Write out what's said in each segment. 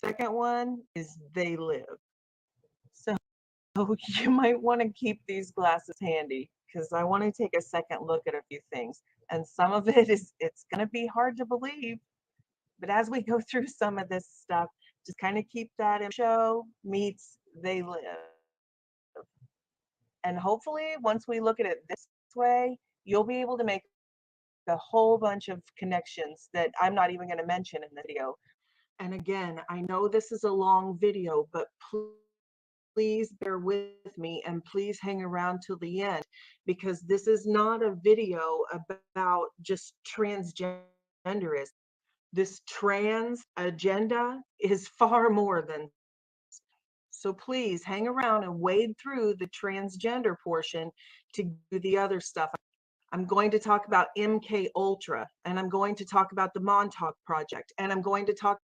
second one is they live. So you might want to keep these glasses handy because I want to take a second look at a few things. And some of it it's going to be hard to believe. But as we go through some of this stuff, just kind of keep that in show meets they live. And hopefully, once we look at it this way, you'll be able to make a whole bunch of connections that I'm not even going to mention in the video. And again, I know this is a long video, but please bear with me and please hang around till the end because this is not a video about just transgenderism. This trans agenda is far more than. So please hang around and wade through the transgender portion to do the other stuff. I'm going to talk about MK Ultra, and I'm going to talk about the Montauk Project, and I'm going to talk.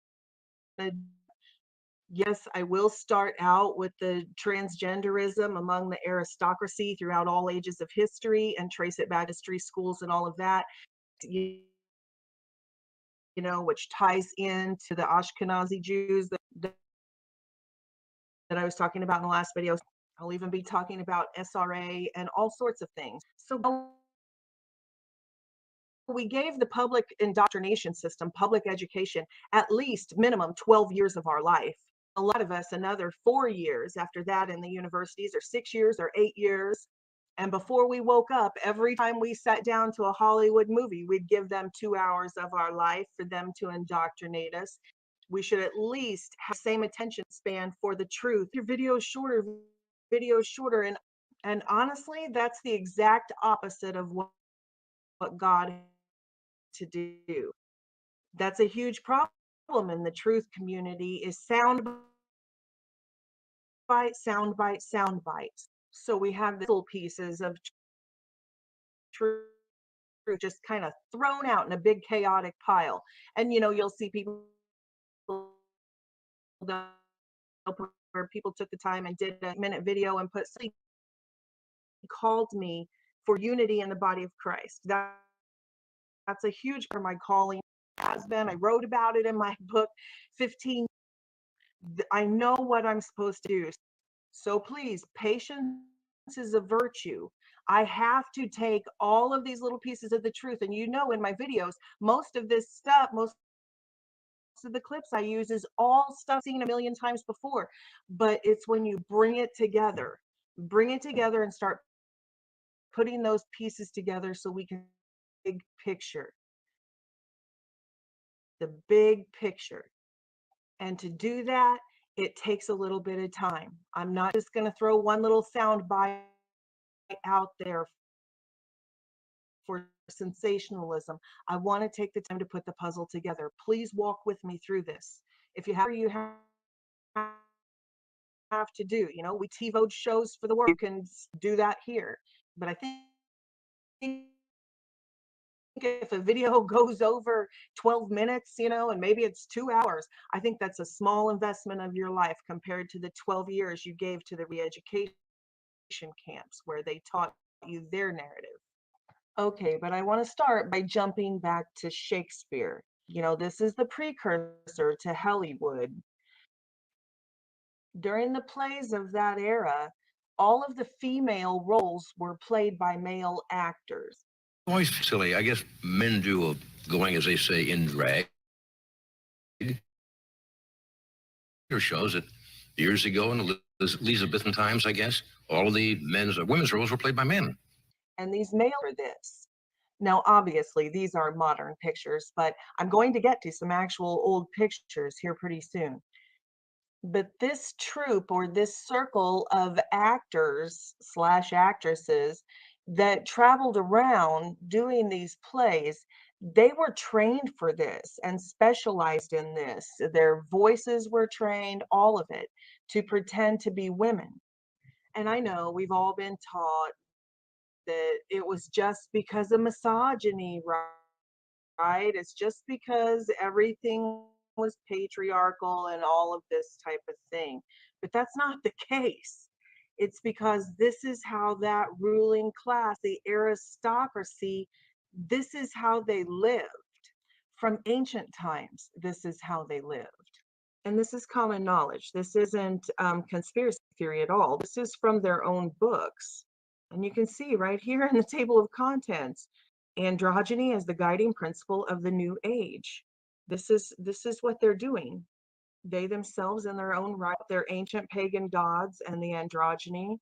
Yes, I will start out with the transgenderism among the aristocracy throughout all ages of history and trace it back to history schools and all of that. Which ties into the Ashkenazi Jews that I was talking about in the last video. I'll even be talking about SRA and all sorts of things. So we gave the public indoctrination system, public education, at least minimum 12 years of our life. A lot of us another 4 years after that in the universities, or 6 years or 8 years. And before we woke up, every time we sat down to a Hollywood movie, we'd give them 2 hours of our life for them to indoctrinate us. We should at least have the same attention span for the truth. Your video is shorter, and honestly, that's the exact opposite of what God to do. That's a huge problem in the truth community is sound bites. So we have little pieces of truth just kind of thrown out in a big chaotic pile. And you'll see people where people took the time and did a minute video and he called me for unity in the body of Christ. That's a huge part of my calling has been. I wrote about it in my book 15. I know what I'm supposed to do. So please, patience is a virtue. I have to take all of these little pieces of the truth. And in my videos, most of this stuff, most of the clips I use is all stuff seen a million times before. But it's when you bring it together and start putting those pieces together so we can big picture. The big picture. And to do that, it takes a little bit of time. I'm not just going to throw one little sound bite out there for sensationalism. I want to take the time to put the puzzle together. Please walk with me through this. If you have to do, we TiVoed shows for the world. You can do that here. But I think if a video goes over 12 minutes, and maybe it's 2 hours, I think that's a small investment of your life compared to the 12 years you gave to the re-education camps where they taught you their narrative. Okay, but I want to start by jumping back to Shakespeare. This is the precursor to Hollywood. During the plays of that era, all of the female roles were played by male actors. Always silly. I guess men do going, as they say, in drag. Shows that years ago in the Elizabethan times, I guess, all of the women's roles were played by men. And these male are this. Now, obviously, these are modern pictures, but I'm going to get to some actual old pictures here pretty soon. But this troupe or this circle of actors / actresses that traveled around doing these plays, they were trained for this and specialized in this. Their voices were trained, all of it, to pretend to be women. And I know we've all been taught that it was just because of misogyny, right? It's just because everything was patriarchal and all of this type of thing. But that's not the case. It's because this is how that ruling class, the aristocracy, this is how they lived. From ancient times, this is how they lived. And this is common knowledge. This isn't conspiracy theory at all. This is from their own books. And you can see right here in the table of contents, androgyny as the guiding principle of the new age. This is what they're doing. They themselves in their own right, their ancient pagan gods and the androgyny.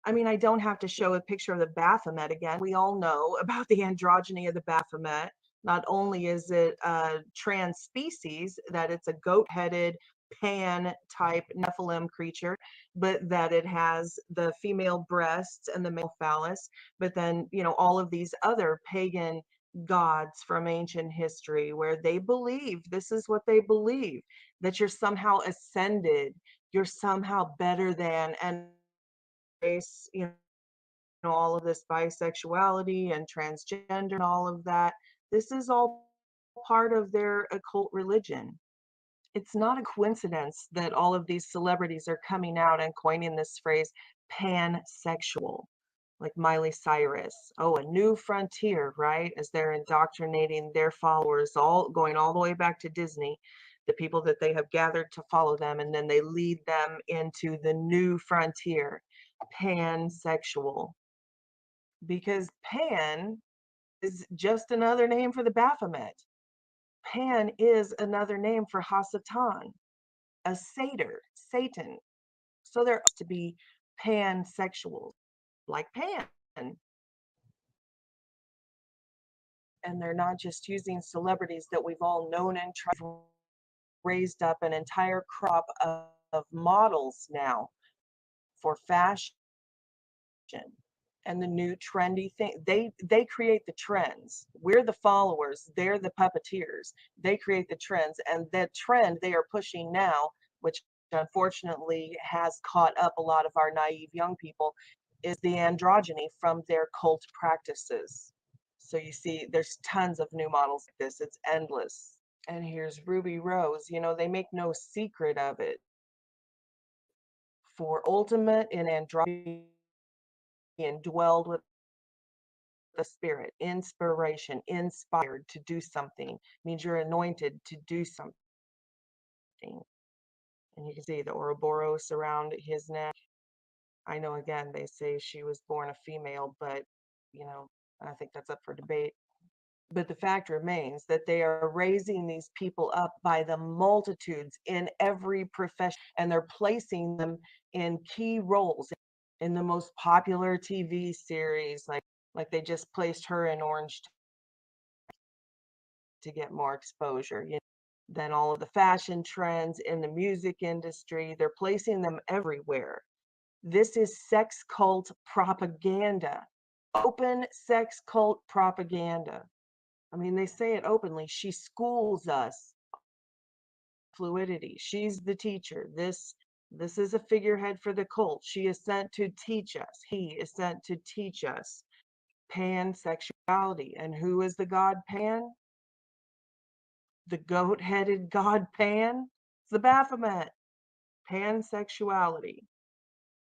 I mean, I don't have to show a picture of the Baphomet again. We all know about the androgyny of the Baphomet. Not only is it a trans species, that it's a goat-headed pan type Nephilim creature, but that it has the female breasts and the male phallus. But then, all of these other pagan gods from ancient history where they believe, this is what they believe, that you're somehow ascended, you're somehow better than, and race, all of this bisexuality and transgender and all of that. This is all part of their occult religion. It's not a coincidence that all of these celebrities are coming out and coining this phrase pansexual, like Miley Cyrus. Oh, a new frontier, right? As they're indoctrinating their followers, all going all the way back to Disney, the people that they have gathered to follow them, and then they lead them into the new frontier, pansexual. Because pan is just another name for the Baphomet. Pan is another name for Hasatan, a satyr, Satan. So they're to be pansexuals, like Pan. And they're not just using celebrities that we've all known and raised up an entire crop of models now for fashion and the new trendy thing. They create the trends. We're the followers, they're the puppeteers. They create the trends, and that trend they are pushing now, which unfortunately has caught up a lot of our naive young people, is the androgyny from their cult practices. So you see there's tons of new models like this. It's endless. And here's Ruby Rose. They make no secret of it. For ultimate in androgyny, indwelled with the spirit, inspiration, inspired to do something, means you're anointed to do something. And you can see the Ouroboros around his neck. I know, again, they say she was born a female, but I think that's up for debate. But the fact remains that they are raising these people up by the multitudes in every profession, and they're placing them in key roles in the most popular TV series, like they just placed her in Orange to get more exposure. Then all of the fashion trends in the music industry, they're placing them everywhere. This is sex cult propaganda, open sex cult propaganda. I mean, they say it openly. She schools us fluidity. She's the teacher. This is a figurehead for the cult. She is sent to teach us. He is sent to teach us pansexuality. And who is the god Pan? The goat-headed god Pan? It's the Baphomet. Pansexuality.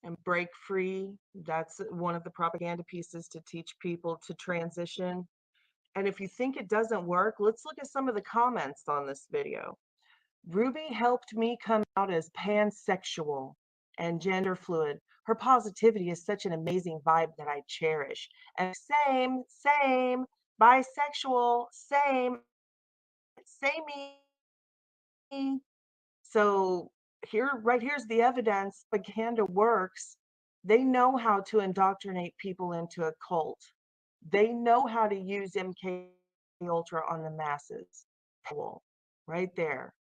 And break free. That's one of the propaganda pieces to teach people to transition. And if you think it doesn't work, let's look at some of the comments on this video. Ruby helped me come out as pansexual and gender fluid. Her positivity is such an amazing vibe that I cherish. And same, bisexual, same me. So here's the evidence. Propaganda works. They know how to indoctrinate people into a cult. They know how to use MK Ultra on the masses. Right there,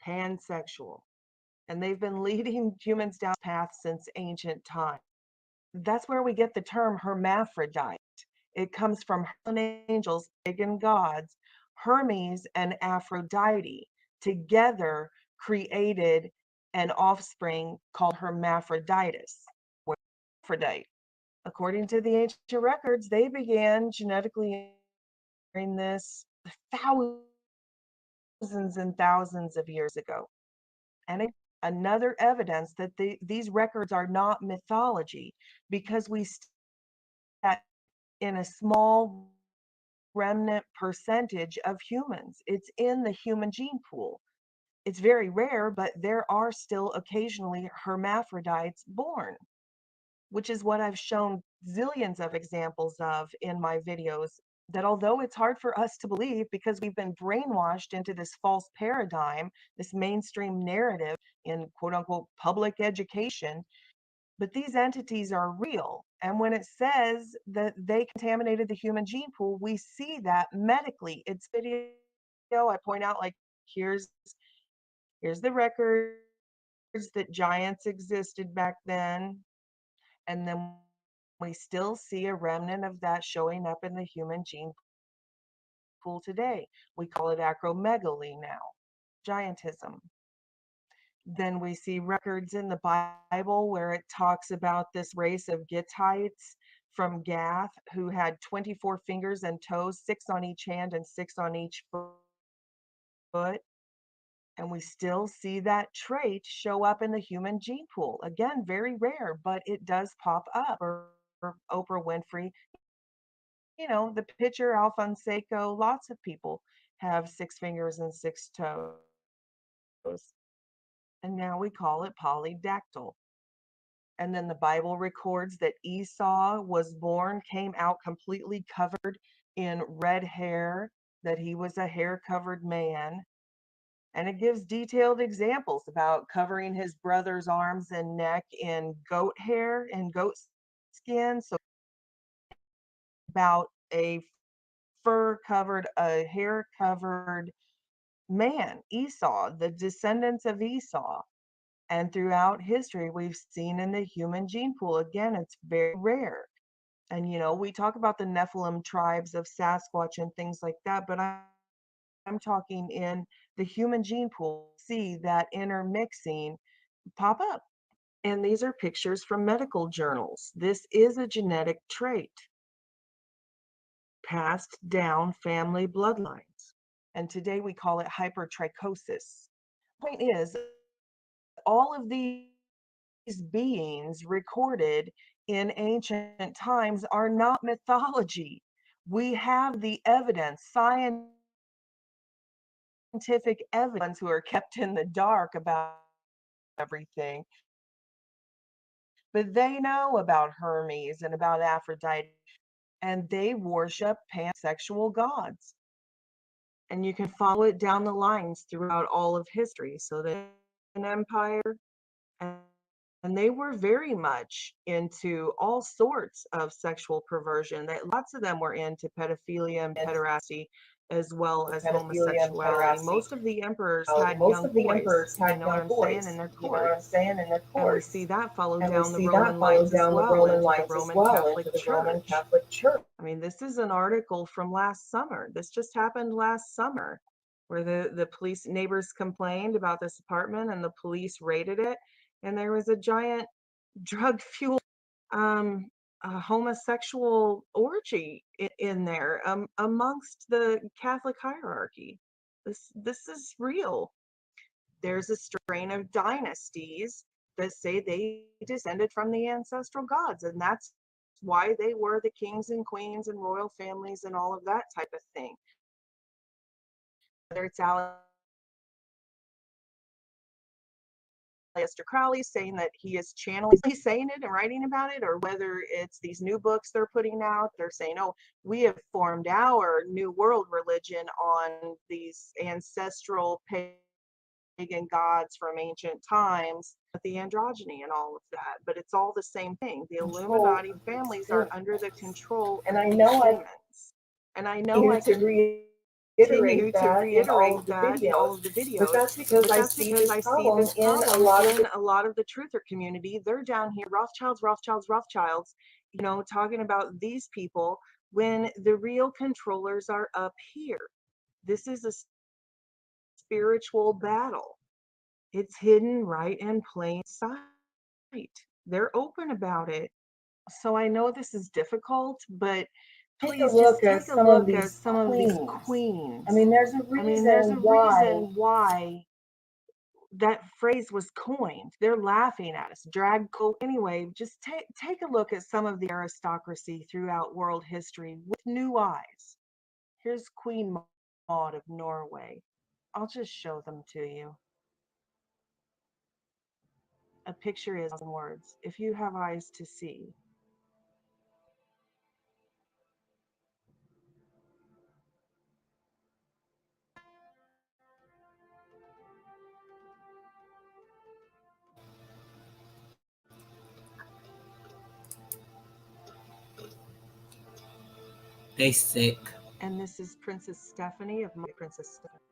pansexual. And they've been leading humans down this path since ancient times. That's where we get the term hermaphrodite. It comes from angels, pagan gods, Hermes and Aphrodite together created an offspring called hermaphroditus. Aphrodite. According to the ancient records, they began genetically in this thousands and thousands of years ago. And another evidence that these records are not mythology, because we stat in a small remnant percentage of humans. It's in the human gene pool. It's very rare, but there are still occasionally hermaphrodites born, which is what I've shown zillions of examples of in my videos. That although it's hard for us to believe because we've been brainwashed into this false paradigm, this mainstream narrative in quote unquote public education, but these entities are real. And when it says that they contaminated the human gene pool, we see that medically. It's video. I point out, like, here's the records that giants existed back then, and then we still see a remnant of that showing up in the human gene pool today. We call it acromegaly now, giantism. Then we see records in the Bible where it talks about this race of Gittites from Gath who had 24 fingers and toes, 6 on each hand and 6 on each foot. And we still see that trait show up in the human gene pool. Again, very rare, but it does pop up. Or Oprah Winfrey, the pitcher Alfonseco, lots of people have 6 fingers and 6 toes. And now we call it polydactyl. And then the Bible records that Esau was born, came out completely covered in red hair, that he was a hair-covered man. And it gives detailed examples about covering his brother's arms and neck in goat hair and goat skin. So about a a hair-covered man, Esau, the descendants of Esau. And throughout history, we've seen in the human gene pool, again, it's very rare. And, we talk about the Nephilim tribes of Sasquatch and things like that, but I'm talking in the human gene pool, see that intermixing pop up. And these are pictures from medical journals. This is a genetic trait passed down family bloodlines. And today we call it hypertrichosis. Point is, all of these beings recorded in ancient times are not mythology. We have the evidence, scientific evidence, who are kept in the dark about everything. But they know about Hermes and about Aphrodite, and they worship pansexual gods. And you can follow it down the lines throughout all of history. So the Empire, and they were very much into all sorts of sexual perversion. Lots of them were into pedophilia and pederasty, as well as homosexuality. Most of the emperors had young boys, you know what I'm saying, in their courts. And we see that follow down the Roman lines as well into the Roman Catholic Church. I mean, this is an article from last summer. This just happened last summer, where the police neighbors complained about this apartment and the police raided it. And there was a giant drug-fueled homosexual orgy in there amongst the Catholic hierarchy. This is real. There's a strain of dynasties that say they descended from the ancestral gods, and that's why they were the kings and queens and royal families and all of that type of thing. Whether it's Aleister Crowley saying that he is channeling, he's saying it and writing about it, or whether it's these new books they're putting out, they're saying, oh, we have formed our new world religion on these ancestral pagan gods from ancient times, with the androgyny and all of that. But it's all the same thing. The Illuminati families are under the control of these humans. And I know I continue to reiterate that in all of the videos, but that's because I see this problem in a lot of the truther community. They're down here, Rothschilds, talking about these people when the real controllers are up here. This is a spiritual battle. It's hidden right in plain sight. They're open about it. So I know this is difficult, but please just take a look at some of these queens. I mean, there's a reason why that phrase was coined. They're laughing at us. Anyway, just take a look at some of the aristocracy throughout world history with new eyes. Here's Queen Maud of Norway. I'll just show them to you. A picture is 1,000 words if you have eyes to see. They sick. And this is Princess Stephanie of My Princess Stephanie.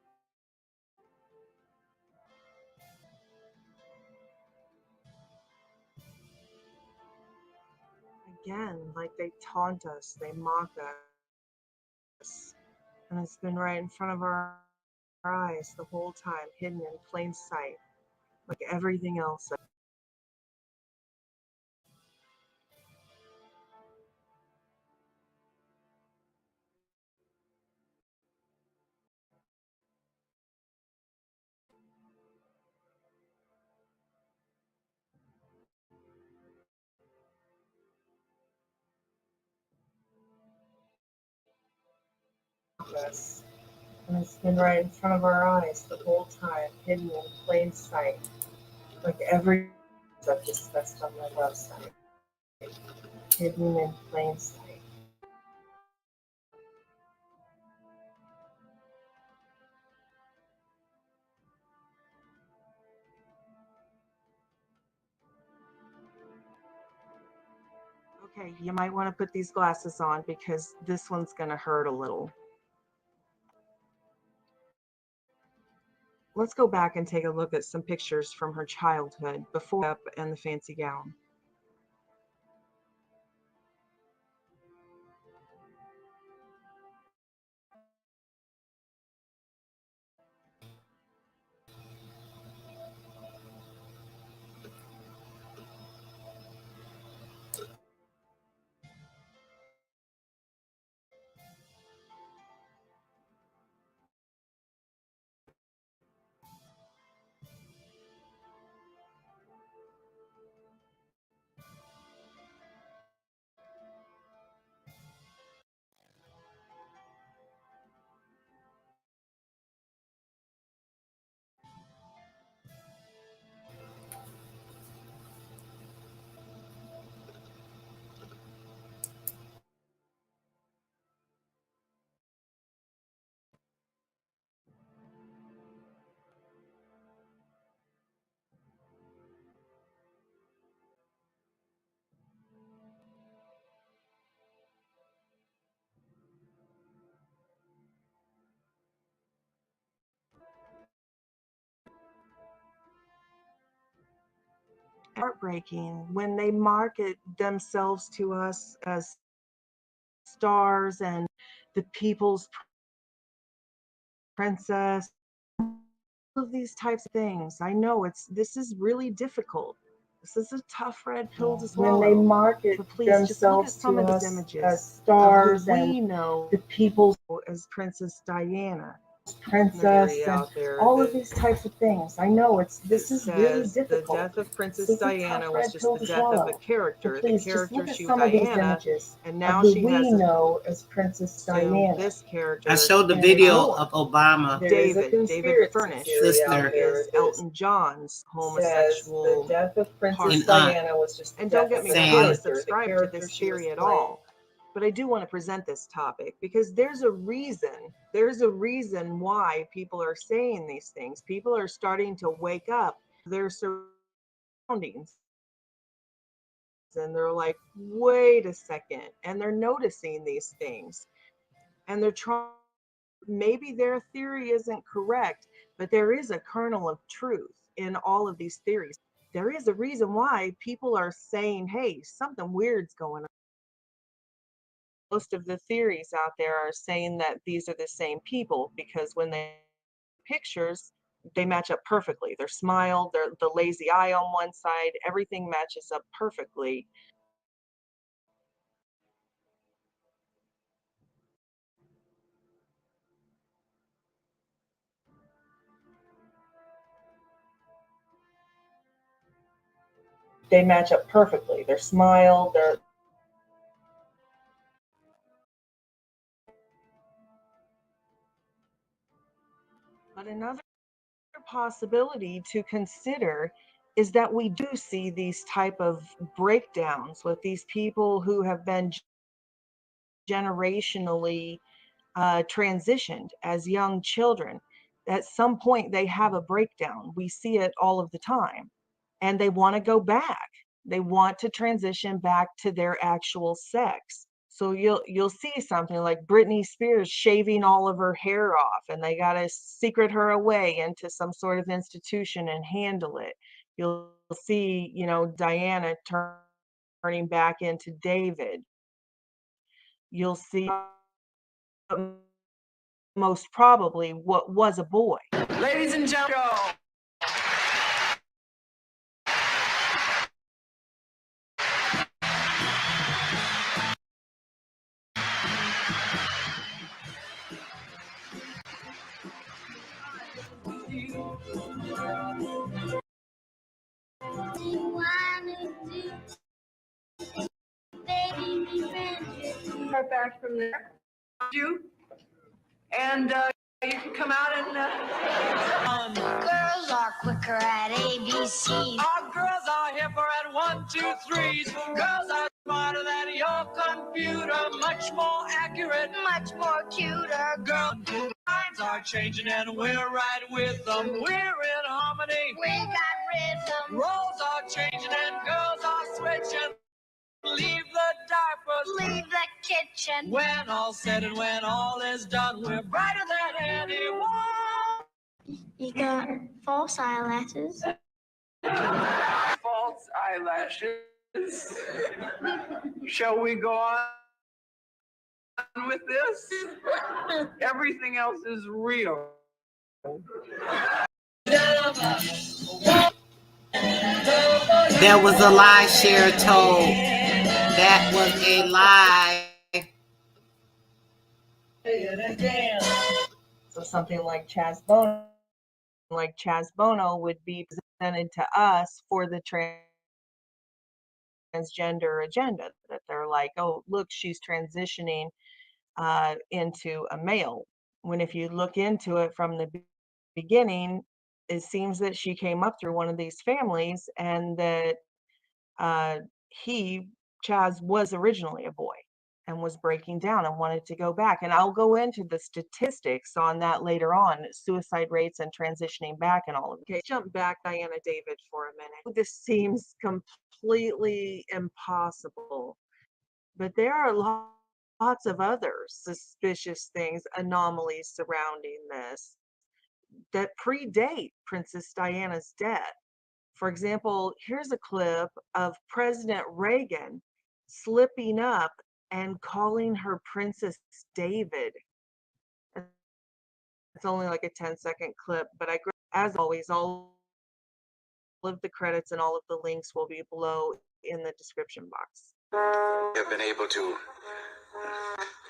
Again, like they taunt us, they mock us. And it's been right in front of our eyes the whole time, hidden in plain sight, like everything else. Us. And it's been right in front of our eyes the whole time, hidden in plain sight, like every I've discussed on my website, hidden in plain sight. Okay, you might want to put these glasses on because this one's going to hurt a little. Let's go back and take a look at some pictures from her childhood before up and the fancy gown. Heartbreaking when they market themselves to us as stars and the people's princess, all of these types of things. I know this is really difficult. This is a tough red pill to swallow. When they market themselves to us as stars and we know the people as Princess Diana, princess, and all of these types of things. I know this is really difficult. The death of Princess Diana was just the death of a character. The character she was Diana, and now she has we know as Princess Diana. This character. I showed the video of Obama. David Furnish sister is Elton John's homosexual. The death of Princess Diana was just. And don't get me wrong, I subscribe to this theory at all. But I do want to present this topic because there's a reason why people are saying these things. People are starting to wake up their surroundings. And they're like, wait a second. And they're noticing these things. And they're trying, maybe their theory isn't correct, but there is a kernel of truth in all of these theories. There is a reason why people are saying, hey, something weird's going on. Most of the theories out there are saying that these are the same people because when they pictures, they match up perfectly. Their smile, the lazy eye on one side, everything matches up perfectly. They match up perfectly. Their smile, But another possibility to consider is that we do see these type of breakdowns with these people who have been generationally transitioned as young children. At some point they have a breakdown. We see it all of the time, and they want to go back. They want to transition back to their actual sex. So you'll see something like Britney Spears shaving all of her hair off, and they got to secret her away into some sort of institution and handle it. You'll see, Diana turning back into David. You'll see most probably what was a boy. Ladies and gentlemen, start back from there. And you can come out and Girls are quicker at ABC. our girls are hipper at 1, 2, 3s. Girls are smarter than your computer, much more accurate, Much more cuter. girl. Minds are changing and we're right with them. We're in harmony. We got rhythm. Roles are changing and girls are switching. Leave the diapers. Leave the kitchen. When all's said and when all is done, we're brighter than anyone. You got false eyelashes. False eyelashes. Shall we go on with this? Everything else is real. There was a lie Cher told. That was a lie. So something like Chaz Bono would be presented to us for the transgender agenda, that they're like, oh, look, she's transitioning into a male. When if you look into it from the beginning, it seems that she came up through one of these families, and that Chaz was originally a boy and was breaking down and wanted to go back. And I'll go into the statistics on that later on, suicide rates and transitioning back and all of it. Okay, jump back, Diana David, for a minute. This seems completely impossible, but there are lots of other suspicious things, anomalies surrounding this that predate Princess Diana's death. For example, here's a clip of President Reagan slipping up and calling her Princess David. It's only like a 10-second clip, but as always, all of the credits and all of the links will be below in the description box. Have been able to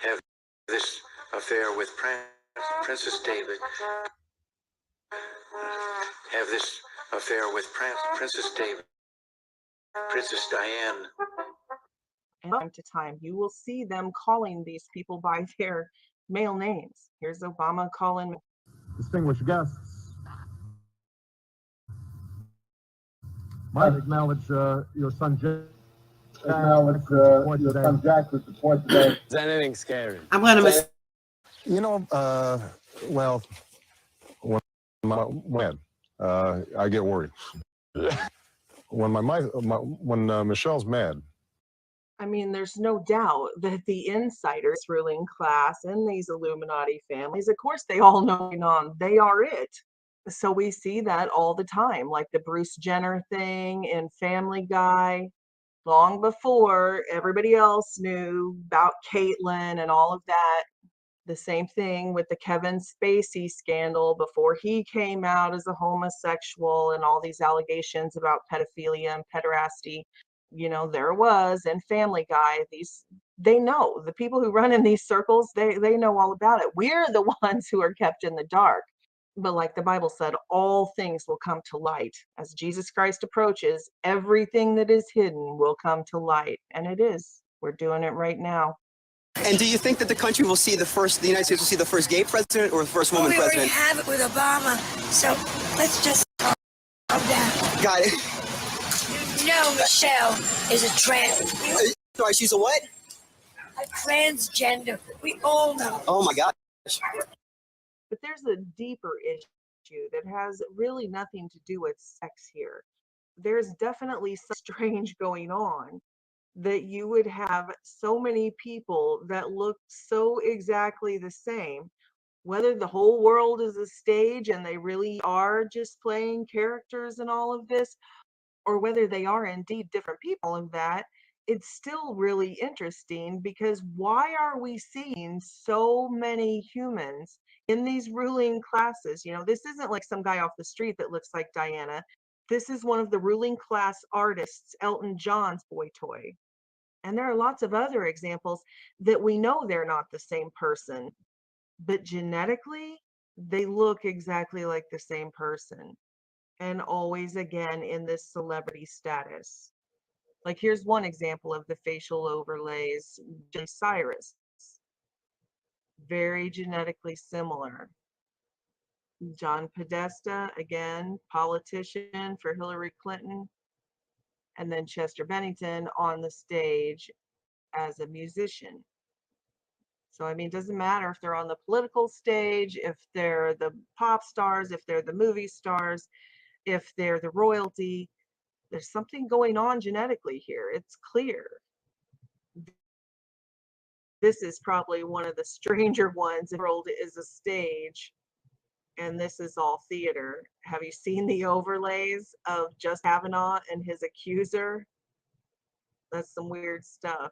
have this affair with Princess David. Have this affair with Princess David. Princess Diane. Time to time, you will see them calling these people by their male names. Here's Obama calling. Distinguished guests, might acknowledge your son Jack. Was the point today. Is anything scary? I'm gonna miss. You know, well, when I get worried. When Michelle's mad. I mean, there's no doubt that the insiders ruling class in these Illuminati families, of course, they all know they are it. So we see that all the time, like the Bruce Jenner thing in Family Guy, long before everybody else knew about Caitlyn and all of that. The same thing with the Kevin Spacey scandal before he came out as a homosexual and all these allegations about pedophilia and pederasty. There was in Family Guy, they know, the people who run in these circles, they know all about it. We're the ones who are kept in the dark. But like the Bible said, all things will come to light. As Jesus Christ approaches, everything that is hidden will come to light. And it is. We're doing it right now. And do you think that the country will see the United States will see the first gay president or the first woman president? We already have it with Obama, so let's just calm down. Got it. you know Michelle is a Sorry, she's a what? transgender. We all know. Oh my God. But there's a deeper issue that has really nothing to do with sex here. There's definitely something strange going on that you would have so many people that look so exactly the same, whether the whole world is a stage and they really are just playing characters and all of this, or whether they are indeed different people, and that it's still really interesting, because why are we seeing so many humans in these ruling classes? You know, this isn't like some guy off the street that looks like Diana. This is one of the ruling class artists, Elton John's boy toy. And there are lots of other examples that we know they're not the same person, but genetically, they look exactly like the same person. And always again in this celebrity status. Like here's one example of the facial overlays, Cyrus, very genetically similar. John Podesta, again, politician for Hillary Clinton, and then Chester Bennington on the stage as a musician. So, I mean, it doesn't matter if they're on the political stage, if they're the pop stars, if they're the movie stars, if they're the royalty, there's something going on genetically here. It's clear. This is probably one of the stranger ones. The world is a stage, and this is all theater. Have you seen the overlays of Just Kavanaugh and his accuser? That's some weird stuff.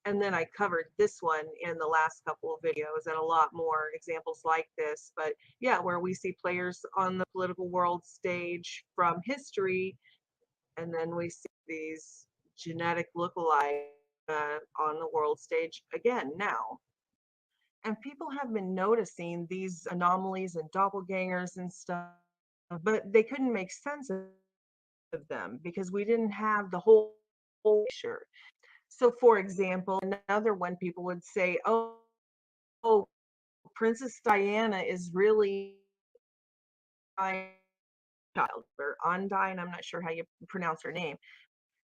And then I covered this one in the last couple of videos and a lot more examples like this. But yeah, where we see players on the political world stage from history, and then we see these genetic lookalike on the world stage again now. And people have been noticing these anomalies and doppelgangers and stuff, but they couldn't make sense of them because we didn't have the whole picture. So, for example, another one, people would say, oh, Princess Diana is really a child, or Undine, I'm not sure how you pronounce her name,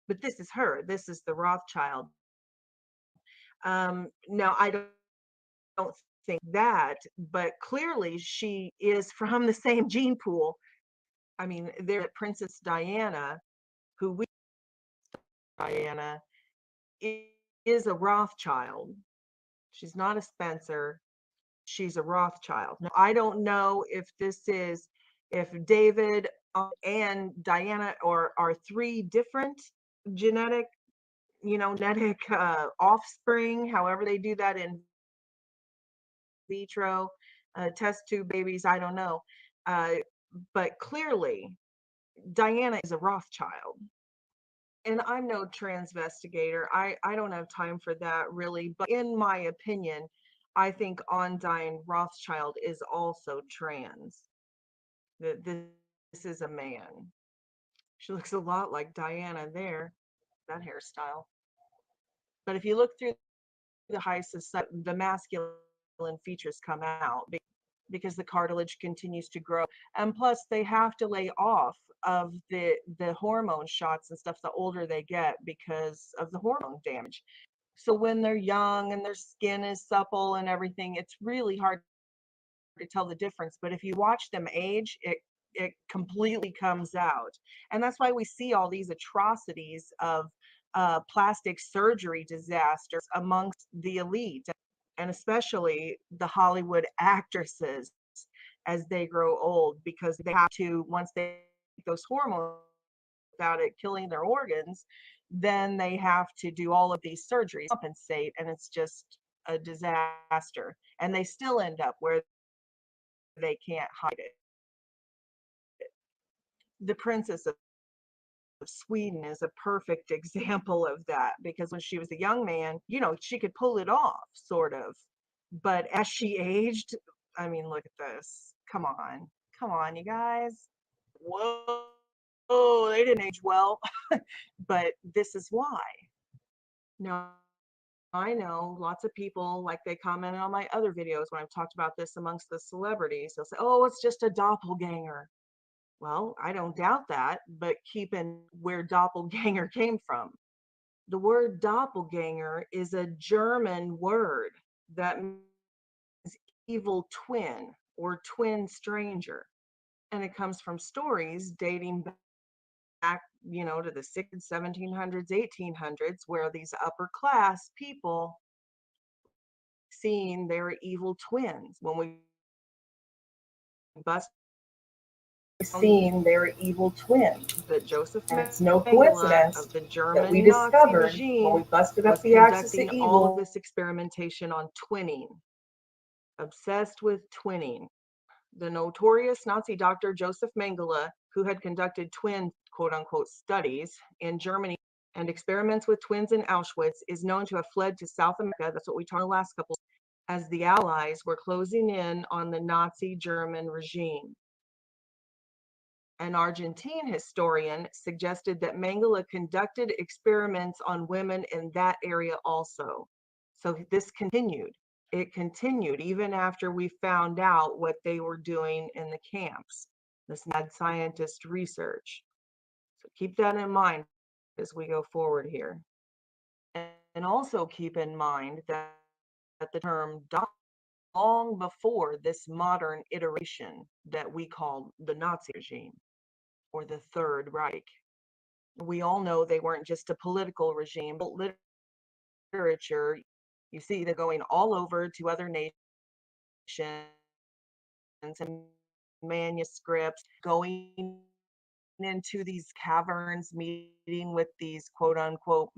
but this is her. This is the Rothschild. Now, I don't think that, but clearly she is from the same gene pool. I mean, there's Princess Diana, who we Diana is a Rothschild. She's not a Spencer. She's a Rothschild. Now, I don't know if David and Diana are three different genetic offspring, however they do that in vitro, test tube babies, I don't know. But clearly, Diana is a Rothschild. And I'm no transvestigator. I don't have time for that really. But in my opinion, I think Undine Rothschild is also trans. This is a man. She looks a lot like Diana there, that hairstyle. But if you look through the high society, the masculine features come out because the cartilage continues to grow. And plus they have to lay off of the hormone shots and stuff the older they get because of the hormone damage. So when they're young and their skin is supple and everything, it's really hard to tell the difference. But if you watch them age, it completely comes out. And that's why we see all these atrocities of plastic surgery disasters amongst the elite, and especially the Hollywood actresses as they grow old, because they have to, once they take those hormones without it killing their organs, then they have to do all of these surgeries to compensate, and it's just a disaster. And they still end up where they can't hide it. The Princess of Sweden is a perfect example of that, because when she was a young man, she could pull it off, sort of. But as she aged, I mean, look at this. Come on, you guys. Whoa, they didn't age well. But this is why. Now, I know lots of people, like they commented on my other videos when I've talked about this amongst the celebrities. They'll say, oh, it's just a doppelganger. Well, I don't doubt that, but keep in where doppelganger came from. The word doppelganger is a German word that means evil twin or twin stranger. And it comes from stories dating back, to the 1700s, 1800s, where these upper class people seeing their evil twins. When we bust seeing their evil twins, that Joseph and it's no coincidence of the German that we discovered Nazi regime when we busted up the axis of evil. All of this experimentation on twinning, obsessed with twinning. The notorious Nazi doctor Joseph Mengele, who had conducted twin quote unquote studies in Germany and experiments with twins in Auschwitz, is known to have fled to South America. That's what we talked about the last couple, as the Allies were closing in on the Nazi German regime. An Argentine historian suggested that Mengele conducted experiments on women in that area also. So this continued. It continued even after we found out what they were doing in the camps, this mad scientist research. So keep that in mind as we go forward here. And also keep in mind that the term long before this modern iteration that we call the Nazi regime or the Third Reich. We all know they weren't just a political regime, but literature, you see they're going all over to other nations and manuscripts, going into these caverns, meeting with these quote unquote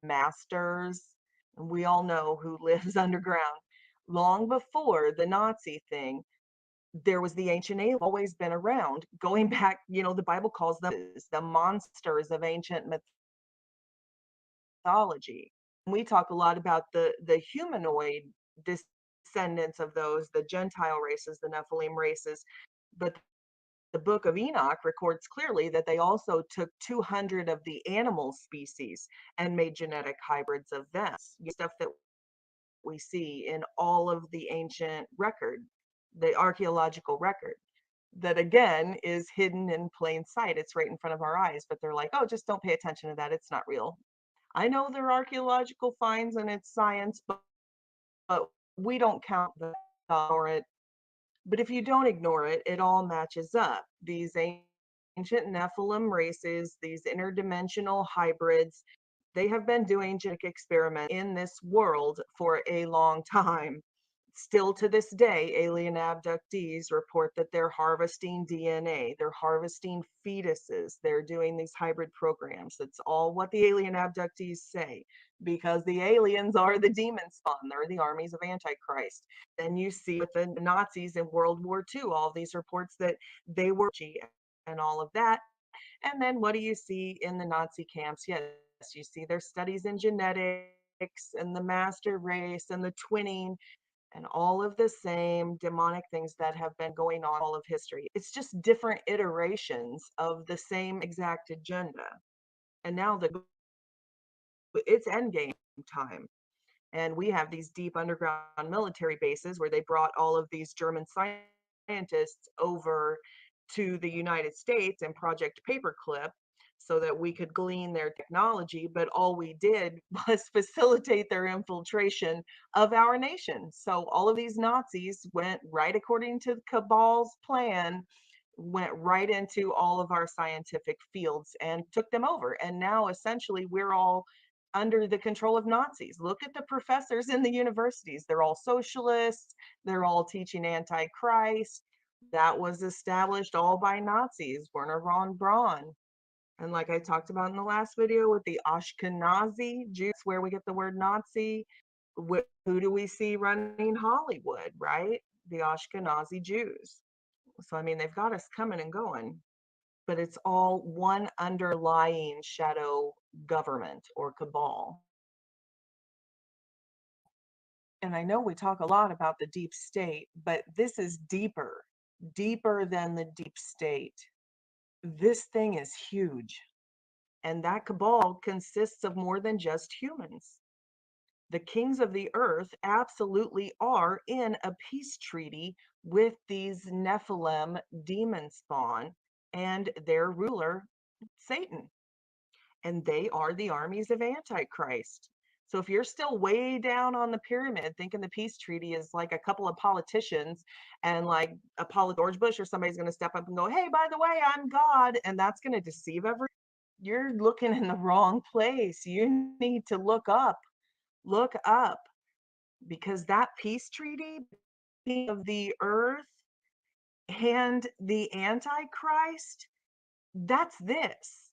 masters. And we all know who lives underground. Long before the Nazi thing, there was the ancient aliens always been around, going back, the Bible calls them the monsters of ancient mythology. We talk a lot about the humanoid descendants of those, the Gentile races, the Nephilim races, but the book of Enoch records clearly that they also took 200 of the animal species and made genetic hybrids of them. Stuff that we see in all of the ancient record, the archaeological record, that again is hidden in plain sight. It's right in front of our eyes, but they're like, oh, just don't pay attention to that. It's not real. I know they're archaeological finds and it's science, but we don't count that or it. But if you don't ignore it, it all matches up. These ancient Nephilim races, these interdimensional hybrids, they have been doing genetic experiments in this world for a long time. Still to this day, alien abductees report that they're harvesting DNA, they're harvesting fetuses, they're doing these hybrid programs. That's all what the alien abductees say, because the aliens are the demon spawn, they're the armies of Antichrist. Then you see with the Nazis in World War II, all these reports that they were and all of that. And then what do you see in the Nazi camps? Yes, you see their studies in genetics and the master race and the twinning and all of the same demonic things that have been going on all of history. It's just different iterations of the same exact agenda. And now it's endgame time. And we have these deep underground military bases where they brought all of these German scientists over to the United States and Project Paperclip so that we could glean their technology. But all we did was facilitate their infiltration of our nation. So all of these Nazis went right according to Cabal's plan, went right into all of our scientific fields and took them over. And now essentially we're all under the control of Nazis. Look at the professors in the universities. They're all socialists. They're all teaching Antichrist. That was established all by Nazis, Werner von Braun. And like I talked about in the last video with the Ashkenazi Jews, where we get the word Nazi, who do we see running Hollywood, right? The Ashkenazi Jews. So, I mean, they've got us coming and going, but it's all one underlying shadow government or cabal. And I know we talk a lot about the deep state, but this is deeper than the deep state. This thing is huge. And that cabal consists of more than just humans. The kings of the earth absolutely are in a peace treaty with these Nephilim demon spawn and their ruler, Satan. And they are the armies of Antichrist. So if you're still way down on the pyramid thinking the peace treaty is like a couple of politicians and like George Bush or somebody's going to step up and go, hey, by the way, I'm God, and that's going to deceive everyone, you're looking in the wrong place. You need to look up, because that peace treaty of the earth and the Antichrist, that's this.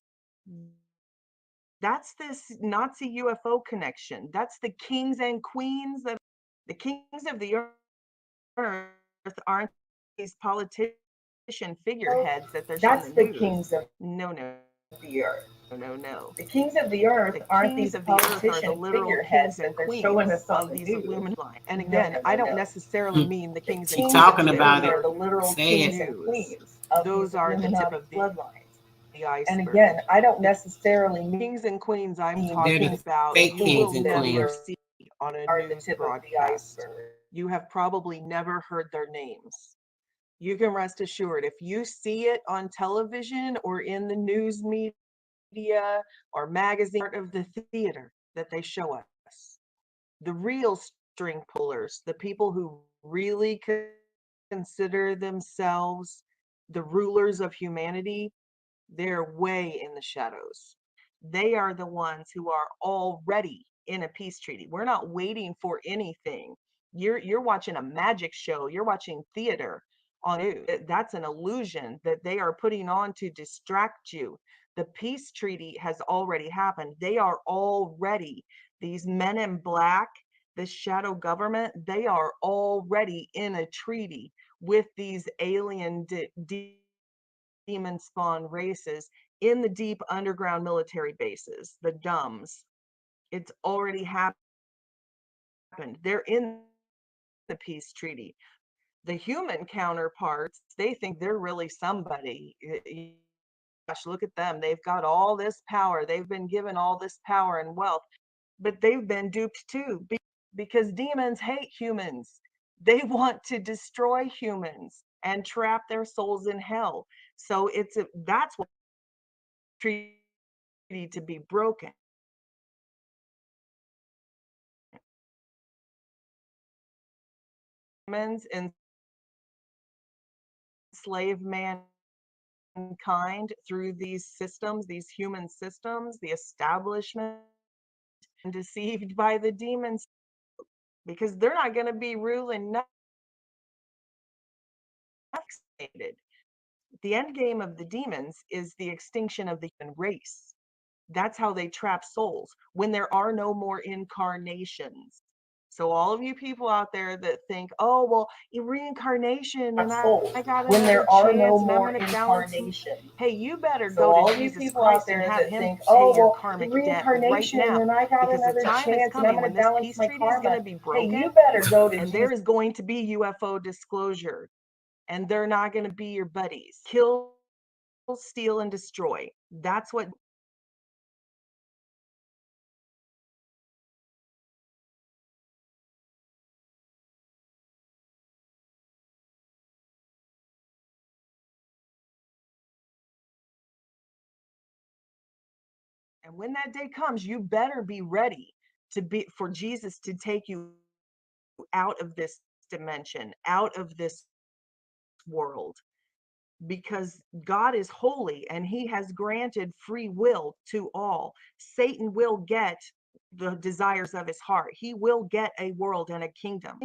That's this Nazi UFO connection. That's the kings and queens of the kings of the earth aren't these politician figureheads that they're showing That's the the news. kings of No. the earth. No. The kings of the earth The aren't kings these of the earth are the politician literal figureheads kings and that they're queens showing us on of the these news. Illuminati. And No, again, no, no, I don't no. necessarily mean the The kings and kings queens. of talking the about earth it. are the literal Say kings it. and queens of Those these are the tip Illuminati of the bloodlines. iceberg. And again, I don't The necessarily mean kings and queens I'm the talking They're the about, fake you kings will and never queens. see on a are the news tip of the broadcast. iceberg. You have probably never heard their names. You can rest assured, if you see it on television or in the news media or magazine, part of the theater that they show us, the real string pullers, the people who really consider themselves the rulers of humanity, they're way in the shadows. They are the ones who are already in a peace treaty. We're not waiting for anything. You're watching a magic show. You're watching theater on news. That's an illusion that they are putting on to distract you. The peace treaty has already happened. They are already, these men in black, this shadow government, they are already in a treaty with these alien demon spawn races in the deep underground military bases, the DUMBs. It's already happened. They're in the peace treaty. The human counterparts, they think they're really somebody. Gosh, look at them. They've got all this power. They've been given all this power and wealth, but they've been duped too, because demons hate humans. They want to destroy humans and trap their souls in hell. So that's what treaty to be broken. Humans enslave mankind through these systems, these human systems, the establishment, and deceived by the demons, because they're not going to be ruling nothing. The end game of the demons is the extinction of the human race. That's how they trap souls, when there are no more incarnations. So all of you people out there that think, oh, well, reincarnation and I got when another there are chance no and I'm more going to balance. incarnations. Hey, you better So go all to of you Jesus people out Christ and there have that him think, pay oh, your well, karmic debt right reincarnation now, and I got because the another time is chance and I'm coming going when to this balance peace my treaty is going karma. to be Hey, broken, you better go to and Jesus. there is going to be UFO disclosure, and they're not going to be your buddies. Kill, steal, and destroy. That's what. And when that day comes, you better be ready for Jesus to take you out of this dimension, out of this world, because God is holy and he has granted free will to all. Satan will get the desires of his heart. He will get a world and a kingdom.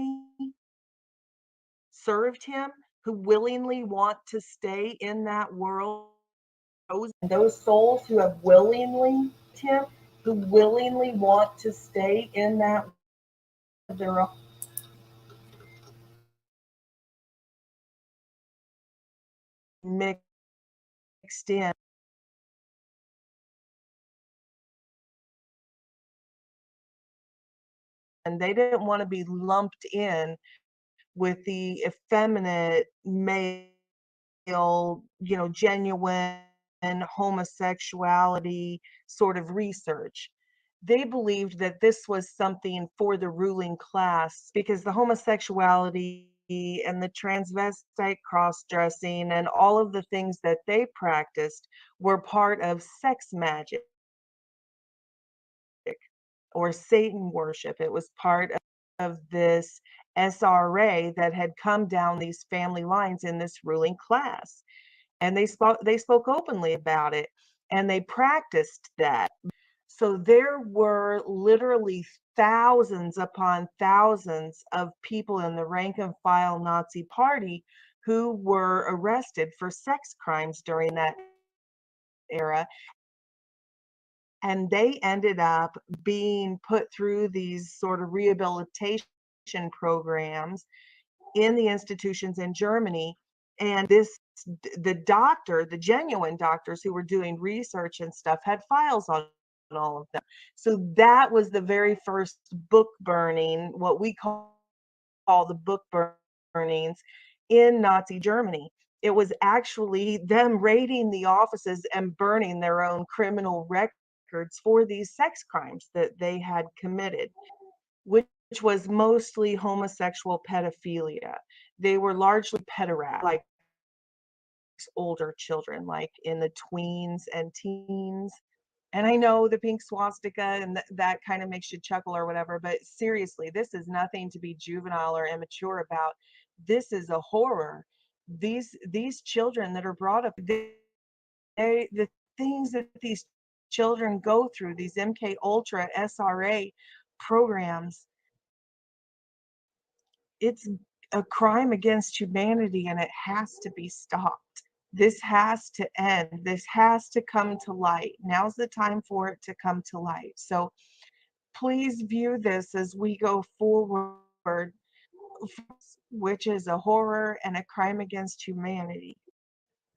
Served him, who willingly want to stay in that world. Those souls who have willingly him, who willingly want to stay in that their own. Mixed in. And they didn't want to be lumped in with the effeminate male, genuine homosexuality sort of research. They believed that this was something for the ruling class, because the homosexuality and the transvestite cross-dressing and all of the things that they practiced were part of sex magic or Satan worship. It was part of this SRA that had come down these family lines in this ruling class. And they spoke openly about it, and they practiced that. So there were literally thousands upon thousands of people in the rank and file Nazi party who were arrested for sex crimes during that era. And they ended up being put through these sort of rehabilitation programs in the institutions in Germany. And the genuine doctors who were doing research and stuff had files on all of them. So that was the very first book burning, what we call the book burnings in Nazi Germany. It was actually them raiding the offices and burning their own criminal records for these sex crimes that they had committed, which was mostly homosexual pedophilia. They were largely pederast, like older children, like in the tweens and teens. And I know the pink swastika and that kind of makes you chuckle or whatever, but seriously, this is nothing to be juvenile or immature about. This is a horror. These children that are brought up, the things that these children go through, these MK Ultra SRA programs, it's a crime against humanity, and it has to be stopped. This has to end. This has to come to light. Now's the time for it to come to light. So please view this as we go forward, which is a horror and a crime against humanity.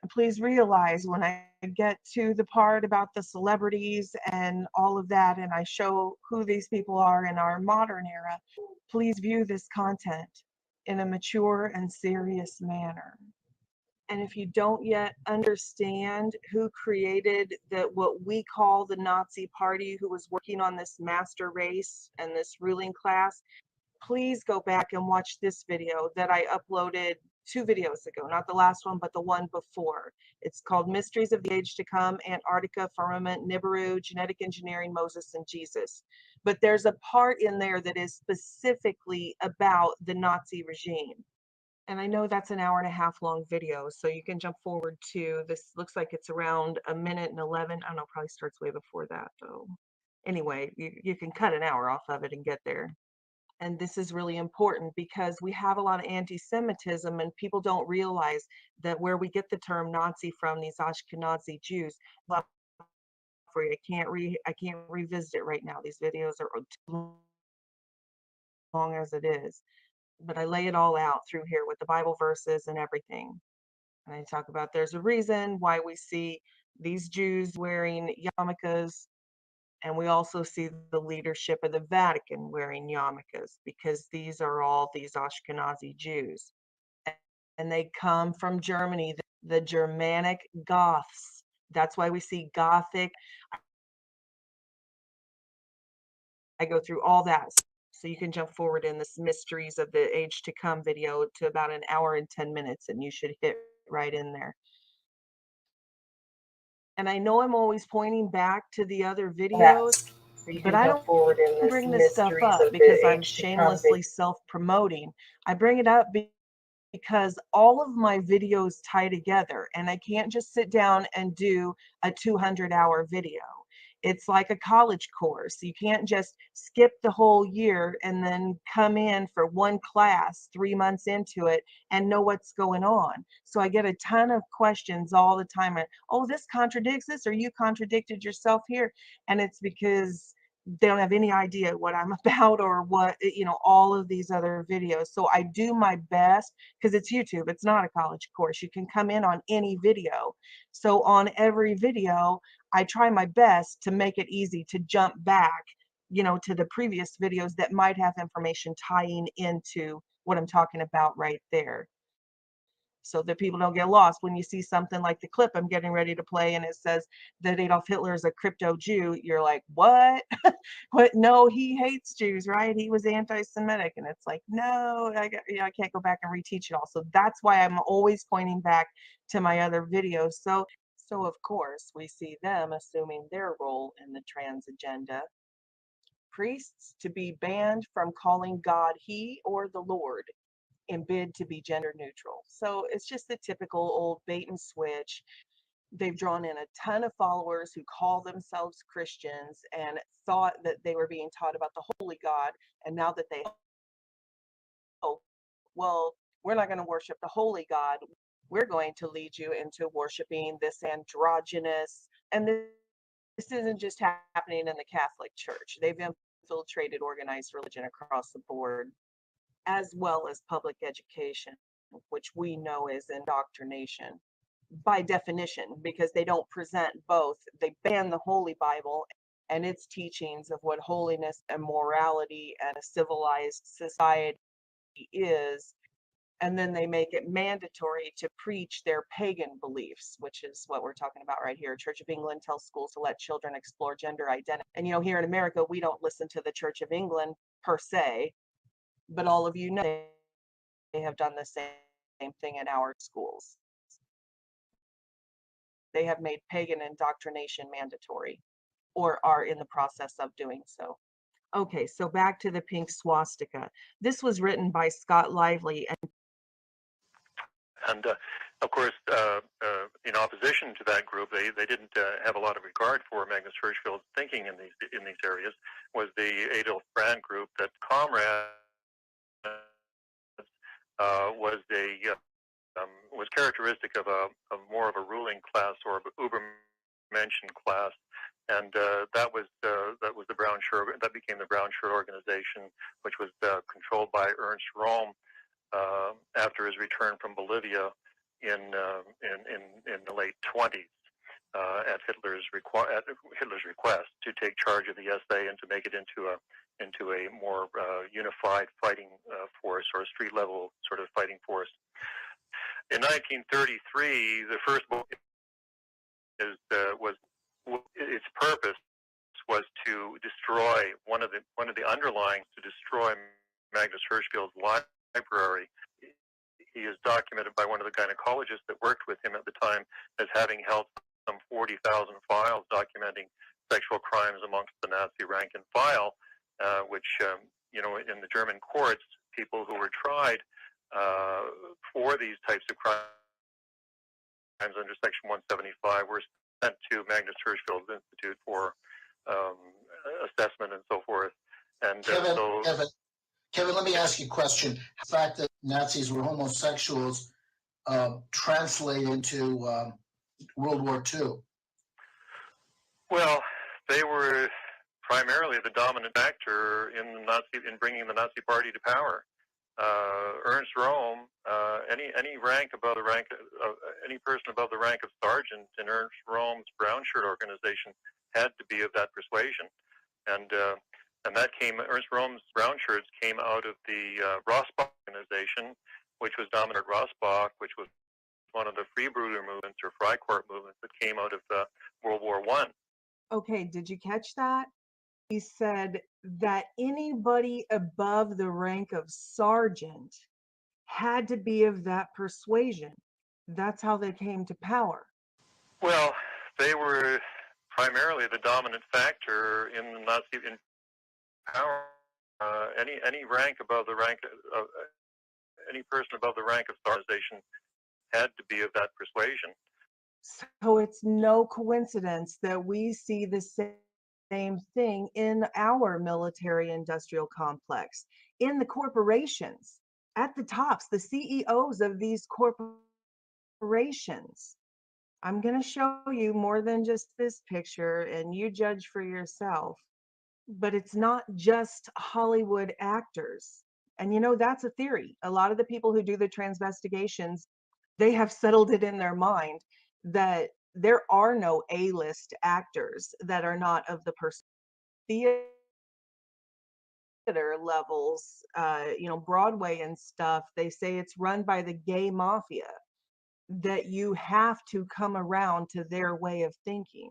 And please realize when I get to the part about the celebrities and all of that, and I show who these people are in our modern era, please view this content in a mature and serious manner. And if you don't yet understand who created what we call the Nazi Party, who was working on this master race and this ruling class, please go back and watch this video that I uploaded 2 videos ago, not the last one, but the one before. It's called Mysteries of the Age to Come, Antarctica, Firmament, Nibiru, Genetic Engineering, Moses, and Jesus. But there's a part in there that is specifically about the Nazi regime. And I know that's an 1.5 hour long video, so you can jump forward to this. Looks like it's around 1:11. I don't know, probably starts way before that though. Anyway, you can cut an hour off of it and get there. And this is really important because we have a lot of anti-Semitism, and people don't realize that where we get the term Nazi from, these Ashkenazi Jews. For you, I can't revisit it right now. These videos are too long as it is. But I lay it all out through here with the Bible verses and everything. And I talk about there's a reason why we see these Jews wearing yarmulkes, and we also see the leadership of the Vatican wearing yarmulkes, because these are all these Ashkenazi Jews. And they come from Germany, the Germanic Goths. That's why we see Gothic. I go through all that. So you can jump forward in this Mysteries of the Age to Come video to about 1 hour and 10 minutes, and you should hit right in there. And I know I'm always pointing back to the other videos, but I don't bring this stuff up because I'm shamelessly self-promoting. I bring it up because all of my videos tie together, and I can't just sit down and do a 200-hour video. It's like a college course. You can't just skip the whole year and then come in for one class 3 months into it and know what's going on. So I get a ton of questions all the time. Oh, this contradicts this, or you contradicted yourself here. And it's because they don't have any idea what I'm about, or what, all of these other videos. So I do my best, because it's YouTube. It's not a college course. You can come in on any video. So on every video, I try my best to make it easy to jump back, to the previous videos that might have information tying into what I'm talking about right there. so that people don't get lost. When you see something like the clip I'm getting ready to play and it says that Adolf Hitler is a crypto Jew, you're like, what? What? No, he hates Jews, right? He was anti-Semitic. And it's like, no, I can't go back and reteach it all. So that's why I'm always pointing back to my other videos. So of course we see them assuming their role in the trans agenda. Priests to be banned from calling God he or the Lord, and bid to be gender neutral. So it's just the typical old bait and switch. They've drawn in a ton of followers who call themselves Christians and thought that they were being taught about the holy God. And now that they, oh, well, we're not going to worship the holy God. We're going to lead you into worshiping this androgynous, and this isn't just happening in the Catholic Church. They've infiltrated organized religion across the board, as well as public education, which we know is indoctrination by definition, because they don't present both. They ban the Holy Bible and its teachings of what holiness and morality and a civilized society is, and then they make it mandatory to preach their pagan beliefs, which is what we're talking about right here. Church of England tells schools to let children explore gender identity. And here in America, we don't listen to the Church of England per se, but all of you know they have done the same thing in our schools. They have made pagan indoctrination mandatory, or are in the process of doing so. Okay, so back to the pink swastika. This was written by Scott Lively. And of course, in opposition to that group, they didn't have a lot of regard for Magnus Hirschfeld's thinking in these areas. Was the Adolf Brand group that Comrade was characteristic of more of a ruling class, or of Ubermenschen class, and that was the brown shirt. That became the brown shirt organization, which was controlled by Ernst Röhm after his return from Bolivia in the late 20s, at Hitler's request to take charge of the SA and to make it into a more unified fighting force, or a street level sort of fighting force. In 1933, the first book its purpose was to destroy one of the underlyings, to destroy Magnus Hirschfeld's library. He is documented by one of the gynecologists that worked with him at the time as having held some 40,000 files documenting sexual crimes amongst the Nazi rank and file, which, in the German courts, people who were tried for these types of crimes under Section 175 were sent to Magnus Hirschfeld's Institute for assessment and so forth. And Kevin, let me ask you a question. The fact that Nazis were homosexuals translate into World War II? Well, they were primarily the dominant factor in bringing the Nazi Party to power. Ernst Röhm, any rank above the rank of any person above the rank of sergeant in Ernst Röhm's brown shirt organization had to be of that persuasion, and that Ernst Röhm's brown shirts came out of the Rossbach organization, which was dominant Rossbach, which was one of the Freibruder movements or Freikorps movements that came out of World War I. Okay, did you catch that? He said that anybody above the rank of sergeant had to be of that persuasion. That's how they came to power. Well, they were primarily the dominant factor in the Nazi power. Any rank above the rank of any person above the rank of organization had to be of that persuasion. So it's no coincidence that we see the same thing in our military industrial complex, in the corporations, at the tops, the CEOs of these corporations. I'm going to show you more than just this picture, and you judge for yourself. But it's not just Hollywood actors. And that's a theory. A lot of the people who do the transvestigations, they have settled it in their mind that there are no A-list actors that are not of the theater levels, Broadway and stuff. They say it's run by the gay mafia. that you have to come around to their way of thinking.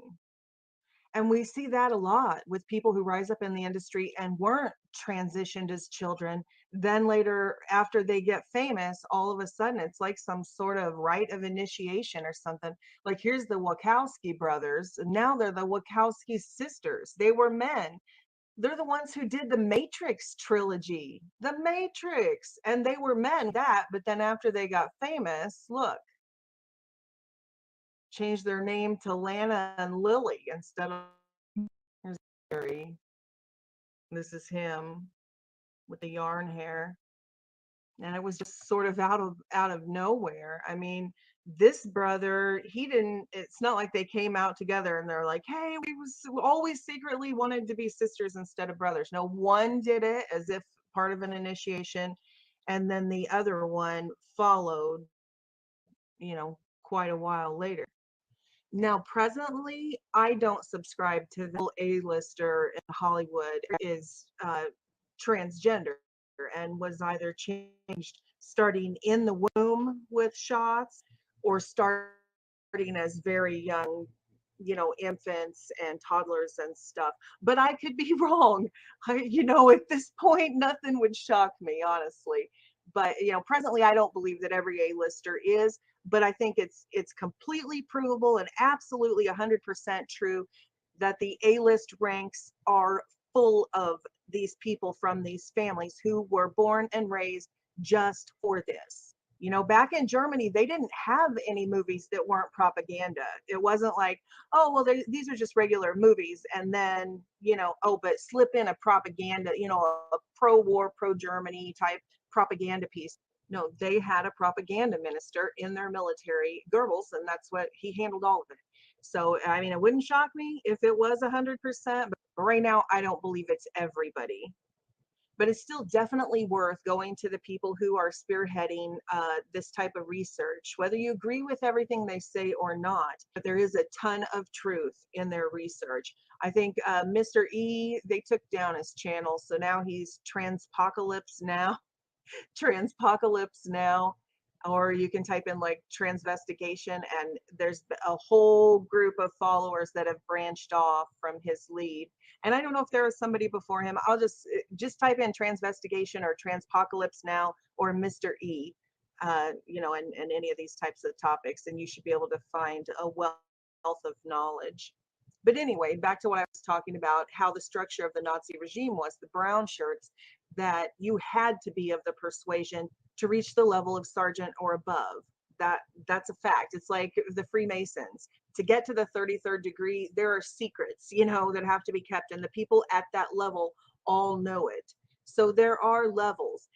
And we see that a lot with people who rise up in the industry and weren't transitioned as children. Then later, after they get famous, all of a sudden it's like some sort of rite of initiation or something. Like here's the Wachowski brothers, and now they're the Wachowski sisters. They were men. They're the ones who did the Matrix trilogy, the Matrix, and they were men that, but then after they got famous, look, changed their name to Lana and Lily instead of, here's Gary. This is him with the yarn hair. And it was just sort of out of nowhere. I mean, this brother, he didn't, it's not like they came out together and they're like, hey, we always secretly wanted to be sisters instead of brothers. No, one did it as if part of an initiation, and then the other one followed, quite a while later. Now, presently, I don't subscribe to the A-lister in Hollywood is transgender and was either changed starting in the womb with shots or starting as very young, infants and toddlers and stuff. But I could be wrong. At this point, nothing would shock me, honestly. But, presently, I don't believe that every A-lister is, but I think it's completely provable and absolutely 100% true that the A-list ranks are full of these people from these families who were born and raised just for this. Back in Germany, they didn't have any movies that weren't propaganda. It wasn't like, oh, well, these are just regular movies. And then, but slip in a propaganda, a pro-war, pro-Germany type propaganda piece. No, they had a propaganda minister in their military, Goebbels, and that's what he handled all of it. So, I mean, it wouldn't shock me if it was 100%, but right now, I don't believe it's everybody. But it's still definitely worth going to the people who are spearheading this type of research, whether you agree with everything they say or not. But there is a ton of truth in their research. I think Mr. E, they took down his channel, so now he's Transpocalypse Now. Transpocalypse Now, or you can type in like Transvestigation, and there's a whole group of followers that have branched off from his lead. And I don't know if there was somebody before him. I'll just type in Transvestigation or Transpocalypse Now or Mr. E, and any of these types of topics, and you should be able to find a wealth of knowledge. But anyway, back to what I was talking about, how the structure of the Nazi regime was, the brown shirts, that you had to be of the persuasion to reach the level of sergeant or above. That's a fact. It's like the Freemasons. To get to the 33rd degree, there are secrets, that have to be kept, and the people at that level all know it. So there are levels.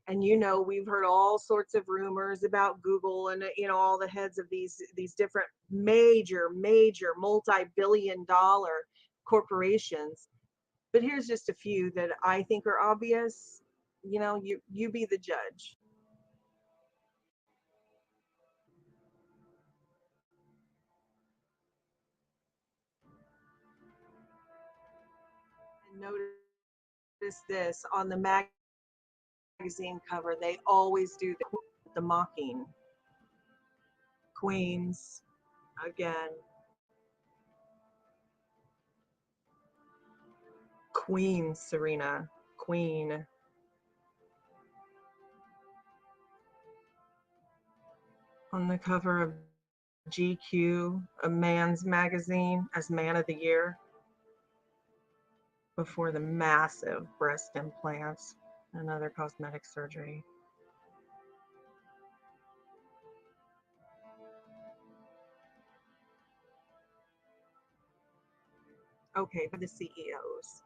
And we've heard all sorts of rumors about Google and all the heads of these different major multi-billion-dollar corporations. But here's just a few that I think are obvious. You be the judge. And notice this on the magazine cover, they always do the mocking. Queens, again. Queen, Serena. Queen. On the cover of GQ, a man's magazine, as Man of the Year, before the massive breast implants and other cosmetic surgery. Okay, for the CEOs.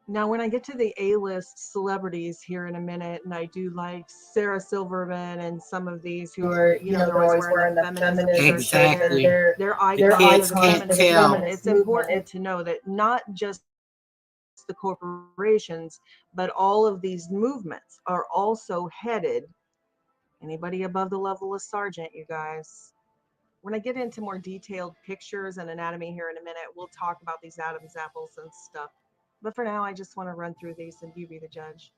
Now, when I get to the A-list celebrities here in a minute, and I do like Sarah Silverman and some of these who are, they're always wearing the feminism shirts. Exactly. They're The icons kids of the can't feminist tell. movement. It's important to know that not just the corporations, but all of these movements are also headed, anybody above the level of sergeant, you guys. When I get into more detailed pictures and anatomy here in a minute, we'll talk about these Adam's apples and stuff. But for now, I just want to run through these and you be the judge.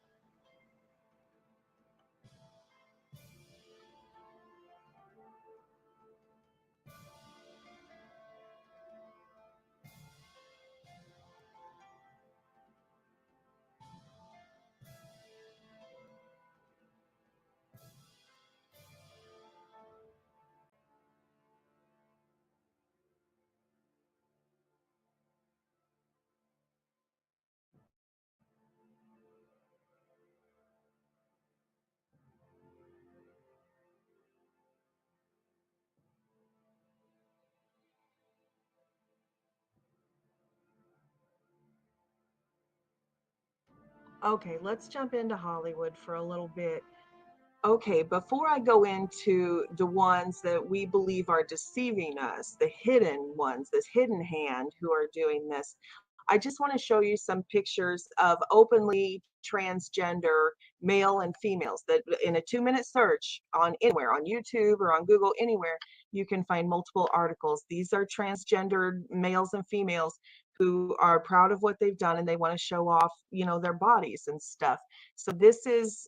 Okay, let's jump into Hollywood for a little bit. Okay, before I go into the ones that we believe are deceiving us, the hidden ones, this hidden hand who are doing this, I just want to show you some pictures of openly transgender male and females that in a 2-minute search on anywhere, on YouTube or on Google, anywhere, you can find multiple articles. These are transgendered males and females who are proud of what they've done and they want to show off, their bodies and stuff. So this is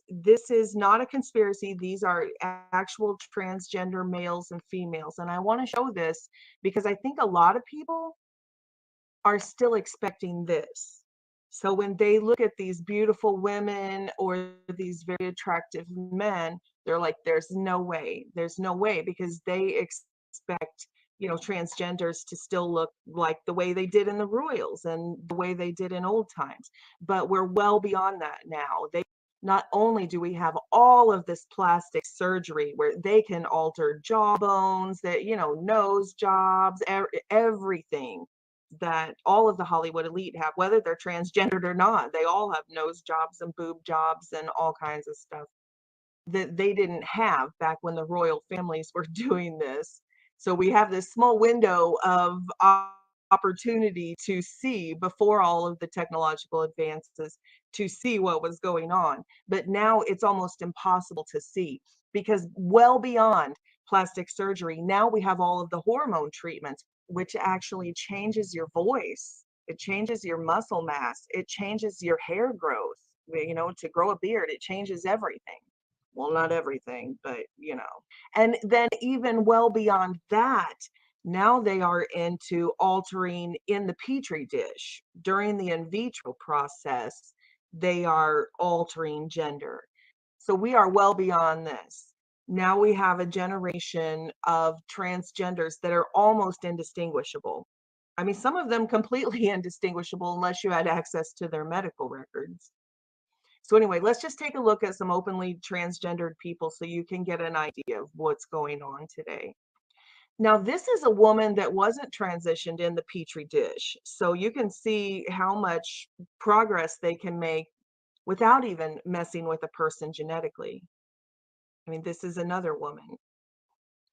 not a conspiracy. These are actual transgender males and females. And I want to show this because I think a lot of people are still expecting this. So when they look at these beautiful women or these very attractive men, they're like, there's no way, because they expect, transgenders to still look like the way they did in the royals and the way they did in old times. But we're well beyond that now. Not only do we have all of this plastic surgery where they can alter jawbones, that, nose jobs, everything that all of the Hollywood elite have, whether they're transgendered or not, they all have nose jobs and boob jobs and all kinds of stuff that they didn't have back when the royal families were doing this. So we have this small window of opportunity to see before all of the technological advances to see what was going on. But now it's almost impossible to see because well beyond plastic surgery, now we have all of the hormone treatments, which actually changes your voice. It changes your muscle mass. It changes your hair growth, to grow a beard. It changes everything. Well, not everything, but and then even well beyond that, now they are into altering in the petri dish during the in vitro process. They are altering gender. So we are well beyond this. Now we have a generation of transgenders that are almost indistinguishable. I mean, some of them completely indistinguishable unless you had access to their medical records. So anyway, let's just take a look at some openly transgendered people so you can get an idea of what's going on today. Now, this is a woman that wasn't transitioned in the petri dish. So you can see how much progress they can make without even messing with a person genetically. I mean, this is another woman.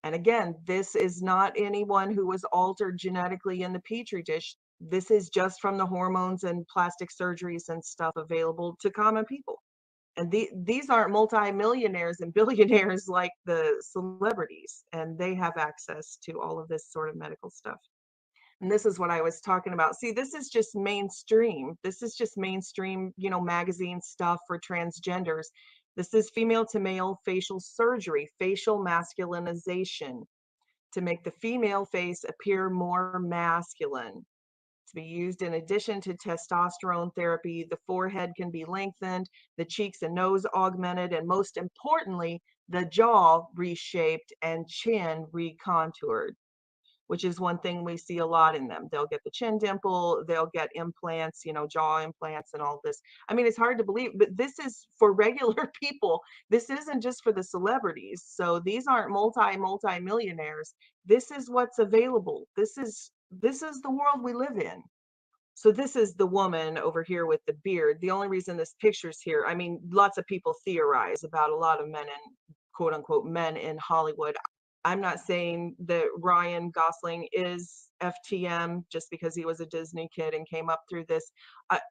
And again, this is not anyone who was altered genetically in the petri dish. This is just from the hormones and plastic surgeries and stuff available to common people. And these aren't multimillionaires and billionaires like the celebrities, and they have access to all of this sort of medical stuff. And this is what I was talking about. See, this is just mainstream. This is just mainstream, magazine stuff for transgenders. This is female to male facial surgery, facial masculinization to make the female face appear more masculine. To be used in addition to testosterone therapy, the forehead can be lengthened, the cheeks and nose augmented, and most importantly, the jaw reshaped and chin recontoured, which is one thing we see a lot in them. They'll get the chin dimple, they'll get implants, jaw implants and all this. I mean, it's hard to believe, but this is for regular people. This isn't just for the celebrities. So these aren't multi-millionaires. This is what's available. This is the world we live in. So this is the woman over here with the beard. The only reason this picture's here, I mean, lots of people theorize about a lot of men and quote unquote men in Hollywood. I'm not saying that Ryan Gosling is FTM just because he was a Disney kid and came up through this.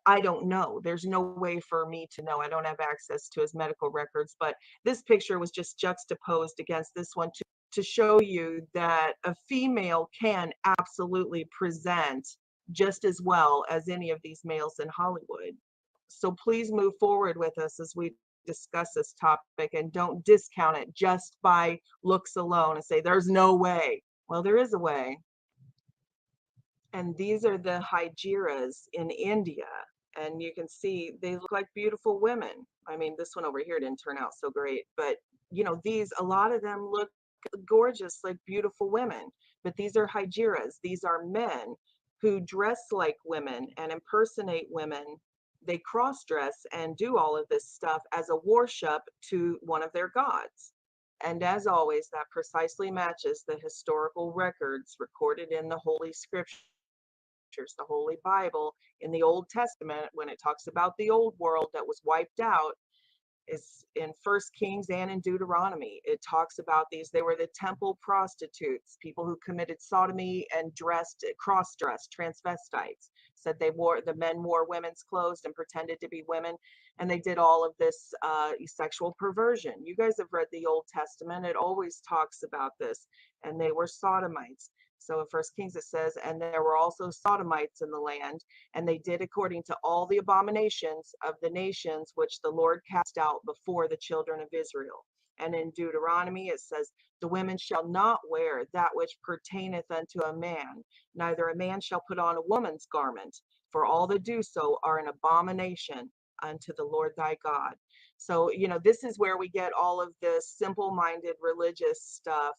I don't know. There's no way for me to know. I don't have access to his medical records, but this picture was just juxtaposed against this one to show you that a female can absolutely present just as well as any of these males in Hollywood. So please move forward with us as we discuss this topic, and don't discount it just by looks alone and say there's no way. Well, there is a way. And these are the Hygeras in India, and you can see they look like beautiful women. I mean, this one over here didn't turn out so great, but you know, these, a lot of them look gorgeous, like beautiful women. But these are Hygeras. These are men who dress like women and impersonate women. They cross-dress and do all of this stuff as a worship to one of their gods. And as always, that precisely matches the historical records recorded in the Holy Scriptures, the Holy Bible, in the Old Testament, when it talks about the old world that was wiped out. Is in First Kings and in Deuteronomy. It talks about these. They were the temple prostitutes, people who committed sodomy and cross-dressed, transvestites. Said the men wore women's clothes and pretended to be women, and they did all of this sexual perversion. You guys have read the Old Testament. It always talks about this, and they were sodomites. So in First Kings it says, and there were also sodomites in the land, and they did according to all the abominations of the nations which the Lord cast out before the children of Israel. And in Deuteronomy it says, the women shall not wear that which pertaineth unto a man, neither a man shall put on a woman's garment, for all that do so are an abomination unto the Lord thy God. So, you know, this is where we get all of this simple-minded religious stuff.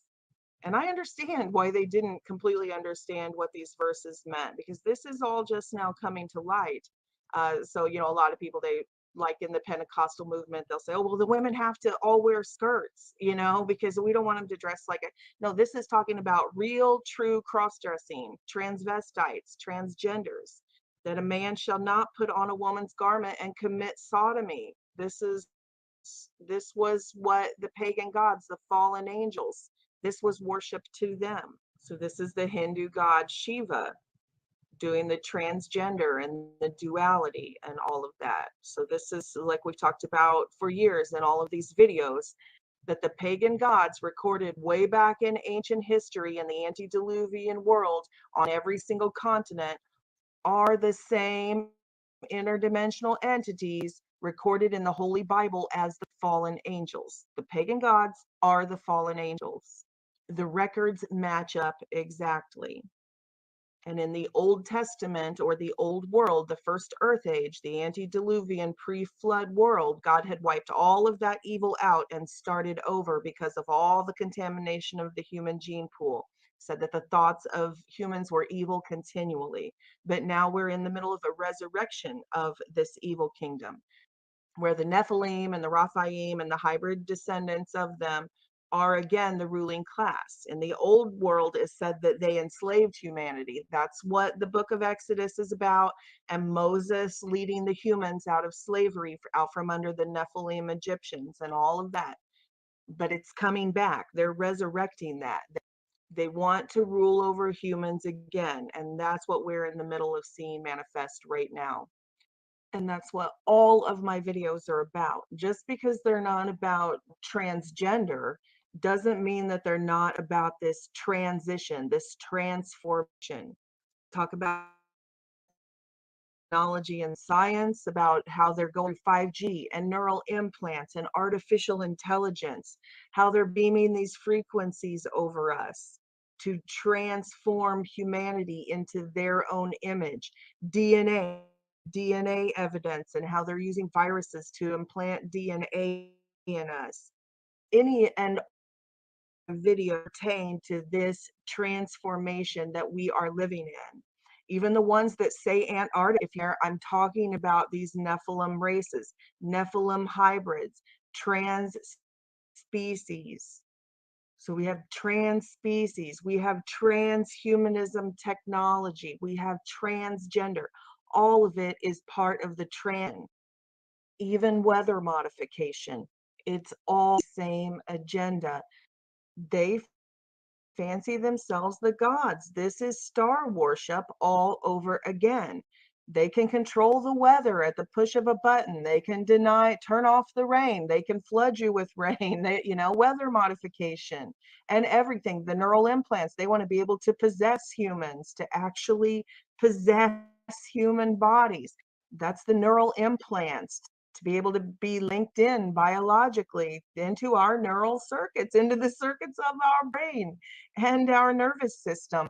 And I understand why they didn't completely understand what these verses meant, because this is all just now coming to light. So, you know, a lot of people, they like in the Pentecostal movement, they'll say, oh, well, the women have to all wear skirts, you know, because we don't want them to dress like it. No, this is talking about real, true cross-dressing, transvestites, transgenders, that a man shall not put on a woman's garment and commit sodomy. This was what the pagan gods, the fallen angels, this was worship to them. So this is the Hindu god Shiva doing the transgender and the duality and all of that. So this is, like we've talked about for years in all of these videos, that the pagan gods recorded way back in ancient history in the antediluvian world on every single continent are the same interdimensional entities recorded in the Holy Bible as the fallen angels. The pagan gods are the fallen angels. The records match up exactly. And in the Old Testament, or the Old World, the first Earth Age, the antediluvian pre-flood world, God had wiped all of that evil out and started over because of all the contamination of the human gene pool. Said that the thoughts of humans were evil continually. But now we're in the middle of a resurrection of this evil kingdom, where the Nephilim and the Raphaim and the hybrid descendants of them are again the ruling class. In the old world, it said that they enslaved humanity. That's what the book of Exodus is about, and Moses leading the humans out of slavery, out from under the Nephilim Egyptians and all of that. But it's coming back. They're resurrecting that. They want to rule over humans again, and that's what we're in the middle of seeing manifest right now. And that's what all of my videos are about. Just because they're not about transgender doesn't mean that they're not about this transition, this transformation. Talk about technology and science, about how they're going 5G and neural implants and artificial intelligence, how they're beaming these frequencies over us to transform humanity into their own image. DNA evidence, and how they're using viruses to implant DNA in us. Any and video pertain to this transformation that we are living in. Even the ones that say Antarctica, I'm talking about these Nephilim races, Nephilim hybrids, trans species. So we have trans species, we have transhumanism technology, we have transgender. all of it is part of the trend, even weather modification. It's all the same agenda. They fancy themselves the gods. This is star worship all over again. They can control the weather at the push of a button. They can turn off the rain. They can flood you with rain. Weather modification and everything. The neural implants, they want to be able to possess humans, to actually possess human bodies. That's the neural implants, to be able to be linked in biologically into our neural circuits, into the circuits of our brain and our nervous system.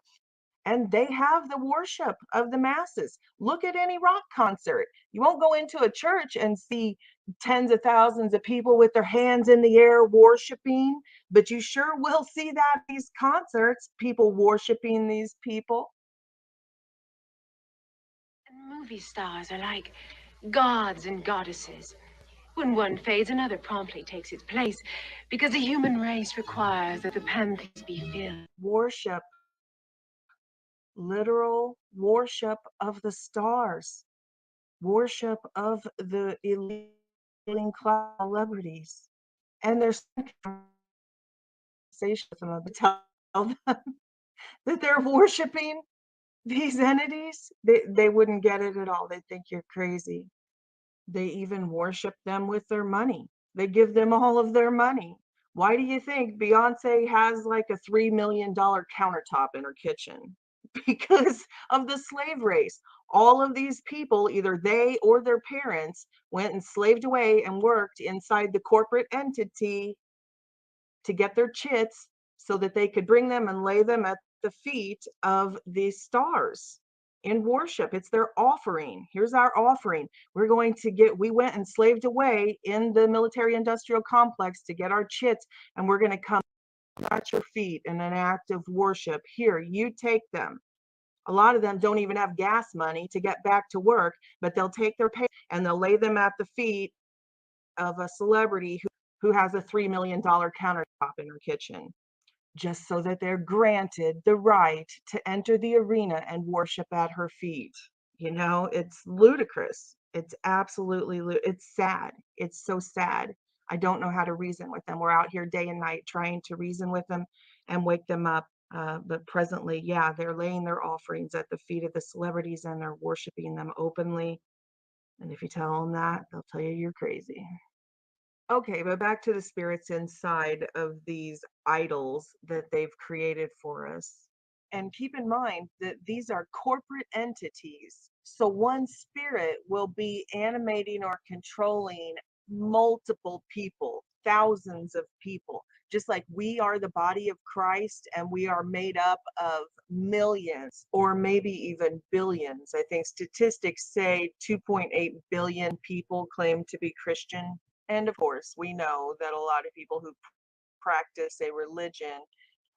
And they have the worship of the masses. Look at any rock concert. You won't go into a church and see tens of thousands of people with their hands in the air worshiping, but you sure will see that at these concerts, people worshiping these people. And movie stars are like gods and goddesses. When one fades, another promptly takes its place, because the human race requires that the pantheons be filled. Worship, literal worship of the stars, worship of the elite celebrities. And there's conversation with them, tell them that they're worshiping these entities. They wouldn't get it at all. They think you're crazy. They even worship them with their money. They give them all of their money. Why do you think Beyonce has like a $3 million countertop in her kitchen? Because of the slave race. All of these people, either they or their parents, went and slaved away and worked inside the corporate entity to get their chits so that they could bring them and lay them at the feet of the stars in worship. It's their offering. Here's our offering. We went and slaved away in the military industrial complex to get our chits, and we're going to come at your feet in an act of worship. Here, you take them. A lot of them don't even have gas money to get back to work, but they'll take their pay and they'll lay them at the feet of a celebrity who has a $3 million countertop in her kitchen, just so that they're granted the right to enter the arena and worship at her feet. It's ludicrous. It's absolutely, it's sad. It's so sad. I don't know how to reason with them. We're out here day and night trying to reason with them and wake them up. But presently, yeah, they're laying their offerings at the feet of the celebrities and they're worshiping them openly. And if you tell them that, they'll tell you you're crazy. Okay, but back to the spirits inside of these idols that they've created for us. And keep in mind that these are corporate entities. So one spirit will be animating or controlling multiple people, thousands of people. Just like we are the body of Christ and we are made up of millions or maybe even billions. I think statistics say 2.8 billion people claim to be Christian. And of course, we know that a lot of people who practice a religion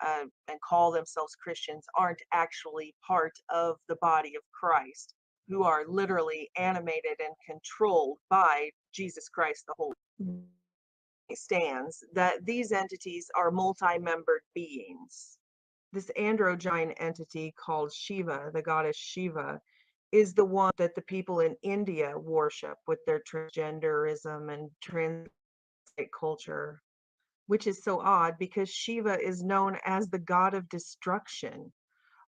and call themselves Christians aren't actually part of the body of Christ, who are literally animated and controlled by Jesus Christ, the Holy Spirit. Stands that these entities are multi-membered beings. This androgyne entity called Shiva, the goddess Shiva, is the one that the people in India worship with their transgenderism and trans culture, which is so odd because Shiva is known as the god of destruction,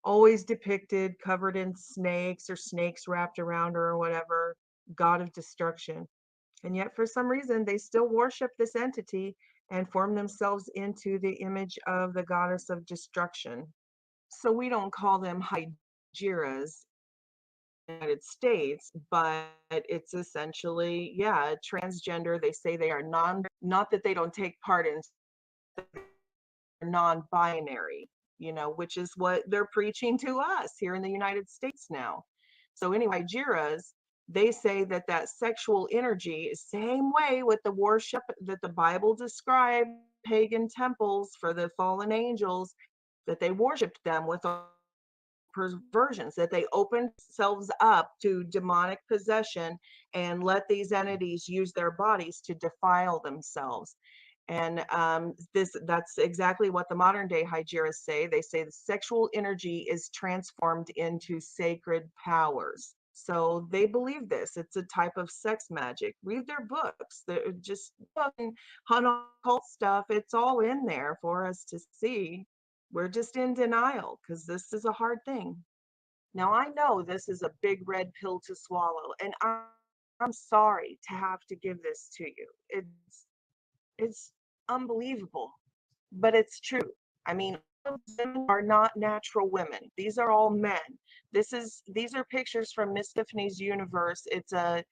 always depicted covered in snakes or snakes wrapped around her or whatever, god of destruction. And yet for some reason, they still worship this entity and form themselves into the image of the goddess of destruction. So we don't call them Hygeras in the United States, but it's essentially, yeah, transgender. They say they are not that they don't take part in non-binary, which is what they're preaching to us here in the United States now. So anyway, Hygeras, they say that sexual energy is same way with the worship that the Bible described pagan temples for the fallen angels, that they worshiped them with perversions, that they opened themselves up to demonic possession and let these entities use their bodies to defile themselves. And that's exactly what the modern day Hygeras say. They say the sexual energy is transformed into sacred powers. So they believe this. It's a type of sex magic. Read their books. They're just fucking occult stuff. It's all in there for us to see. We're just in denial because this is a hard thing. Now, I know this is a big red pill to swallow, and I'm sorry to have to give this to you. It's unbelievable, but it's true. I mean, all of them are not natural women. These are all men. These are pictures from Miss Tiffany's Universe. It's a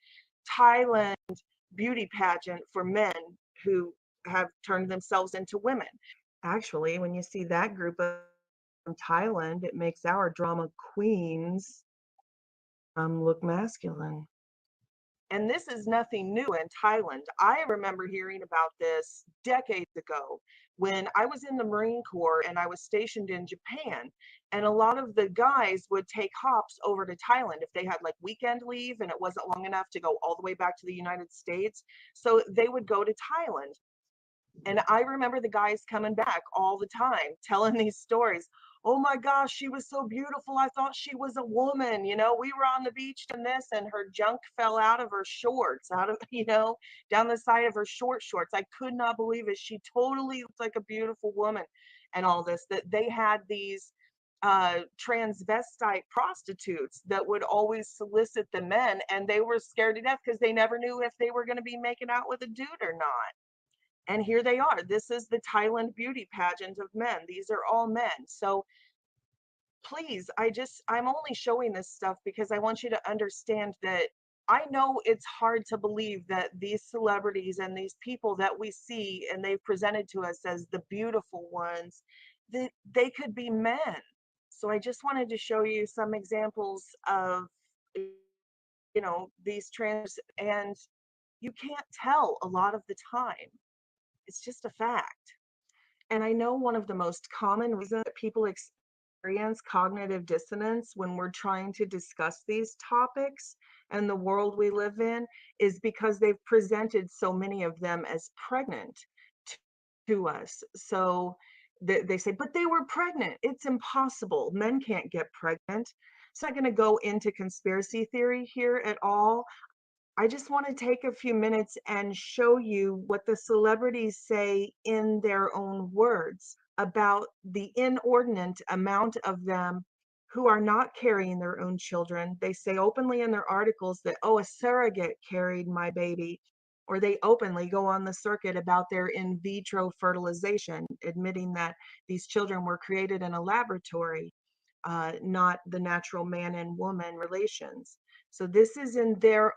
Thailand beauty pageant for men who have turned themselves into women. Actually, when you see that group from Thailand, it makes our drama queens look masculine. And this is nothing new in Thailand. I remember hearing about this decades ago when I was in the Marine Corps and I was stationed in Japan. And a lot of the guys would take hops over to Thailand if they had like weekend leave and it wasn't long enough to go all the way back to the United States. So they would go to Thailand. And I remember the guys coming back all the time telling these stories. Oh my gosh, she was so beautiful. I thought she was a woman. You know, we were on the beach and this, and her junk fell out of her shorts, out of, you know, down the side of her shorts. I could not believe it. She totally looked like a beautiful woman and all this, that they had these transvestite prostitutes that would always solicit the men, and they were scared to death because they never knew if they were going to be making out with a dude or not. And here they are. This is the Thailand beauty pageant of men. These are all men. So please, I'm only showing this stuff because I want you to understand that I know it's hard to believe that these celebrities and these people that we see and they've presented to us as the beautiful ones, that they could be men. So I just wanted to show you some examples of, you know, these trans, and you can't tell a lot of the time. It's just a fact. And I know one of the most common reasons that people experience cognitive dissonance when we're trying to discuss these topics and the world we live in is because they've presented so many of them as pregnant to us. So they say, but they were pregnant. It's impossible. Men can't get pregnant. So I'm not going to go into conspiracy theory here at all. I just want to take a few minutes and show you what the celebrities say in their own words about the inordinate amount of them who are not carrying their own children. They say openly in their articles that, oh, a surrogate carried my baby, or they openly go on the circuit about their in vitro fertilization, admitting that these children were created in a laboratory, not the natural man and woman relations. So this is in their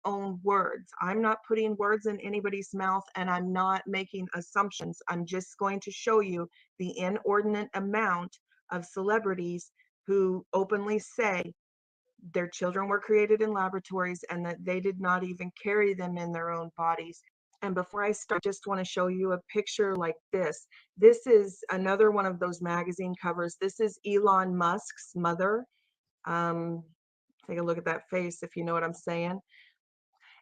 own words. I'm not putting words in anybody's mouth, and I'm not making assumptions. I'm just going to show you the inordinate amount of celebrities who openly say their children were created in laboratories and that they did not even carry them in their own bodies. And before I start, I just want to show you a picture like this. This is another one of those magazine covers. This is Elon Musk's mother. Take a look at that face if you know what I'm saying.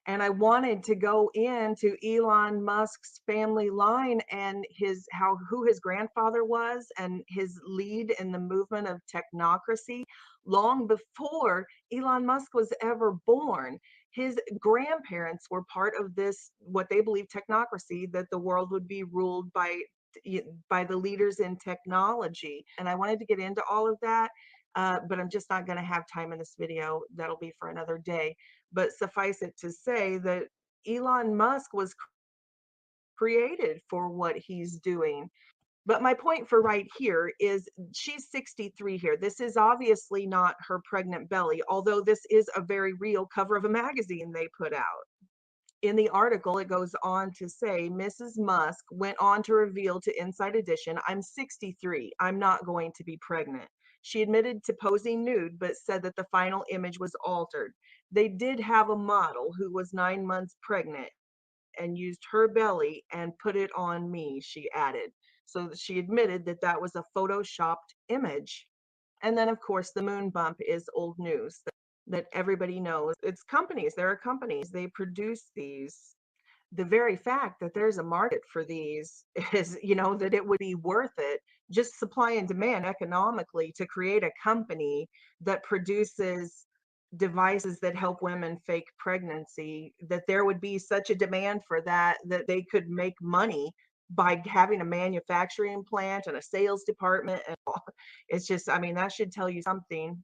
And I wanted to go into Elon Musk's family line and who his grandfather was and his lead in the movement of technocracy long before Elon Musk was ever born. His grandparents were part of this, what they believe technocracy, that the world would be ruled by the leaders in technology. And I wanted to get into all of that, but I'm just not going to have time in this video. That'll be for another day. But suffice it to say that Elon Musk was created for what he's doing. But my point for right here is she's 63 here. This is obviously not her pregnant belly, although this is a very real cover of a magazine they put out. In the article, it goes on to say, Mrs. Musk went on to reveal to Inside Edition, I'm 63. I'm not going to be pregnant. She admitted to posing nude, but said that the final image was altered. They did have a model who was 9 months pregnant and used her belly and put it on me, she added. So she admitted that that was a photoshopped image. And then, of course, the moon bump is old news that everybody knows. It's companies. There are companies. They produce these. The very fact that there's a market for these is, you know, that it would be worth it, just supply and demand economically, to create a company that produces devices that help women fake pregnancy, that there would be such a demand for that they could make money by having a manufacturing plant and a sales department and all. It's just, I mean, that should tell you something.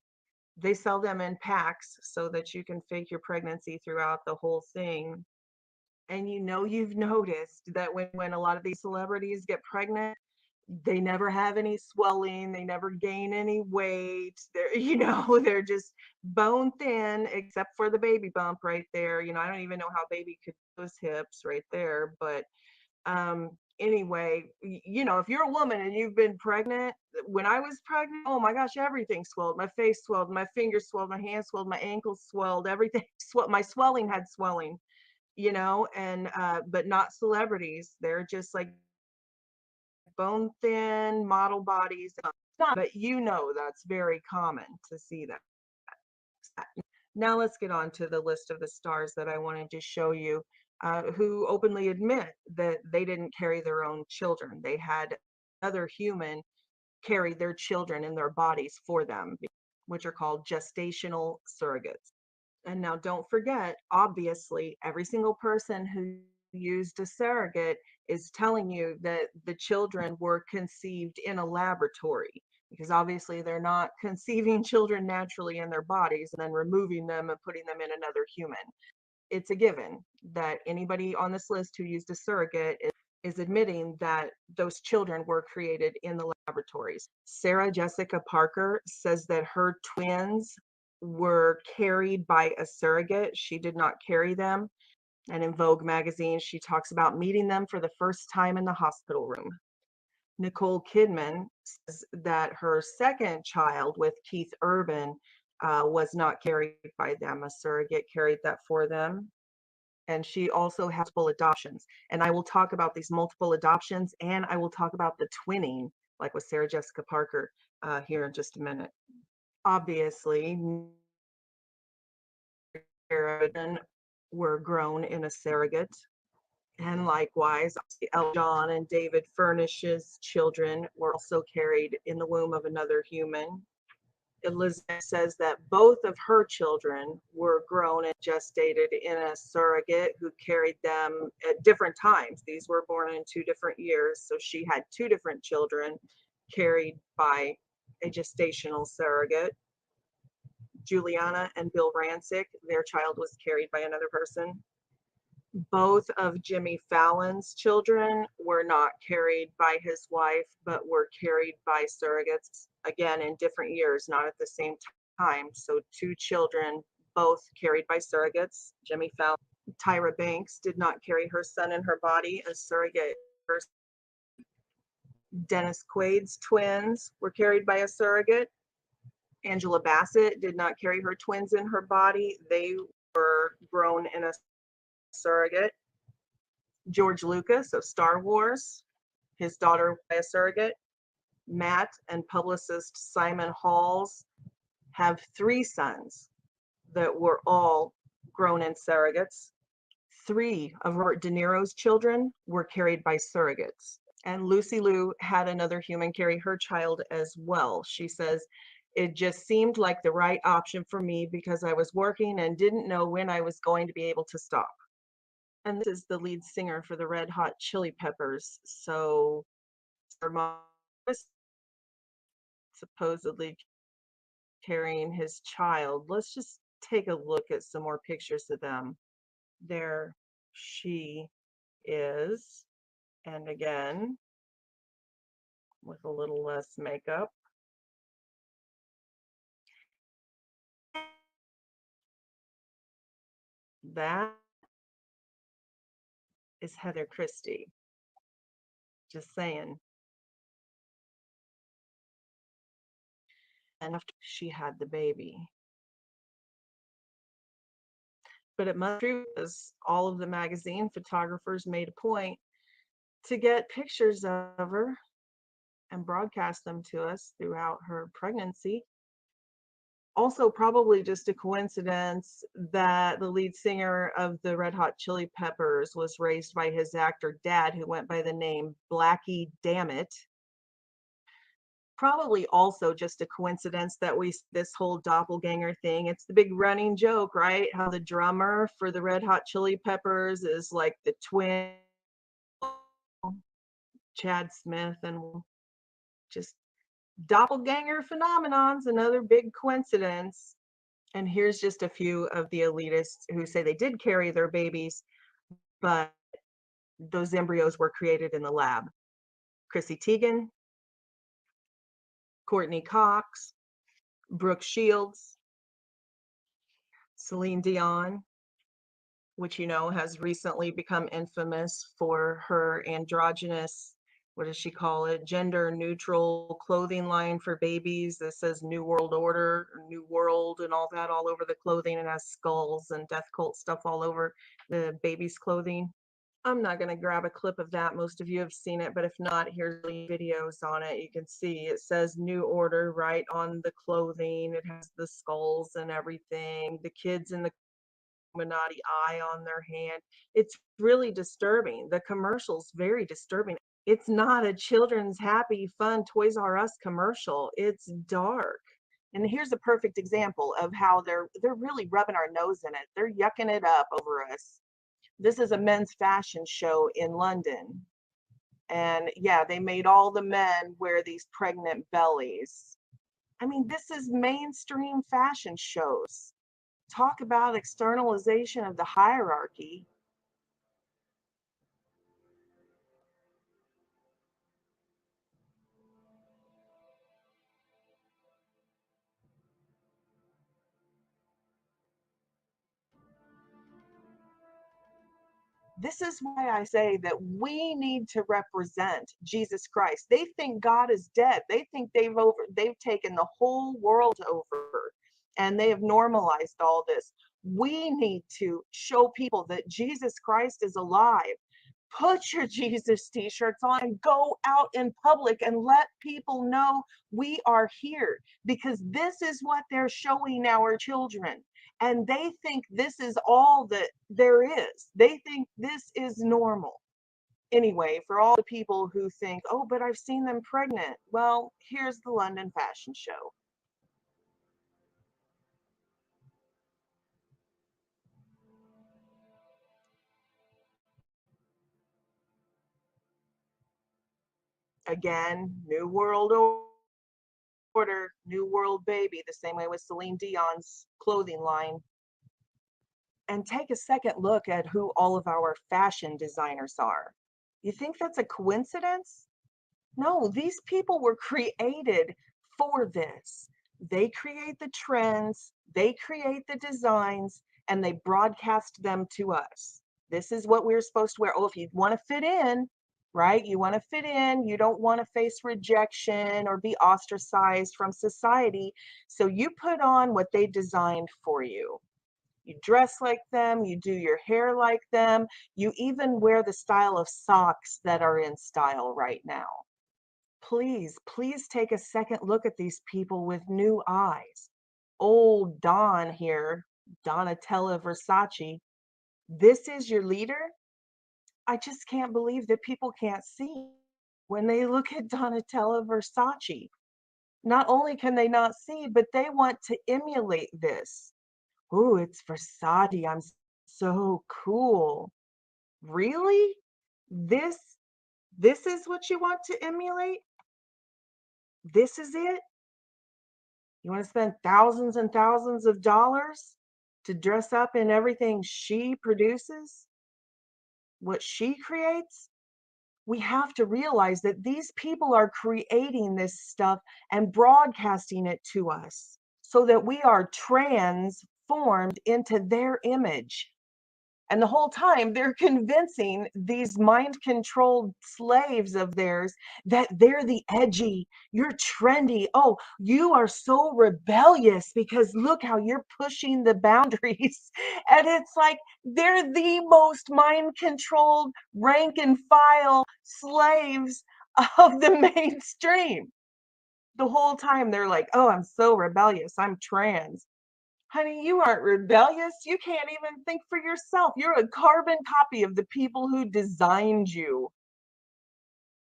They sell them in packs so that you can fake your pregnancy throughout the whole thing. And you've noticed that when a lot of these celebrities get pregnant, they never have any swelling, they never gain any weight. They're, they're just bone thin, except for the baby bump right there. I don't even know how baby could those hips right there. But anyway, if you're a woman and you've been pregnant, when I was pregnant, oh my gosh, everything swelled. My face swelled, my fingers swelled, my hands swelled, my ankles swelled, everything swelled. My swelling had swelling, and but not celebrities. They're just like bone thin model bodies, but that's very common to see that. Now let's get on to the list of the stars that I wanted to show you, who openly admit that they didn't carry their own children. They had another human carry their children in their bodies for them, which are called gestational surrogates. And now don't forget, obviously, every single person who used a surrogate is telling you that the children were conceived in a laboratory, because obviously they're not conceiving children naturally in their bodies and then removing them and putting them in another human. It's a given that anybody on this list who used a surrogate is admitting that those children were created in the laboratories. Sarah Jessica Parker says that her twins were carried by a surrogate. She did not carry them. And in Vogue magazine, she talks about meeting them for the first time in the hospital room. Nicole Kidman says that her second child with Keith Urban was not carried by them. A surrogate carried that for them. And she also has multiple adoptions. And I will talk about these multiple adoptions, and I will talk about the twinning, like with Sarah Jessica Parker, here in just a minute. Obviously, children were grown in a surrogate. And likewise, John and David Furnish's children were also carried in the womb of another human. Elizabeth says that both of her children were grown and gestated in a surrogate who carried them at different times. These were born in 2 different years. So she had 2 different children carried by a gestational surrogate. Juliana and Bill Rancic, their child was carried by another person. Both of Jimmy Fallon's children were not carried by his wife, but were carried by surrogates, again, in different years, not at the same time. So 2 children, both carried by surrogates. Jimmy Fallon. Tyra Banks did not carry her son in her body. A surrogate. Dennis Quaid's twins were carried by a surrogate. Angela Bassett did not carry her twins in her body. They were grown in a surrogate. George Lucas of Star Wars, his daughter by a surrogate. Matt and publicist Simon Halls have 3 sons that were all grown in surrogates. 3 of Robert De Niro's children were carried by surrogates. And Lucy Liu had another human carry her child as well. She says, it just seemed like the right option for me because I was working and didn't know when I was going to be able to stop. And this is the lead singer for the Red Hot Chili Peppers. So her mom was supposedly carrying his child. Let's just take a look at some more pictures of them. There she is. And again, with a little less makeup. That is Heather Christie. Just saying. And after she had the baby. But it must be because all of the magazine photographers made a point to get pictures of her and broadcast them to us throughout her pregnancy. Also, probably just a coincidence that the lead singer of the Red Hot Chili Peppers was raised by his actor dad, who went by the name Blackie Dammit. Probably also just a coincidence that this whole doppelganger thing. It's the big running joke, right? How the drummer for the Red Hot Chili Peppers is like the twin Chad Smith, and just doppelganger phenomenon's another big coincidence. And here's just a few of the elitists who say they did carry their babies, but those embryos were created in the lab. Chrissy Teigen, Courtney Cox, Brooke Shields, Celine Dion, which, you know, has recently become infamous for her androgynous, what does she call it, gender neutral clothing line for babies that says New World Order or New World and all that all over the clothing, and has skulls and death cult stuff all over the baby's clothing. I'm not going to grab a clip of that. Most of you have seen it, but if not, here's the videos on it. You can see it says New Order right on the clothing. It has the skulls and everything. The kids in the Illuminati eye on their hand. It's really disturbing. The commercial's very disturbing. It's not a children's happy, fun Toys R Us commercial. It's dark. And here's a perfect example of how they're really rubbing our nose in it. They're yucking it up over us. This is a men's fashion show in London. And yeah, they made all the men wear these pregnant bellies. I mean, this is mainstream fashion shows. Talk about externalization of the hierarchy. This is why I say that we need to represent Jesus Christ. They think God is dead. They think they've taken the whole world over, and they have normalized all this. We need to show people that Jesus Christ is alive. Put your Jesus t-shirts on and go out in public and let people know we are here, because this is what they're showing our children. And they think this is all that there is. They think this is normal. Anyway, for all the people who think, oh, but I've seen them pregnant. Well, here's the London fashion show. Again, New World Order, New World Baby, the same way with Celine Dion's clothing line. And take a second look at who all of our fashion designers are. You think that's a coincidence? No, these people were created for this. They create the trends, they create the designs, and they broadcast them to us. This is what we're supposed to wear. Oh, if you want to fit in, right? You want to fit in, you don't want to face rejection or be ostracized from society. So you put on what they designed for you. You dress like them, you do your hair like them, you even wear the style of socks that are in style right now. Please, please take a second look at these people with new eyes. Old Don here, Donatella Versace, this is your leader? I just can't believe that people can't see when they look at Donatella Versace. Not only can they not see, but they want to emulate this. Oh, it's Versace. I'm so cool. Really? This is what you want to emulate? This is it? You want to spend thousands and thousands of dollars to dress up in everything she produces? What she creates? We have to realize that these people are creating this stuff and broadcasting it to us so that we are transformed into their image. And the whole time they're convincing these mind-controlled slaves of theirs that they're the edgy, you're trendy. Oh, you are so rebellious because look how you're pushing the boundaries. And it's like they're the most mind-controlled, rank and file slaves of the mainstream. The whole time they're like, oh, I'm so rebellious, I'm trans. Honey, you aren't rebellious. You can't even think for yourself. You're a carbon copy of the people who designed you.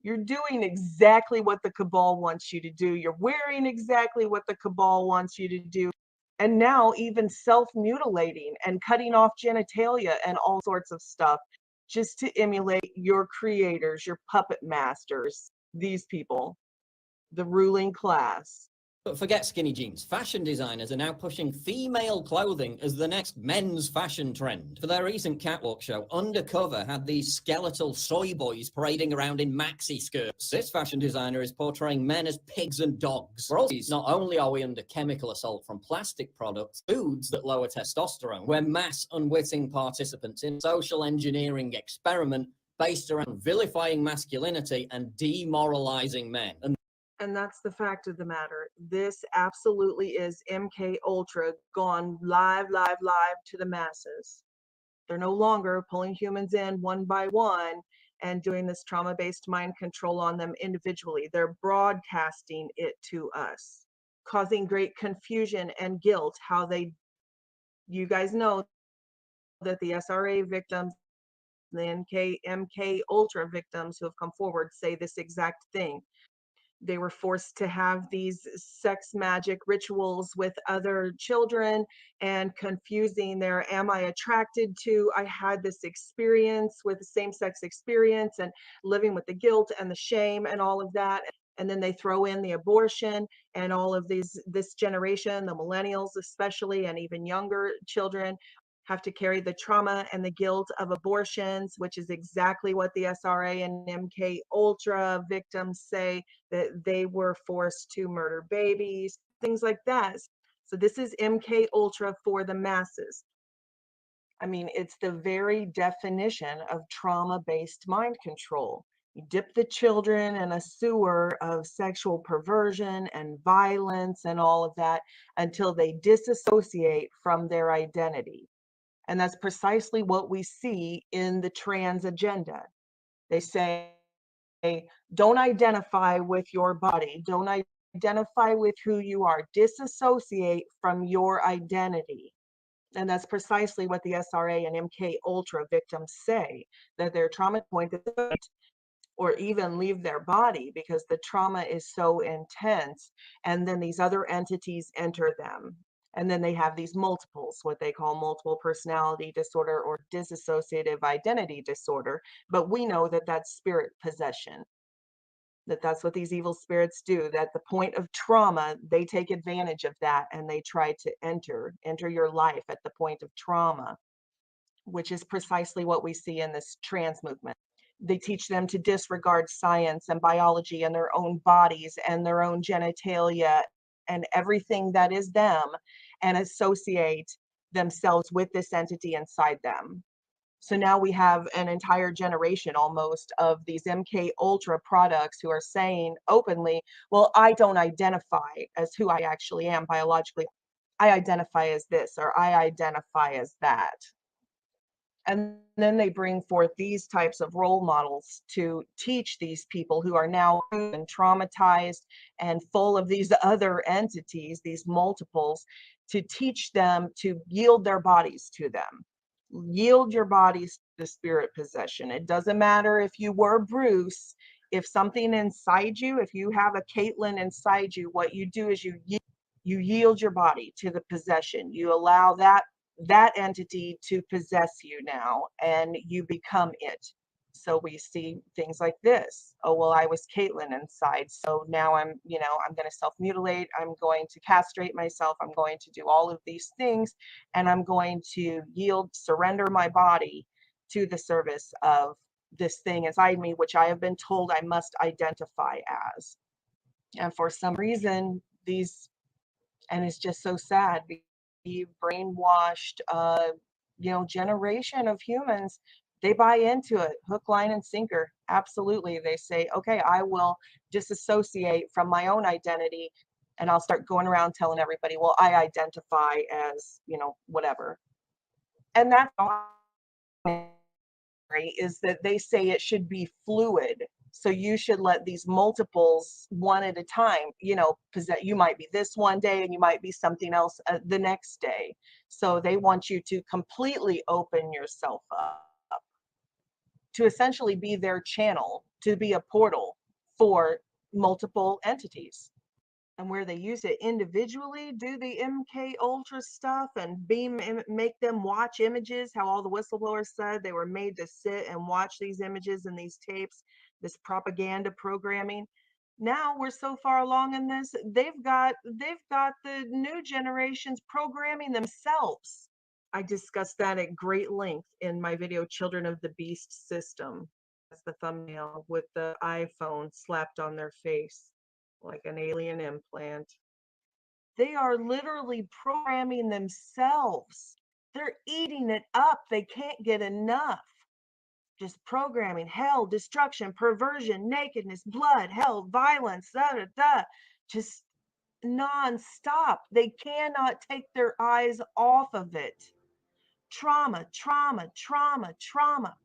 You're doing exactly what the cabal wants you to do. You're wearing exactly what the cabal wants you to do. And now even self-mutilating and cutting off genitalia and all sorts of stuff just to emulate your creators, your puppet masters, these people, the ruling class. But forget skinny jeans. Fashion designers are now pushing female clothing as the next men's fashion trend. For their recent catwalk show, Undercover had these skeletal soy boys parading around in maxi skirts. This fashion designer is portraying men as pigs and dogs. For all these, not only are we under chemical assault from plastic products, foods that lower testosterone, we're mass unwitting participants in social engineering experiment based around vilifying masculinity and demoralizing men. And that's the fact of the matter. This absolutely is MK Ultra gone live to the masses. They're no longer pulling humans in one by one and doing this trauma-based mind control on them individually. They're broadcasting it to us, causing great confusion and guilt. You guys know that the SRA victims, the MK Ultra victims who have come forward say this exact thing. They were forced to have these sex magic rituals with other children and confusing their, am I attracted to, I had this experience with the same-sex experience and living with the guilt and the shame and all of that. And then they throw in the abortion and all of this generation, the millennials especially, and even younger children have to carry the trauma and the guilt of abortions, which is exactly what the SRA and MK Ultra victims say, that they were forced to murder babies, things like that. So this is MK Ultra for the masses. I mean, it's the very definition of trauma-based mind control. You dip the children in a sewer of sexual perversion and violence and all of that until they disassociate from their identity. And that's precisely what we see in the trans agenda. They say, don't identify with your body, don't identify with who you are, disassociate from your identity. And that's precisely what the SRA and MK Ultra victims say, that their trauma point or even leave their body because the trauma is so intense, and then these other entities enter them. And then they have these multiples, what they call multiple personality disorder or dissociative identity disorder. But we know that that's spirit possession, that's what these evil spirits do, that the point of trauma, they take advantage of that and they try to enter your life at the point of trauma, which is precisely what we see in this trans movement. They teach them to disregard science and biology and their own bodies and their own genitalia and everything that is them, and associate themselves with this entity inside them. So now we have an entire generation almost of these MK Ultra products who are saying openly, well, I don't identify as who I actually am biologically. I identify as this, or I identify as that. And then they bring forth these types of role models to teach these people who are now traumatized and full of these other entities, these multiples, to teach them to yield their bodies to them. Yield your bodies to spirit possession. It doesn't matter if you were Bruce, if something inside you, if you have a Caitlin inside you, what you do is you yield your body to the possession. You allow that entity to possess you now, and you become it. So we see things like this. Oh, well, I was Caitlin inside, so now I'm going to self-mutilate, I'm going to castrate myself, I'm going to do all of these things, and I'm going to surrender my body to the service of this thing inside me, which I have been told I must identify as. And for some reason, and it's just so sad, the brainwashed generation of humans, they buy into it hook, line, and sinker. Absolutely. They say, okay, I will disassociate from my own identity and I'll start going around telling everybody, well, I identify as whatever. And that's is that they say it should be fluid. So you should let these multiples one at a time, you might be this one day and you might be something else the next day. So they want you to completely open yourself up to essentially be their channel, to be a portal for multiple entities. And where they use it individually, do the MK Ultra stuff and make them watch images, how all the whistleblowers said they were made to sit and watch these images and these tapes, this propaganda programming. Now we're so far along in this, they've got the new generations programming themselves. I discussed that at great length in my video, Children of the Beast System. That's the thumbnail with the iPhone slapped on their face like an alien implant. They are literally programming themselves. They're eating it up. They can't get enough. Just programming hell, destruction, perversion, nakedness, blood, hell, violence, just non-stop. They cannot take their eyes off of it. Trauma, trauma, trauma, trauma.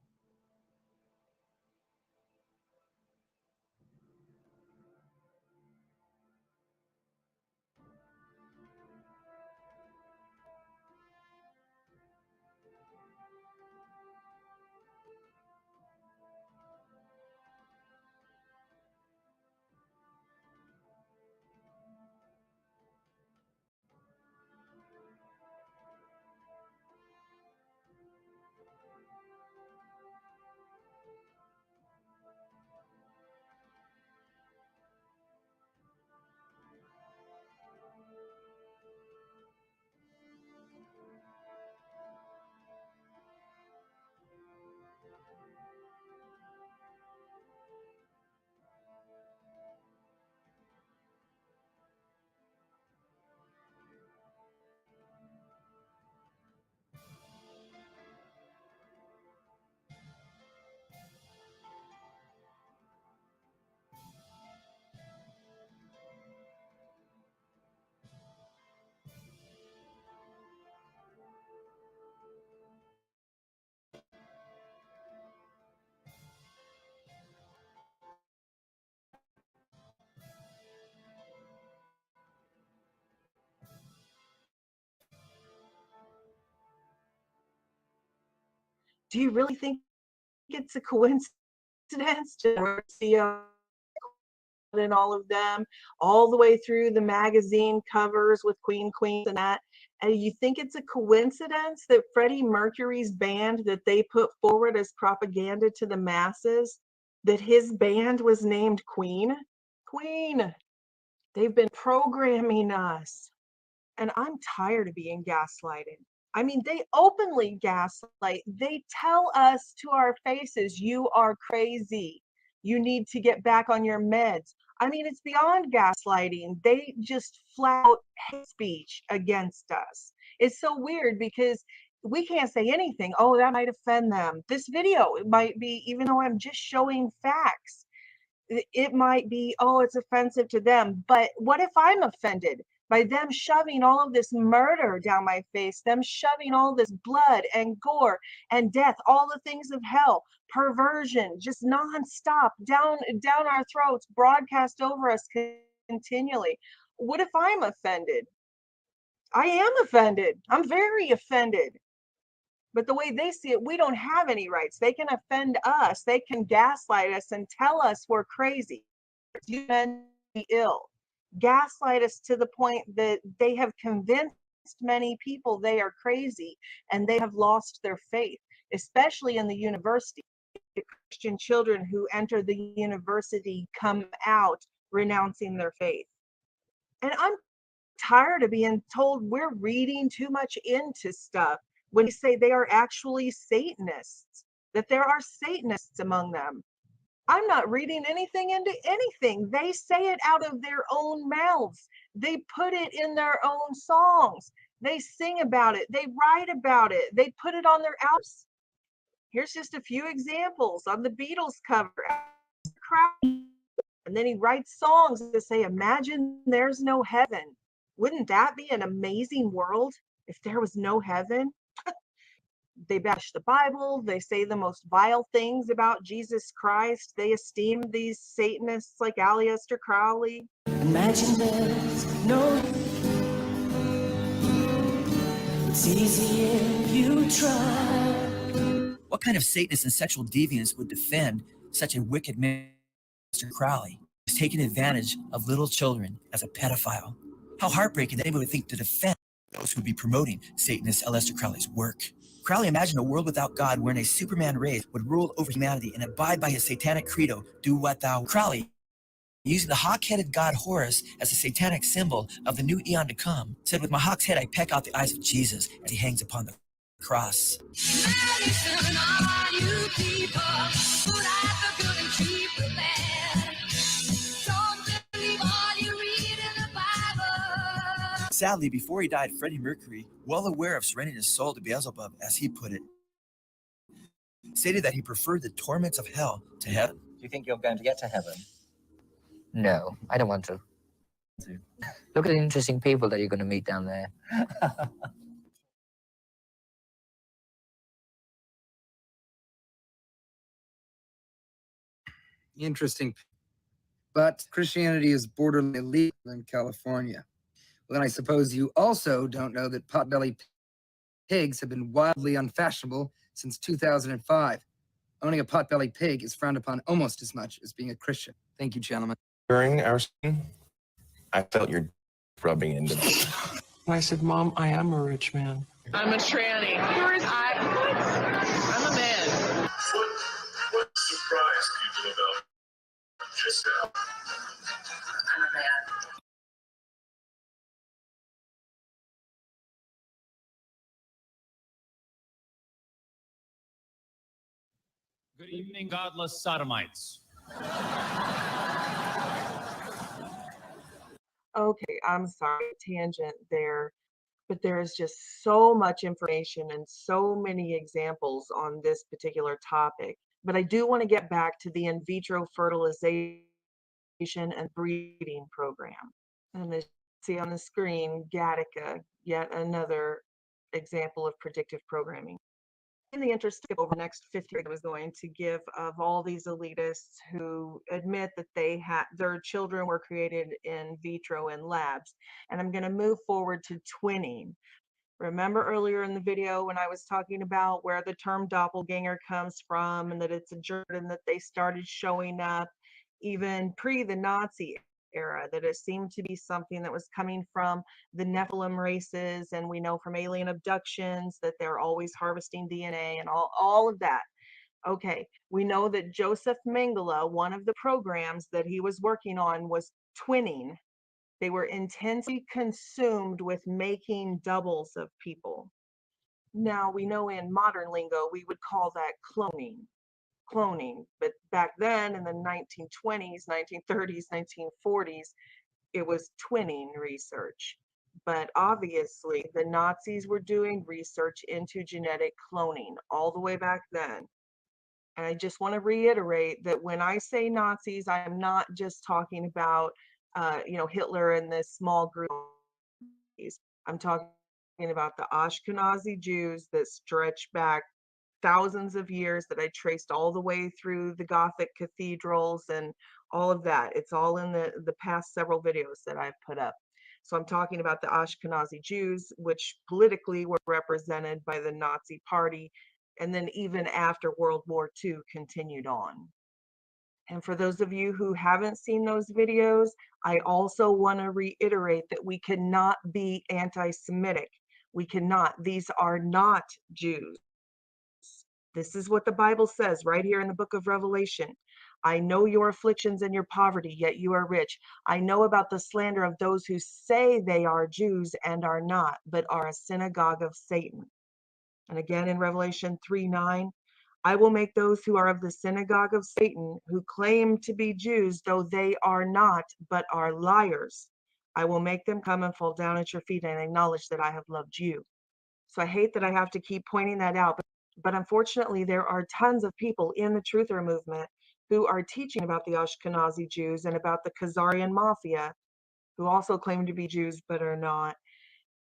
Do you really think it's a coincidence to see and all of them all the way through the magazine covers with queens and that? And you think it's a coincidence that Freddie Mercury's band that they put forward as propaganda to the masses, that his band was named Queen? Queen. They've been programming us. And I'm tired of being gaslighted. I mean, they openly gaslight. They tell us to our faces, you are crazy. You need to get back on your meds. I mean, it's beyond gaslighting. They just flat out hate speech against us. It's so weird because we can't say anything. Oh, that might offend them. This video, it might be, even though I'm just showing facts, it might be, oh, it's offensive to them. But what if I'm offended by them shoving all of this murder down my face, them shoving all this blood and gore and death, all the things of hell, perversion, just nonstop down our throats, broadcast over us continually? What if I'm offended? I am offended. I'm very offended. But the way they see it, we don't have any rights. They can offend us. They can gaslight us and tell us we're crazy, you mentally ill. Gaslight us to the point that they have convinced many people they are crazy and they have lost their faith, especially in the university. The Christian children who enter the university come out renouncing their faith. And I'm tired of being told we're reading too much into stuff when they say they are actually Satanists, that there are Satanists among them. I'm not reading anything into anything. They say it out of their own mouths. They put it in their own songs. They sing about it. They write about it. They put it on their albums. Here's just a few examples on the Beatles cover. And then he writes songs that say, imagine there's no heaven. Wouldn't that be an amazing world if there was no heaven? They bash the Bible. They say the most vile things about Jesus Christ. They esteem these Satanists like Aleister Crowley. Imagine there's no. It's easy if you try. What kind of Satanist and sexual deviance would defend such a wicked man? Crowley was taking advantage of little children as a pedophile. How heartbreaking that anyone would think to defend those who would be promoting Satanist Aleister Crowley's work. Crowley imagined a world without God wherein a Superman race would rule over humanity and abide by his satanic credo, do what thou. Crowley, using the hawk-headed god Horus as a satanic symbol of the new eon to come, said, with my hawk's head I peck out the eyes of Jesus as he hangs upon the cross. Sadly, before he died, Freddie Mercury, well aware of surrendering his soul to Beelzebub, as he put it, stated that he preferred the torments of hell to heaven. Do you think you're going to get to heaven? No, I don't want to. Look at the interesting people that you're going to meet down there. Interesting. But Christianity is borderline illegal in California. Well, then I suppose you also don't know that potbelly pigs have been wildly unfashionable since 2005. Owning a potbelly pig is frowned upon almost as much as being a Christian. Thank you, gentlemen. During our scene, I felt your rubbing into me. And I said, Mom, I am a rich man. I'm a tranny. I'm a man. What surprised people about just now? I'm a man. Good evening, godless sodomites. Okay, I'm sorry, tangent there, but there is just so much information and so many examples on this particular topic. But I do want to get back to the in vitro fertilization and breeding program. And as you see on the screen, Gattaca, yet another example of predictive programming. In the interest of over the next 50 years, I was going to give of all these elitists who admit that their children were created in vitro in labs. And I'm going to move forward to twinning. Remember earlier in the video when I was talking about where the term doppelganger comes from and that it's a germ and that they started showing up even pre the Nazi era, that it seemed to be something that was coming from the Nephilim races, and we know from alien abductions that they're always harvesting DNA and all of that. Okay, we know that Joseph Mengele, one of the programs that he was working on was twinning. They were intensely consumed with making doubles of people. Now we know in modern lingo we would call that cloning, but back then in the 1920s, 1930s, 1940s, it was twinning research. But obviously the Nazis were doing research into genetic cloning all the way back then. And I just want to reiterate that when I say Nazis, I'm not just talking about Hitler and this small group. I'm talking about the Ashkenazi Jews that stretch back thousands of years, that I traced all the way through the Gothic cathedrals and all of that. It's all in the past several videos that I've put up. So I'm talking about the Ashkenazi Jews, which politically were represented by the Nazi Party, and then even after World War II continued on. And for those of you who haven't seen those videos, I also want to reiterate that we cannot be anti-Semitic. We cannot. These are not Jews. This is what the Bible says right here in the book of Revelation. I know your afflictions and your poverty, yet you are rich. I know about the slander of those who say they are Jews and are not, but are a synagogue of Satan. And again in Revelation 3:9, I will make those who are of the synagogue of Satan, who claim to be Jews, though they are not, but are liars. I will make them come and fall down at your feet and acknowledge that I have loved you. So I hate that I have to keep pointing that out, but unfortunately there are tons of people in the Truther movement who are teaching about the Ashkenazi Jews and about the Khazarian Mafia, who also claim to be Jews but are not.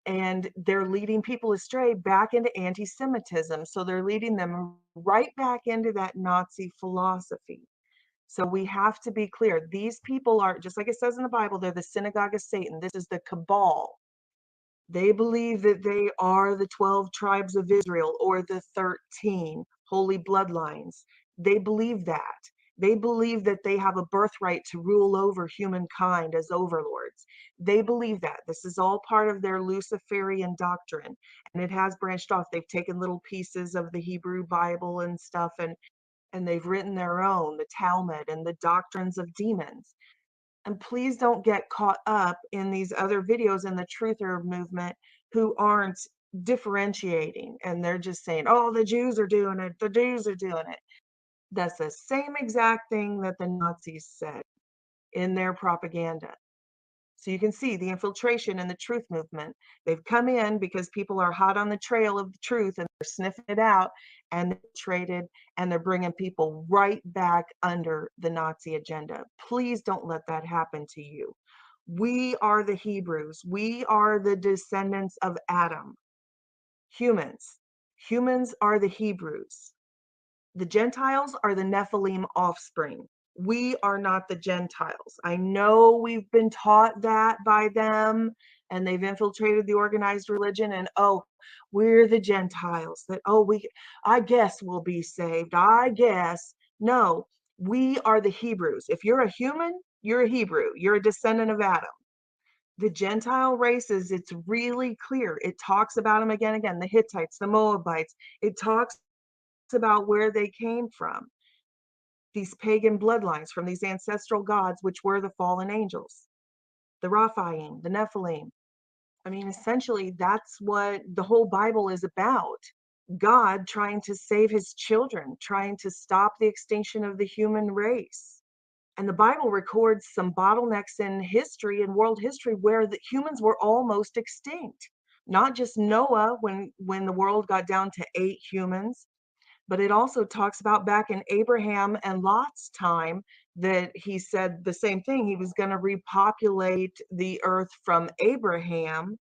And they're leading people astray back into anti-Semitism. So they're leading them right back into that Nazi philosophy. So we have to be clear. These people are, just like it says in the Bible, they're the synagogue of Satan. This is the cabal. They believe that they are the 12 tribes of Israel or the 13 holy bloodlines. They believe that. They believe that they have a birthright to rule over humankind as overlords. They believe that. This is all part of their Luciferian doctrine, and it has branched off. They've taken little pieces of the Hebrew Bible and stuff, and they've written their own, the Talmud and the doctrines of demons. And please don't get caught up in these other videos in the truther movement who aren't differentiating, and they're just saying, oh, the Jews are doing it, the Jews are doing it. That's the same exact thing that the Nazis said in their propaganda. So you can see the infiltration in the truth movement. They've come in because people are hot on the trail of the truth and they're sniffing it out, and they're traded, and they're bringing people right back under the Nazi agenda. Please don't let that happen to you. We are the Hebrews. We are the descendants of Adam. Humans. Humans are the Hebrews. The Gentiles are the Nephilim offspring. We are not the Gentiles. I know we've been taught that by them, and they've infiltrated the organized religion, and oh, we're the Gentiles. That, oh, I guess we'll be saved. I guess. No, we are the Hebrews. If you're a human, you're a Hebrew. You're a descendant of Adam. The Gentile races, it's really clear. It talks about them again and again. The Hittites, the Moabites. It talks about where they came from, these pagan bloodlines from these ancestral gods, which were the fallen angels, the Raphaim, the Nephilim. I mean, essentially, that's what the whole Bible is about. God trying to save his children, trying to stop the extinction of the human race. And the Bible records some bottlenecks in history, in world history, where the humans were almost extinct. Not just Noah, when the world got down to 8 humans, but it also talks about back in Abraham and Lot's time that he said the same thing. He was going to repopulate the earth from Abraham.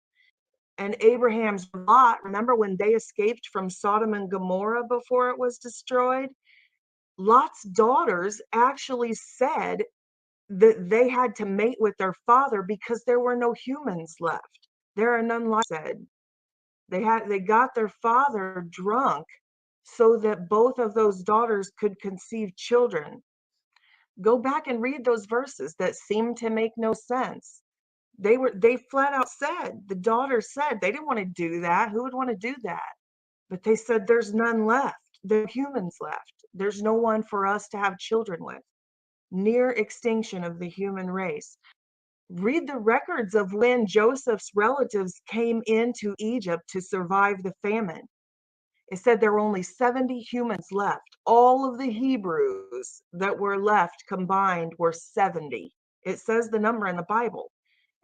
And Abraham's Lot, remember when they escaped from Sodom and Gomorrah before it was destroyed? Lot's daughters actually said that they had to mate with their father because there were no humans left. There are none left, said. They got their father drunk so that both of those daughters could conceive children. Go back and read those verses that seem to make no sense. They flat out said, the daughters said they didn't want to do that. Who would want to do that? But they said there's none left. There are humans left. There's no one for us to have children with. Near extinction of the human race. Read the records of when Joseph's relatives came into Egypt to survive the famine. It said there were only 70 humans left. All of the Hebrews that were left combined were 70. It says the number in the Bible.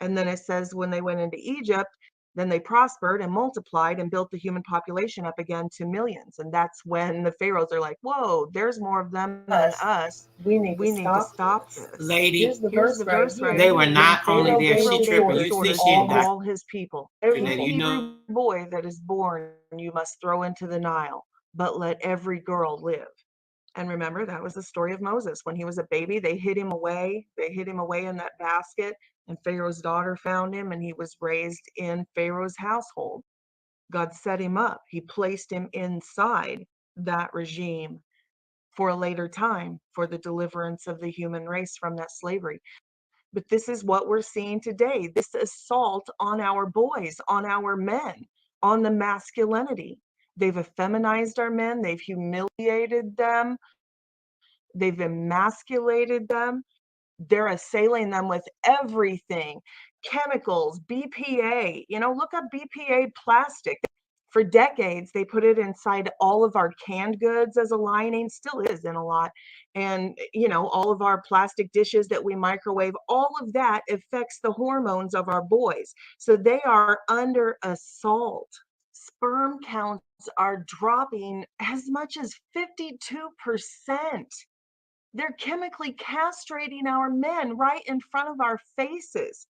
And then it says when they went into Egypt, then they prospered and multiplied and built the human population up again to millions. And that's when the pharaohs are like, whoa, there's more of them than us. We need to stop this. Lady, Here's the verse right here. they were not only Pharaoh there, gave she his tripping. You orders see to shit, all his people. Every Lady, you know. Hebrew boy that is born, you must throw into the Nile, but let every girl live. And remember, that was the story of Moses. When he was a baby, they hid him away. They hid him away in that basket, and Pharaoh's daughter found him, and he was raised in Pharaoh's household. God set him up. He placed him inside that regime for a later time, for the deliverance of the human race from that slavery. But this is what we're seeing today. This assault on our boys, on our men, on the masculinity. They've effeminized our men. They've humiliated them. They've emasculated them. They're assailing them with everything. Chemicals, BPA, look up BPA plastic. For decades, they put it inside all of our canned goods as a lining, still is in a lot. And, all of our plastic dishes that we microwave, all of that affects the hormones of our boys. So they are under assault. Sperm counts are dropping as much as 52%. They're chemically castrating our men right in front of our faces.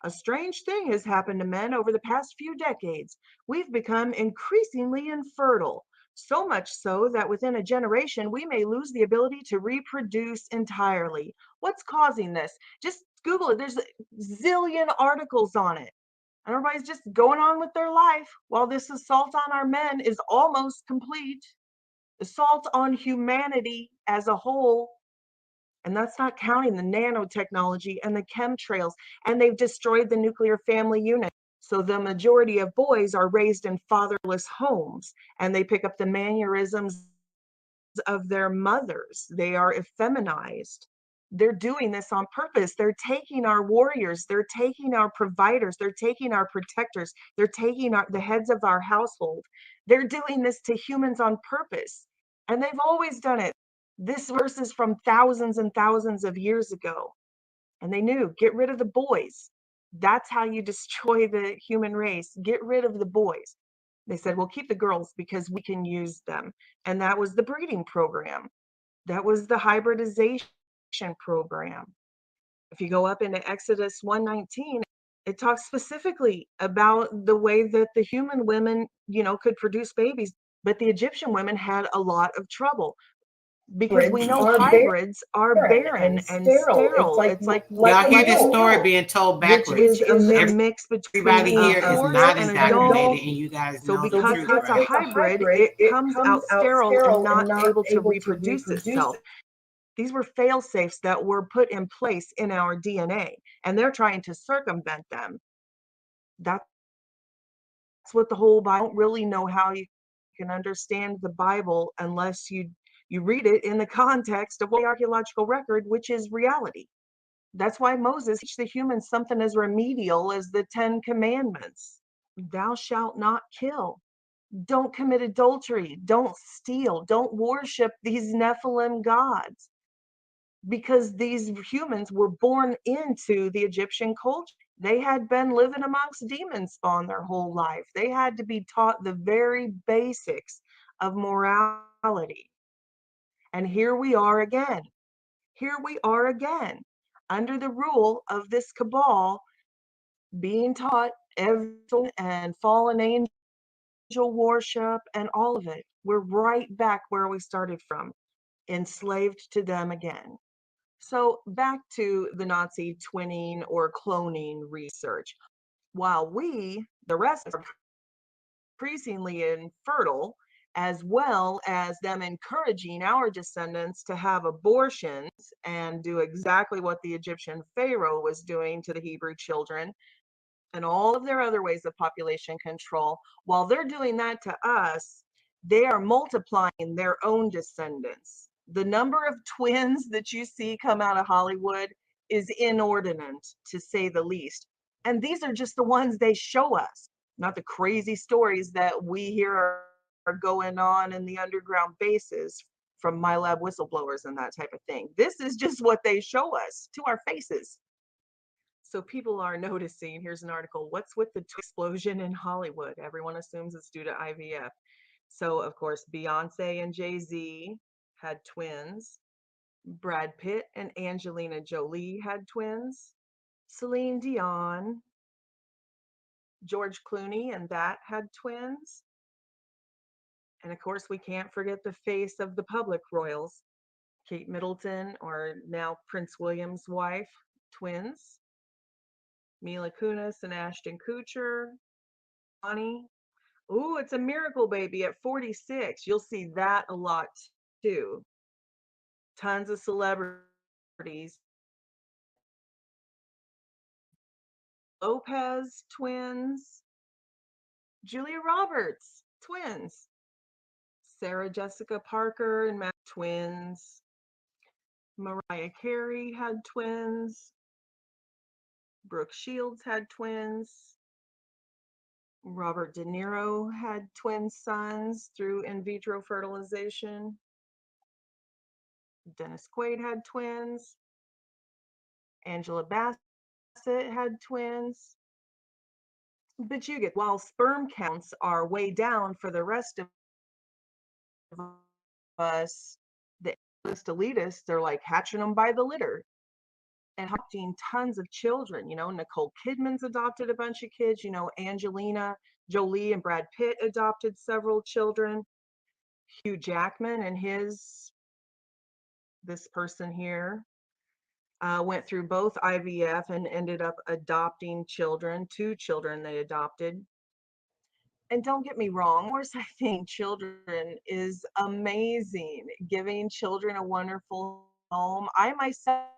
A strange thing has happened to men over the past few decades. We've become increasingly infertile, so much so that within a generation, we may lose the ability to reproduce entirely. What's causing this? Just Google it. There's a zillion articles on it. Everybody's just going on with their life while this assault on our men is almost complete. Assault on humanity as a whole And that's not counting the nanotechnology and the chemtrails. And they've destroyed the nuclear family unit. So the majority of boys are raised in fatherless homes, and they pick up the mannerisms of their mothers. They are effeminized. They're doing this on purpose. They're taking our warriors. They're taking our providers. They're taking our protectors. They're taking the heads of our household. They're doing this to humans on purpose. And they've always done it. This verse is from thousands and thousands of years ago. And they knew, get rid of the boys. That's how you destroy the human race. Get rid of the boys. They said, well, keep the girls because we can use them. And that was the breeding program. That was the hybridization program. If you go up into Exodus 1:19, it talks specifically about the way that the human women, could produce babies, but the Egyptian women had a lot of trouble because we know hybrids are barren and sterile. It's like Y'all hear this story being told backwards. Which is a mix Everybody between here a is horse not and a indoctrinated, donkey. and you guys So know the because truth, it's a right? hybrid, it comes out sterile and not able to reproduce itself. These were fail safes that were put in place in our DNA, and they're trying to circumvent them. That's what the whole Bible. I don't really know how you can understand the Bible unless you read it in the context of the archaeological record, which is reality. That's why Moses teach the humans something as remedial as the 10 commandments. Thou shalt not kill. Don't commit adultery. Don't steal. Don't worship these Nephilim gods. Because these humans were born into the Egyptian culture. They had been living amongst demon spawn their whole life. They had to be taught the very basics of morality. And here we are again. Here we are again, under the rule of this cabal, being taught everything and fallen angel worship and all of it. We're right back where we started from, enslaved to them again. So back to the Nazi twinning or cloning research. While we, the rest, are increasingly infertile, as well as them encouraging our descendants to have abortions and do exactly what the Egyptian Pharaoh was doing to the Hebrew children and all of their other ways of population control. While they're doing that to us, they are multiplying their own descendants. The number of twins that you see come out of Hollywood is inordinate, to say the least. And these are just the ones they show us, not the crazy stories that we hear are going on in the underground bases from My Lab whistleblowers and that type of thing. This is just what they show us to our faces. So people are noticing, here's an article, what's with the explosion in Hollywood? Everyone assumes it's due to IVF. So of course, Beyonce and Jay-Z had twins. Brad Pitt and Angelina Jolie had twins. Celine Dion, George Clooney and that had twins. And of course, we can't forget the face of the public royals, Kate Middleton, or now Prince William's wife, twins. Mila Kunis and Ashton Kutcher. Bonnie. Ooh, it's a miracle baby at 46. You'll see that a lot too. Tons of celebrities. Lopez twins. Julia Roberts twins. Sarah Jessica Parker and Matt twins. Mariah Carey had twins. Brooke Shields had twins. Robert De Niro had twin sons through in vitro fertilization. Dennis Quaid had twins. Angela Bassett had twins. But you get, while sperm counts are way down for the rest of us, the elitists are like hatching them by the litter and adopting tons of children. Nicole Kidman's adopted a bunch of kids. Angelina Jolie and Brad Pitt adopted several children. Hugh Jackman and this person here went through both IVF and ended up adopting children, 2 children they adopted. And don't get me wrong, of course, I think children is amazing. Giving children a wonderful home. I myself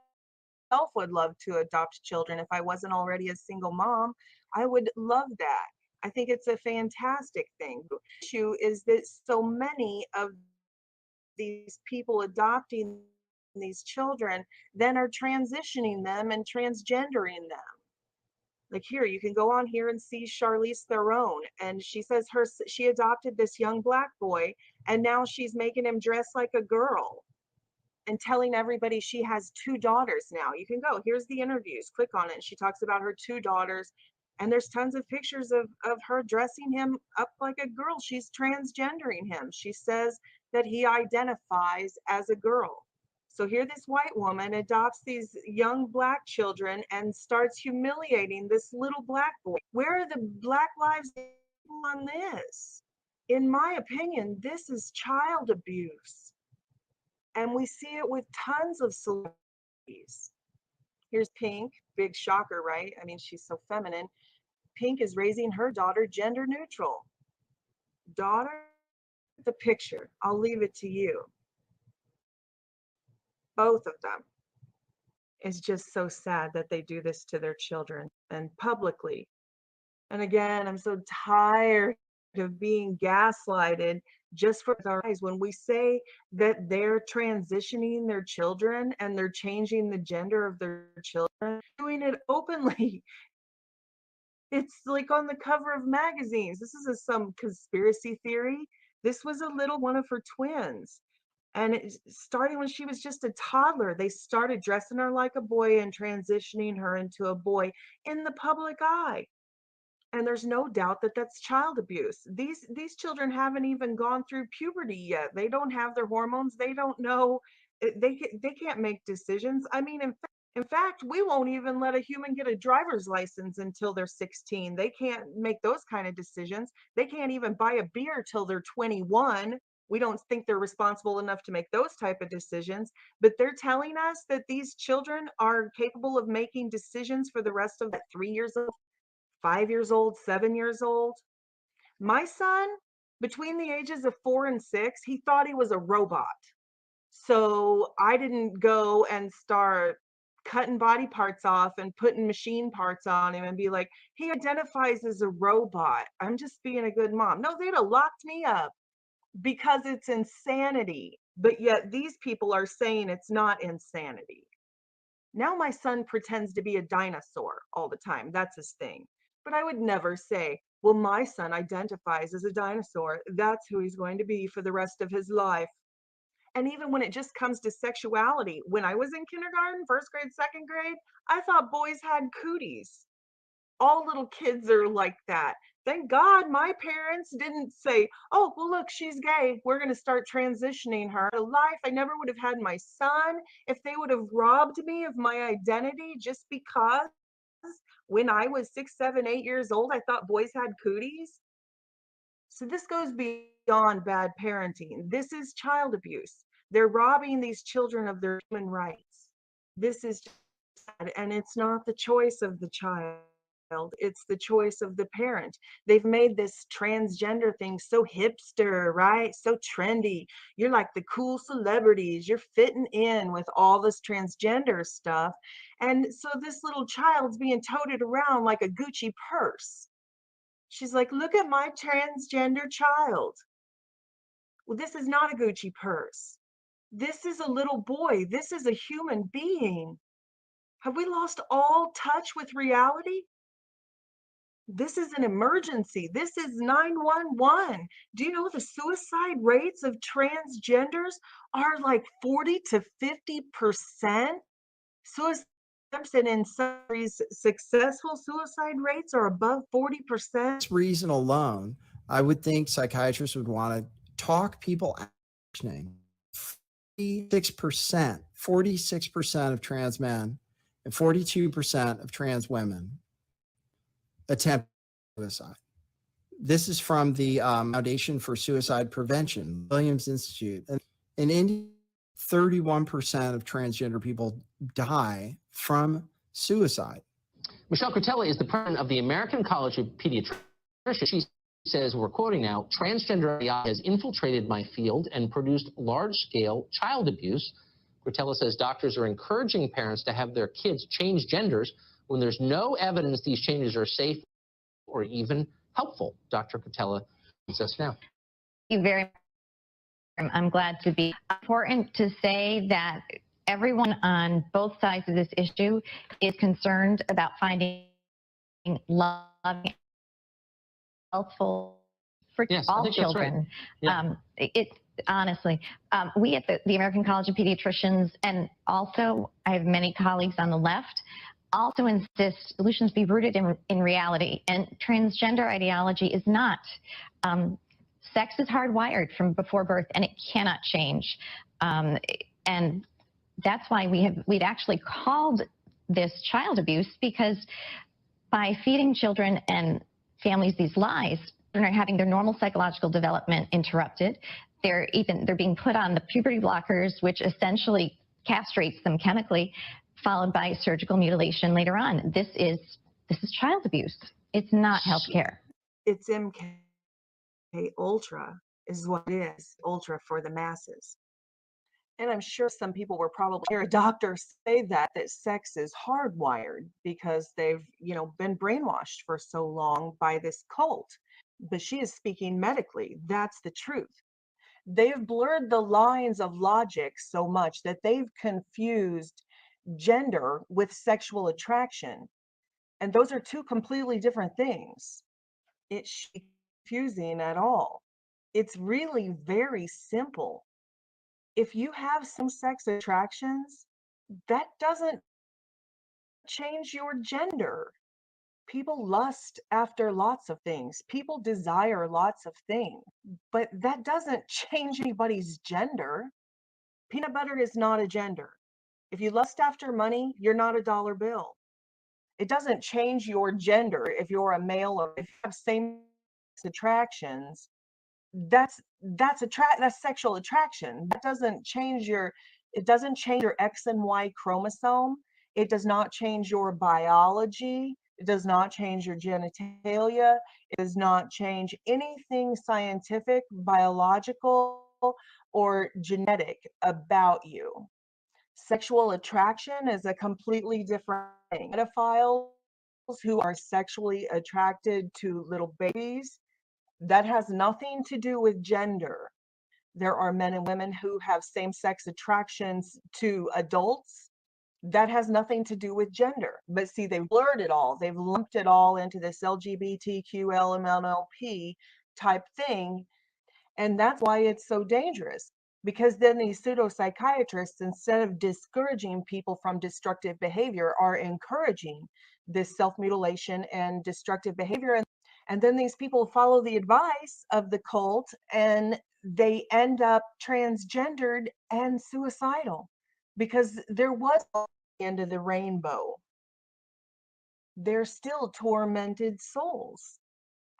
would love to adopt children if I wasn't already a single mom. I would love that. I think it's a fantastic thing. The issue is that so many of these people adopting these children then are transitioning them and transgendering them. Like here, you can go on here and see Charlize Theron, and she says she adopted this young black boy, and now she's making him dress like a girl and telling everybody she has 2 daughters now. You can go, here's the interviews, click on it. And she talks about her 2 daughters, and there's tons of pictures of her dressing him up like a girl. She's transgendering him. She says that he identifies as a girl. So here this white woman adopts these young black children and starts humiliating this little black boy. Where are the Black Lives on this? In my opinion, this is child abuse. And we see it with tons of celebrities. Here's Pink, big shocker, right? I mean, she's so feminine. Pink is raising her daughter gender neutral. Daughter, the picture, I'll leave it to you. Both of them. It's just so sad that they do this to their children and publicly. And again, I'm so tired of being gaslighted just for our eyes. When we say that they're transitioning their children and they're changing the gender of their children, doing it openly. It's like on the cover of magazines. This is some conspiracy theory. This was a little one of her twins. And starting when she was just a toddler, they started dressing her like a boy and transitioning her into a boy in the public eye. And there's no doubt that that's child abuse. These children haven't even gone through puberty yet. They don't have their hormones. They don't know. They can't make decisions. I mean, in fact, we won't even let a human get a driver's license until they're 16. They can't make those kind of decisions. They can't even buy a beer till they're 21. We don't think they're responsible enough to make those type of decisions, but they're telling us that these children are capable of making decisions for the rest of 3 years old, 5 years old, 7 years old. My son, between the ages of 4 and 6, he thought he was a robot. So I didn't go and start cutting body parts off and putting machine parts on him and be like, he identifies as a robot. I'm just being a good mom. No, they'd have locked me up because it's insanity. But yet these people are saying it's not insanity. Now my son pretends to be a dinosaur all the time. That's his thing. But I would never say, well, my son identifies as a dinosaur. That's who he's going to be for the rest of his life. And even when it just comes to sexuality, when I was in kindergarten, 1st grade, 2nd grade, I thought boys had cooties. All little kids are like that. Thank God my parents didn't say, oh, well, look, she's gay. We're going to start transitioning her to life. I never would have had my son if they would have robbed me of my identity just because when I was 6, 7, 8 years old, I thought boys had cooties. So this goes beyond bad parenting. This is child abuse. They're robbing these children of their human rights. This is sad, and it's not the choice of the child. It's the choice of the parent. They've made this transgender thing so hipster, right? So trendy. You're like the cool celebrities. You're fitting in with all this transgender stuff. And so this little child's being toted around like a Gucci purse. She's like, look at my transgender child. Well, this is not a Gucci purse. This is a little boy. This is a human being. Have we lost all touch with reality? This is an emergency. This is 911. Do you know the suicide rates of transgenders are like 40 to 50%? Suicide and in some successful suicide rates are above 40%. This reason alone, I would think psychiatrists would want to talk people out of functioning. 46% of trans men and 42% of trans women attempt suicide. This is from the Foundation for Suicide Prevention, Williams Institute. And in India, 31% of transgender people die from suicide. Michelle Cretella is the president of the American College of Pediatricians. She says, we're quoting now, transgender AI has infiltrated my field and produced large-scale child abuse, Rotella says doctors are encouraging parents to have their kids change genders when there's no evidence these changes are safe or even helpful. Dr. Rotella joins us now. Thank you very much. I'm glad to be. Important to say that everyone on both sides of this issue is concerned about finding loving, healthful for all children. Right. It's honestly, we at the American College of Pediatricians, and also I have many colleagues on the left, also insist solutions be rooted in reality. And transgender ideology is not. Sex is hardwired from before birth, and it cannot change. And that's why we'd actually called this child abuse, because by feeding children and families these lies, they're having their normal psychological development interrupted. They're being put on the puberty blockers, which essentially castrates them chemically, followed by surgical mutilation later on. This is child abuse. It's not healthcare. It's MK Ultra is what it is, ultra for the masses. And I'm sure some people were probably hear a doctor say that sex is hardwired because they've, been brainwashed for so long by this cult. But she is speaking medically. That's the truth. They've blurred the lines of logic so much that they've confused gender with sexual attraction. And those are two completely different things. It's confusing at all. It's really very simple. If you have same-sex attractions, that doesn't change your gender. People lust after lots of things. People desire lots of things, but that doesn't change anybody's gender. Peanut butter is not a gender. If you lust after money, you're not a dollar bill. It doesn't change your gender if you're a male or if you have same-sex attractions. That's sexual attraction. That doesn't change your X and Y chromosome. It does not change your biology. It does not change your genitalia. It does not change anything scientific, biological, or genetic about you. Sexual attraction is a completely different thing. Pedophiles who are sexually attracted to little babies, that has nothing to do with gender. There are men and women who have same-sex attractions to adults. That has nothing to do with gender. But see, they've blurred it all. They've lumped it all into this LGBTQ, LMNOP type thing. And that's why it's so dangerous. Because then these pseudo-psychiatrists, instead of discouraging people from destructive behavior, are encouraging this self-mutilation and destructive behavior. And then these people follow the advice of the cult and they end up transgendered and suicidal, because there was the end of the rainbow. They're still tormented souls,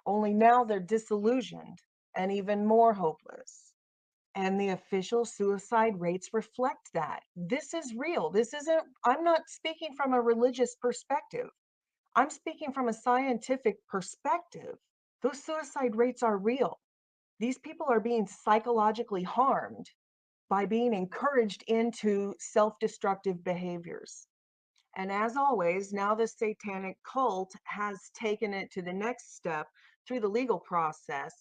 only now they're disillusioned and even more hopeless. And the official suicide rates reflect that. This is real. I'm not speaking from a religious perspective. I'm speaking from a scientific perspective. Those suicide rates are real. These people are being psychologically harmed by being encouraged into self-destructive behaviors. And as always, now the satanic cult has taken it to the next step through the legal process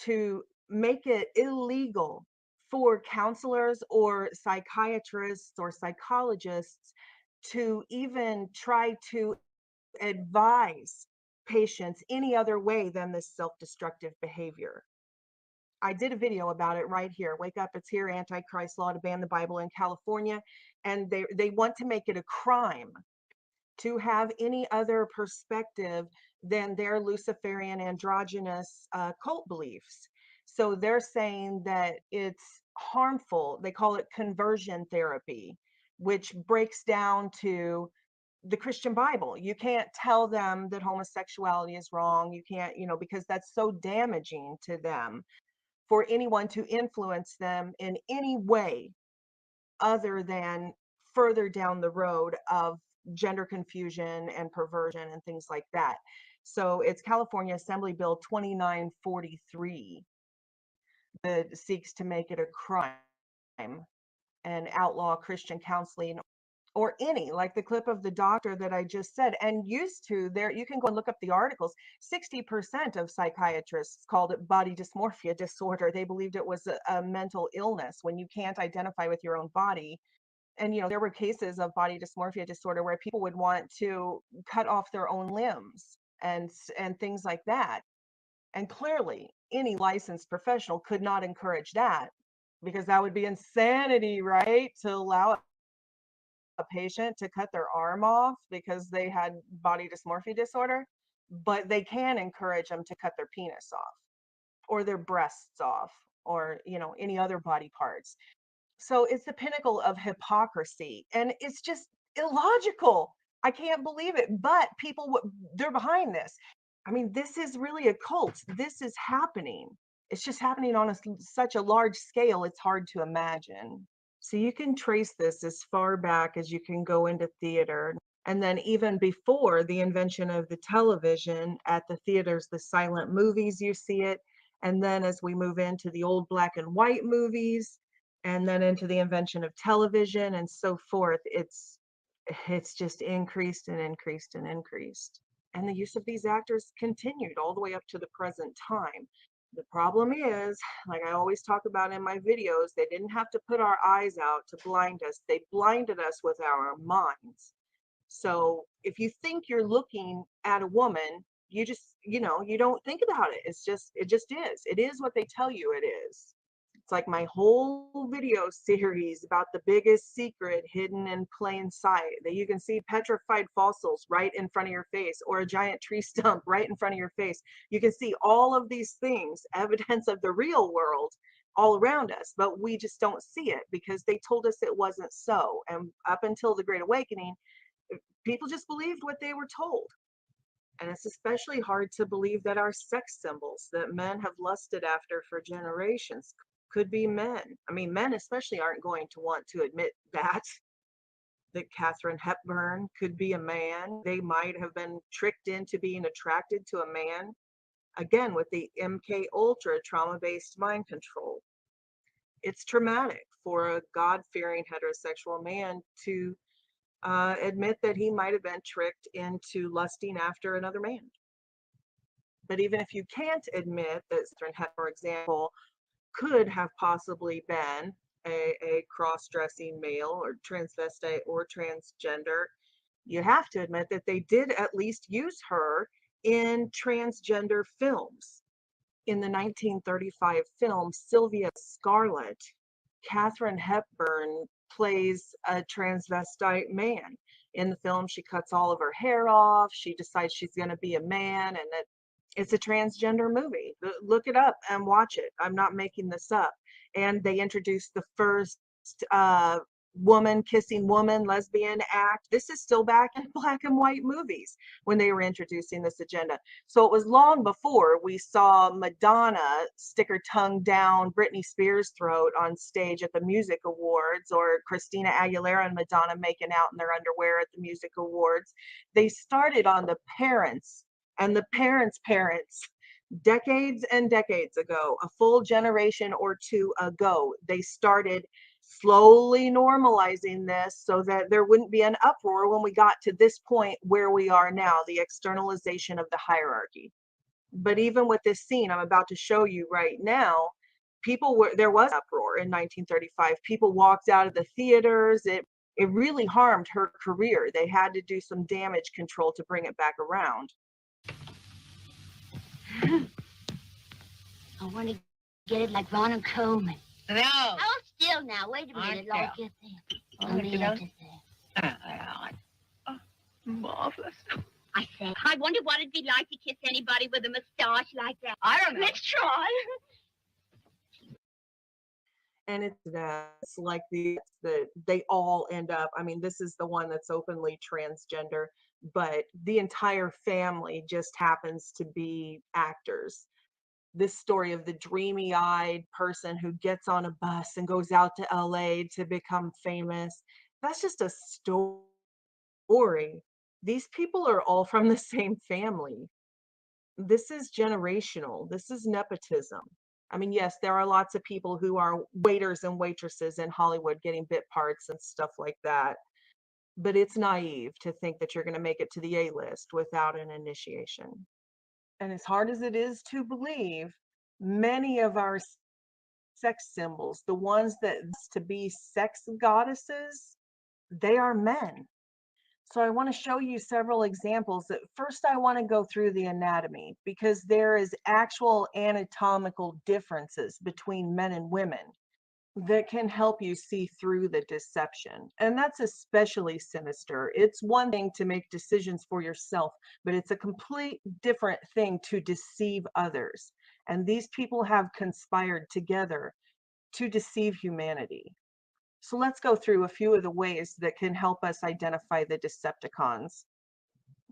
to make it illegal for counselors or psychiatrists or psychologists to even try to advise patients any other way than this self-destructive behavior. I did a video about it right here. Wake Up, It's Here, Antichrist Law to Ban the Bible in California. And they want to make it a crime to have any other perspective than their Luciferian androgynous cult beliefs. So they're saying that it's harmful. They call it conversion therapy, which breaks down to the Christian Bible. You can't tell them that homosexuality is wrong. You can't, because that's so damaging to them, for anyone to influence them in any way other than further down the road of gender confusion and perversion and things like that. So it's California Assembly Bill 2943 that seeks to make it a crime. and outlaw Christian counseling or any, like the clip of the doctor that I just said, and used to there, you can go and look up the articles. 60% of psychiatrists called it body dysmorphia disorder. They believed it was a mental illness when you can't identify with your own body. And, you know, there were cases of body dysmorphia disorder where people would want to cut off their own limbs and things like that. And clearly, any licensed professional could not encourage that because that would be insanity, right? To allow a patient to cut their arm off because they had body dysmorphia disorder, but they can encourage them to cut their penis off or their breasts off or, you know, any other body parts. So it's the pinnacle of hypocrisy and it's just illogical. I can't believe it, but people, they're behind this. I mean, this is really a cult. This is happening. It's just happening on such a large scale, it's hard to imagine. So you can trace this as far back as you can go into theater. And then even before the invention of the television at the theaters, the silent movies, you see it. And then as we move into the old black and white movies, and then into the invention of television and so forth, it's just increased and increased and increased. And the use of these actors continued all the way up to the present time. The problem is, like I always talk about in my videos, they didn't have to put our eyes out to blind us. They blinded us with our minds. So if you think you're looking at a woman, you just, you know, you don't think about it. It just is. It is what they tell you it is. It's like my whole video series about the biggest secret hidden in plain sight, that you can see petrified fossils right in front of your face or a giant tree stump right in front of your face. You can see all of these things, evidence of the real world all around us, but we just don't see it because they told us it wasn't so. And up until the Great Awakening, people just believed what they were told. And it's especially hard to believe that our sex symbols that men have lusted after for generations could be men. I mean, men especially aren't going to want to admit that Katharine Hepburn could be a man. They might have been tricked into being attracted to a man, again, with the MK Ultra trauma-based mind control. It's traumatic for a God-fearing heterosexual man to admit that he might have been tricked into lusting after another man. But even if you can't admit that Katharine Hepburn, for example, could have possibly been a cross-dressing male or transvestite or transgender, you have to admit that they did at least use her in transgender films. In the 1935 film Sylvia Scarlett, Katharine Hepburn plays a transvestite man. In the film, she cuts all of her hair off. She decides she's going to be a man, and that it's a transgender movie. Look it up and watch it. I'm not making this up. And they introduced the first woman kissing woman lesbian act. This is still back in black and white movies when they were introducing this agenda. So it was long before we saw Madonna stick her tongue down Britney Spears' throat on stage at the music awards, or Christina Aguilera and Madonna making out in their underwear at the music awards. They started on the parents and the parents' parents decades and decades ago, a full generation or two ago. They started slowly normalizing this so that there wouldn't be an uproar when we got to this point where we are now, the externalization of the hierarchy. But even with this scene I'm about to show you right now, there was uproar in 1935. People walked out of the theaters. It really harmed her career. They had to do some damage control to bring it back around. I want to get it like Ronald Coleman. No. Oh, still now. Wait a minute. Like it Marvelous. I say, I wonder what it'd be like to kiss anybody with a mustache like that. I don't know. Let's try. And it's like they all end up, I mean, this is the one that's openly transgender, but the entire family just happens to be actors. This story of the dreamy-eyed person who gets on a bus and goes out to LA to become famous, that's just a story. These people are all from the same family. This is generational. This is nepotism. I mean, yes, there are lots of people who are waiters and waitresses in Hollywood getting bit parts and stuff like that. But it's naive to think that you're going to make it to the A-list without an initiation. And as hard as it is to believe, many of our sex symbols, the ones that to be sex goddesses, they are men. So I want to show you several examples. That first, I want to go through the anatomy, because there is actual anatomical differences between men and women that can help you see through the deception. And that's especially sinister. It's one thing to make decisions for yourself, but it's a complete different thing to deceive others. And these people have conspired together to deceive humanity. So let's go through a few of the ways that can help us identify the Decepticons.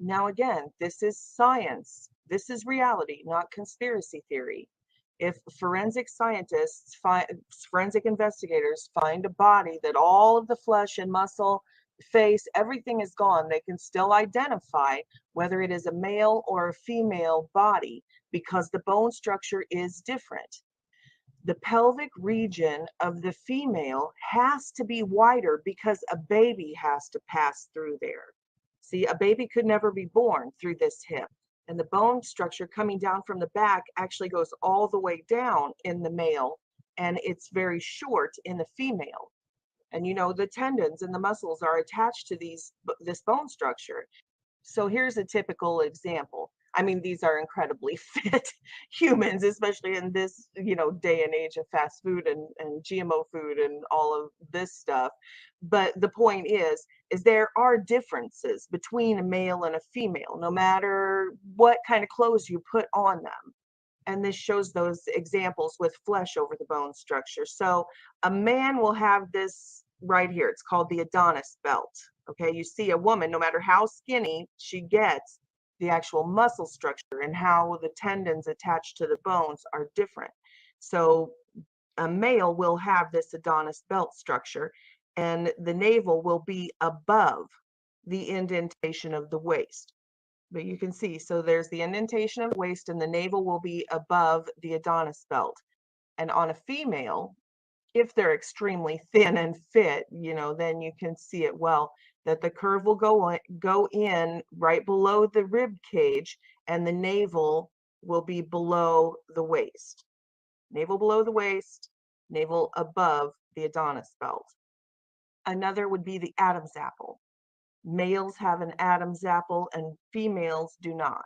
Now, again, this is science. This is reality, not conspiracy theory. If forensic scientists, forensic investigators find a body that all of the flesh and muscle, face, everything is gone, they can still identify whether it is a male or a female body because the bone structure is different. The pelvic region of the female has to be wider because a baby has to pass through there. See, a baby could never be born through this hip. And the bone structure coming down from the back actually goes all the way down in the male, and it's very short in the female. And you know, the tendons and the muscles are attached to this bone structure. So here's a typical example. I mean, these are incredibly fit humans, especially in this, day and age of fast food and GMO food and all of this stuff. But the point is there are differences between a male and a female, no matter what kind of clothes you put on them. And this shows those examples with flesh over the bone structure. So a man will have this right here. It's called the Adonis belt. Okay, you see a woman, no matter how skinny she gets, the actual muscle structure and how the tendons attached to the bones are different. So a male will have this Adonis belt structure, and the navel will be above the indentation of the waist. But you can see, so there's the indentation of the waist, and the navel will be above the Adonis belt. And on a female, if they're extremely thin and fit, then you can see it well, that the curve will go in right below the rib cage, and the navel will be below the waist. Navel below the waist, navel above the Adonis belt. Another would be the Adam's apple. Males have an Adam's apple and females do not.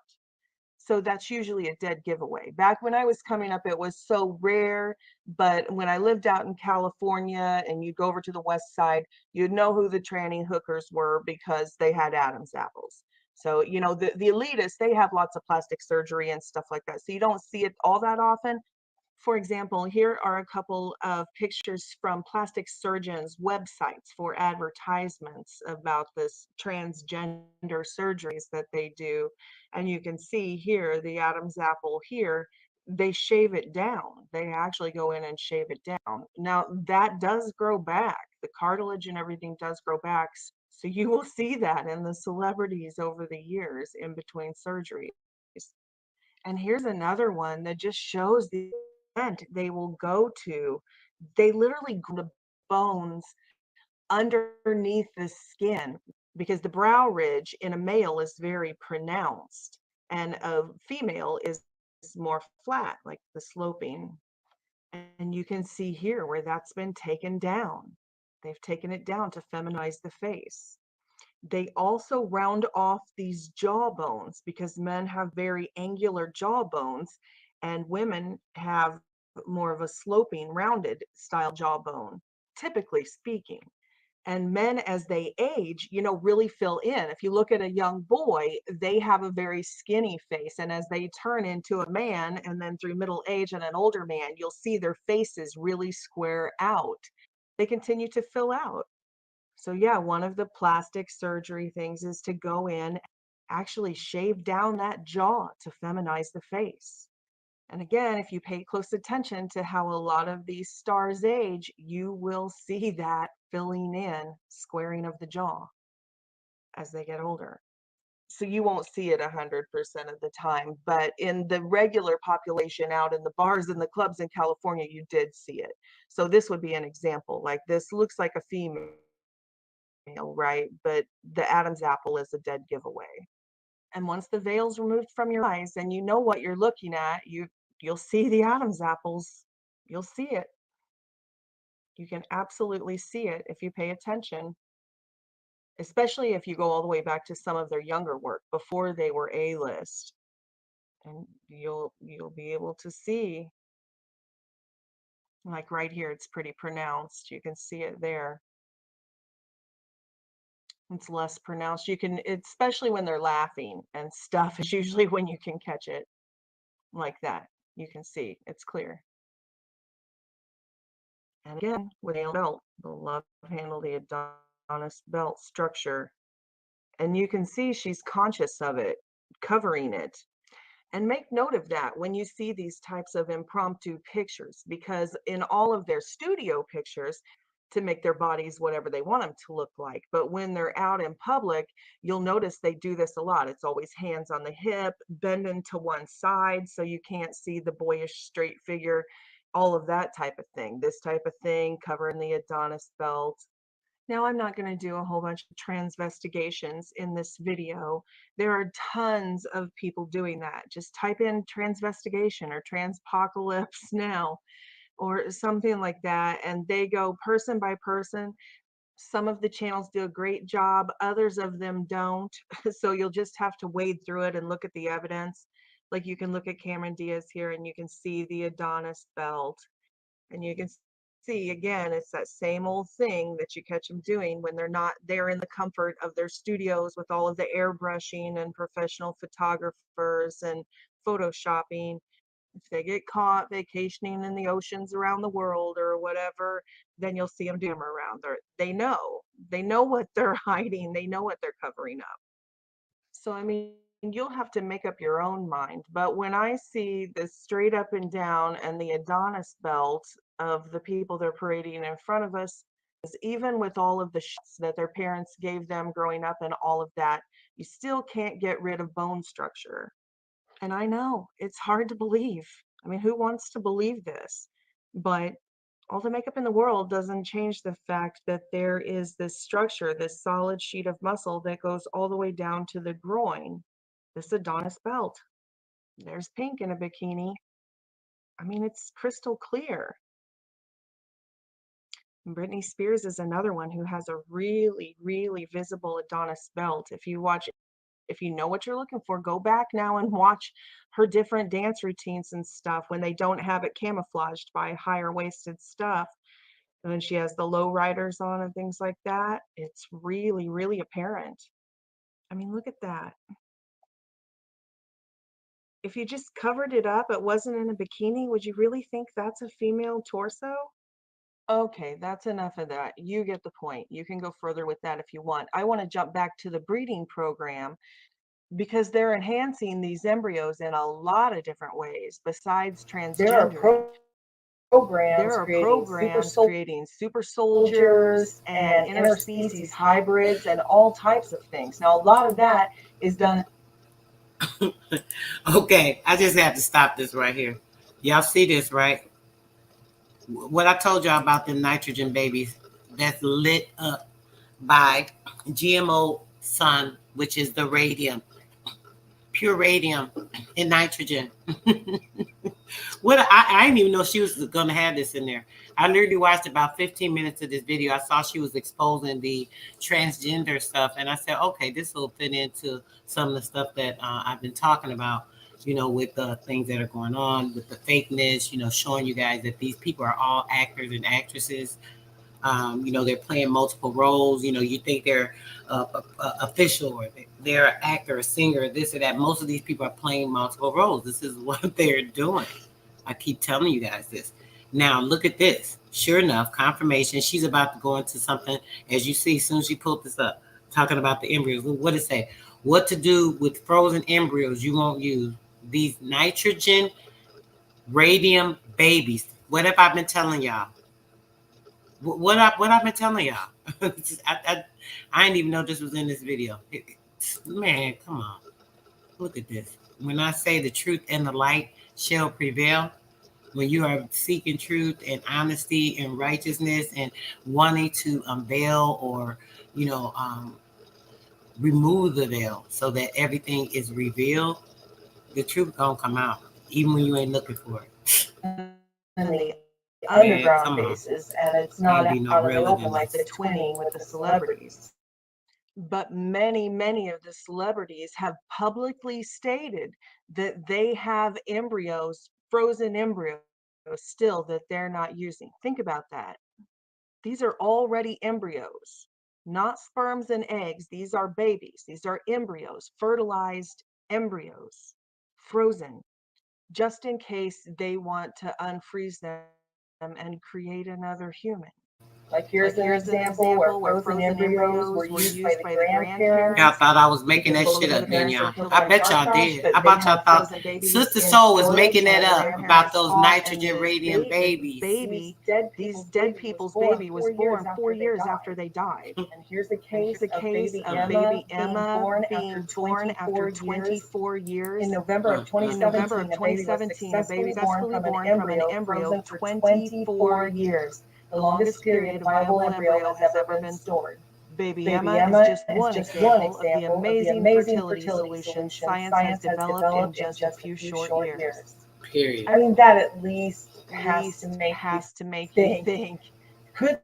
So that's usually a dead giveaway. Back when I was coming up, it was so rare, but when I lived out in California and you'd go over to the west side, you'd know who the tranny hookers were because they had Adam's apples. So, the elitists, they have lots of plastic surgery and stuff like that. So you don't see it all that often. For example, here are a couple of pictures from plastic surgeons' websites for advertisements about this transgender surgeries that they do. And you can see here, the Adam's apple here, they shave it down. They actually go in and shave it down. Now, that does grow back. The cartilage and everything does grow back. So you will see that in the celebrities over the years in between surgeries. And here's another one that just shows the extent they will go to. They literally grow the bones underneath the skin, because the brow ridge in a male is very pronounced and a female is more flat, like the sloping. And you can see here where that's been taken down. They've taken it down to feminize the face. They also round off these jaw bones because men have very angular jaw bones and women have more of a sloping, rounded style jawbone, typically speaking. And men, as they age, really fill in. If you look at a young boy, they have a very skinny face. And as they turn into a man and then through middle age and an older man, you'll see their faces really square out. They continue to fill out. So yeah, one of the plastic surgery things is to go in, actually shave down that jaw to feminize the face. And again, if you pay close attention to how a lot of these stars age, you will see that filling in, squaring of the jaw as they get older. So you won't see it 100% of the time, but in the regular population out in the bars and the clubs in California, you did see it. So this would be an example. Like this looks like a female, right? But the Adam's apple is a dead giveaway. And once the veil's removed from your eyes and you know what you're looking at, you'll see the Adam's apples. You'll see it. You can absolutely see it if you pay attention, especially if you go all the way back to some of their younger work before they were A-list. And you'll be able to see, like right here, it's pretty pronounced. You can see it there. It's less pronounced. You can, especially when they're laughing and stuff, is usually when you can catch it like that. You can see it's clear. And again, with the belt, the love handle, the Adonis belt structure. And you can see she's conscious of it, covering it. And make note of that when you see these types of impromptu pictures, because in all of their studio pictures, to make their bodies whatever they want them to look like. But when they're out in public, you'll notice they do this a lot. It's always hands on the hip, bending to one side so you can't see the boyish straight figure, all of that type of thing. This type of thing, covering the Adonis belt. Now, I'm not going to do a whole bunch of transvestigations in this video. There are tons of people doing that. Just type in transvestigation or transpocalypse now or something like that, and they go person by person. Some of the channels do a great job, others of them don't. So you'll just have to wade through it and look at the evidence. Like you can look at Cameron Diaz here and you can see the Adonis belt, and you can see again, it's that same old thing that you catch them doing when they're not there in the comfort of their studios with all of the airbrushing and professional photographers and photoshopping. If they get caught vacationing in the oceans around the world or whatever, then you'll see them do them around there. They know what they're hiding. They know what they're covering up. So, I mean, you'll have to make up your own mind. But when I see this straight up and down and the Adonis belt of the people they're parading in front of us, even with all of the shots that their parents gave them growing up and all of that, you still can't get rid of bone structure. And I know it's hard to believe. I mean, who wants to believe this? But all the makeup in the world doesn't change the fact that there is this structure, this solid sheet of muscle that goes all the way down to the groin, this Adonis belt. There's pink in a bikini. I mean, it's crystal clear. And Britney Spears is another one who has a really, really visible Adonis belt. If you know what you're looking for, go back now and watch her different dance routines and stuff when they don't have it camouflaged by higher waisted stuff. And when she has the low riders on and things like that, it's really, really apparent. I mean, look at that. If you just covered it up, it wasn't in a bikini, would you really think that's a female torso? Okay, that's enough of that. You get the point. You can go further with that if you want. I want to jump back to the breeding program, because they're enhancing these embryos in a lot of different ways besides transgender. There are programs creating super soldiers and interspecies hybrids and all types of things. Now, a lot of that is done. Okay, I just have to stop this right here. Y'all see this, right? What I told y'all about the nitrogen babies that's lit up by GMO sun, which is the radium, pure radium and nitrogen. I didn't even know she was going to have this in there. I literally watched about 15 minutes of this video. I saw she was exposing the transgender stuff, and I said, okay, this will fit into some of the stuff that I've been talking about, you know, with the things that are going on, with the fakeness, you know, showing you guys that these people are all actors and actresses. You know, they're playing multiple roles. You know, you think they're official or they're an actor, a singer, this or that. Most of these people are playing multiple roles. This is what they're doing. I keep telling you guys this. Now, look at this. Sure enough, confirmation. She's about to go into something, as you see, as soon as she pulled this up, talking about the embryos. What did it say? What to do with frozen embryos you won't use. These nitrogen radium babies. What have I been telling y'all? What I've been telling y'all. I didn't even know this was in this video. Man, come on. Look at this. When I say the truth and the light shall prevail, when you are seeking truth and honesty and righteousness and wanting to unveil or, remove the veil so that everything is revealed, the truth gonna come out, even when you ain't looking for it. In the underground bases, and it's not out in the open like the twinning with the celebrities. But many of the celebrities have publicly stated that they have embryos, frozen embryos still that they're not using. Think about that. These are already embryos, not sperms and eggs. These are babies. These are embryos, fertilized embryos, frozen, just in case they want to unfreeze them and create another human. Like here's an example where frozen embryos were used by the grandparents. Y'all thought I was making that shit up, didn't y'all? I bet y'all did. I bet y'all thought Sister Soul was making that up about those nitrogen radiant babies. These dead people's baby was born 4 years after they died. And here's a case of baby Emma being born after 24 years. In November of 2017, a baby was successfully born from an embryo frozen for 24 years. The longest period a viable embryo has ever been stored. Baby Emma is just one example of the amazing fertility solutions science has developed in just a few short years. Period. I mean, that at least has to make you think.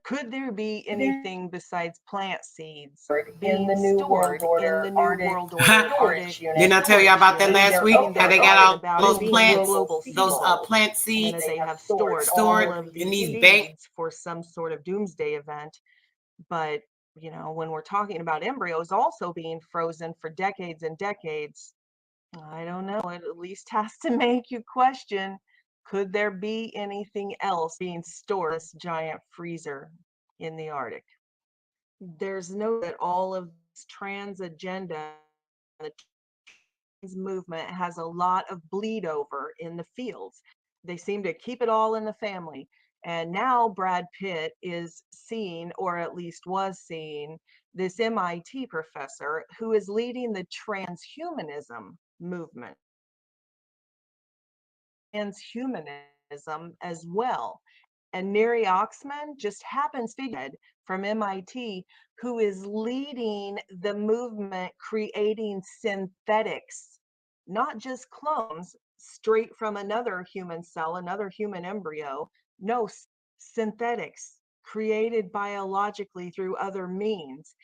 Could there be anything besides plant seeds in the New World Order? Didn't I tell you about that last week? How they got all those plants, those plant seeds they have stored in these banks for some sort of doomsday event. But when we're talking about embryos also being frozen for decades and decades, I don't know. It at least has to make you question. Could there be anything else being stored in this giant freezer in the Arctic? There's no that all of this transagenda, the trans movement has a lot of bleed over in the fields. They seem to keep it all in the family. And now Brad Pitt is seeing, or at least was seeing, this MIT professor who is leading the transhumanism movement. Transhumanism as well. And Neri Oxman just happens to be from MIT, who is leading the movement creating synthetics, not just clones straight from another human cell, another human embryo. No, synthetics created biologically through other means.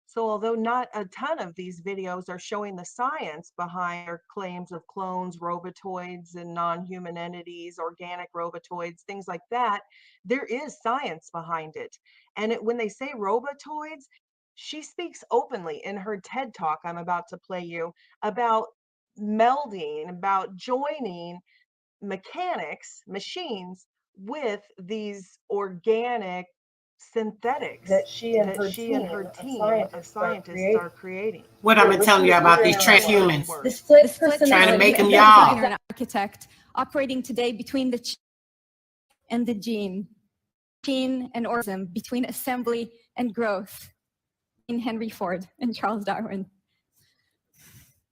So although not a ton of these videos are showing the science behind their claims of clones, robotoids, and non-human entities, organic robotoids, things like that, there is science behind it. And when they say robotoids, she speaks openly in her TED Talk I'm about to play you about melding, about joining machines, with these organic synthetics that she and her team of scientists are creating. What I've been telling you about these transhumans. The split trying to make them y'all. An architect operating today between the and the gene and organism, between assembly and growth, in Henry Ford and Charles Darwin.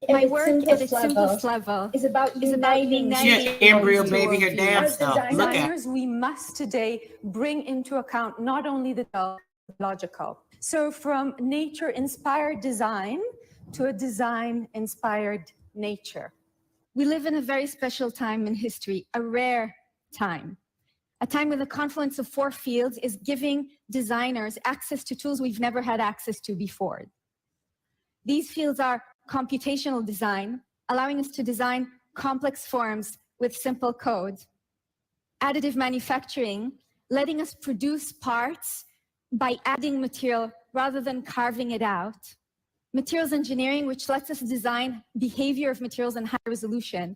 My work at its simplest level is about uniting embryo baby her damn self. Look at designers, we must today bring into account not only the logical. So from nature-inspired design to a design-inspired nature. We live in a very special time in history, a rare time. A time when the confluence of 4 fields is giving designers access to tools we've never had access to before. These fields are computational design, allowing us to design complex forms with simple code. Additive manufacturing, letting us produce parts by adding material rather than carving it out. Materials engineering, which lets us design behavior of materials in high resolution.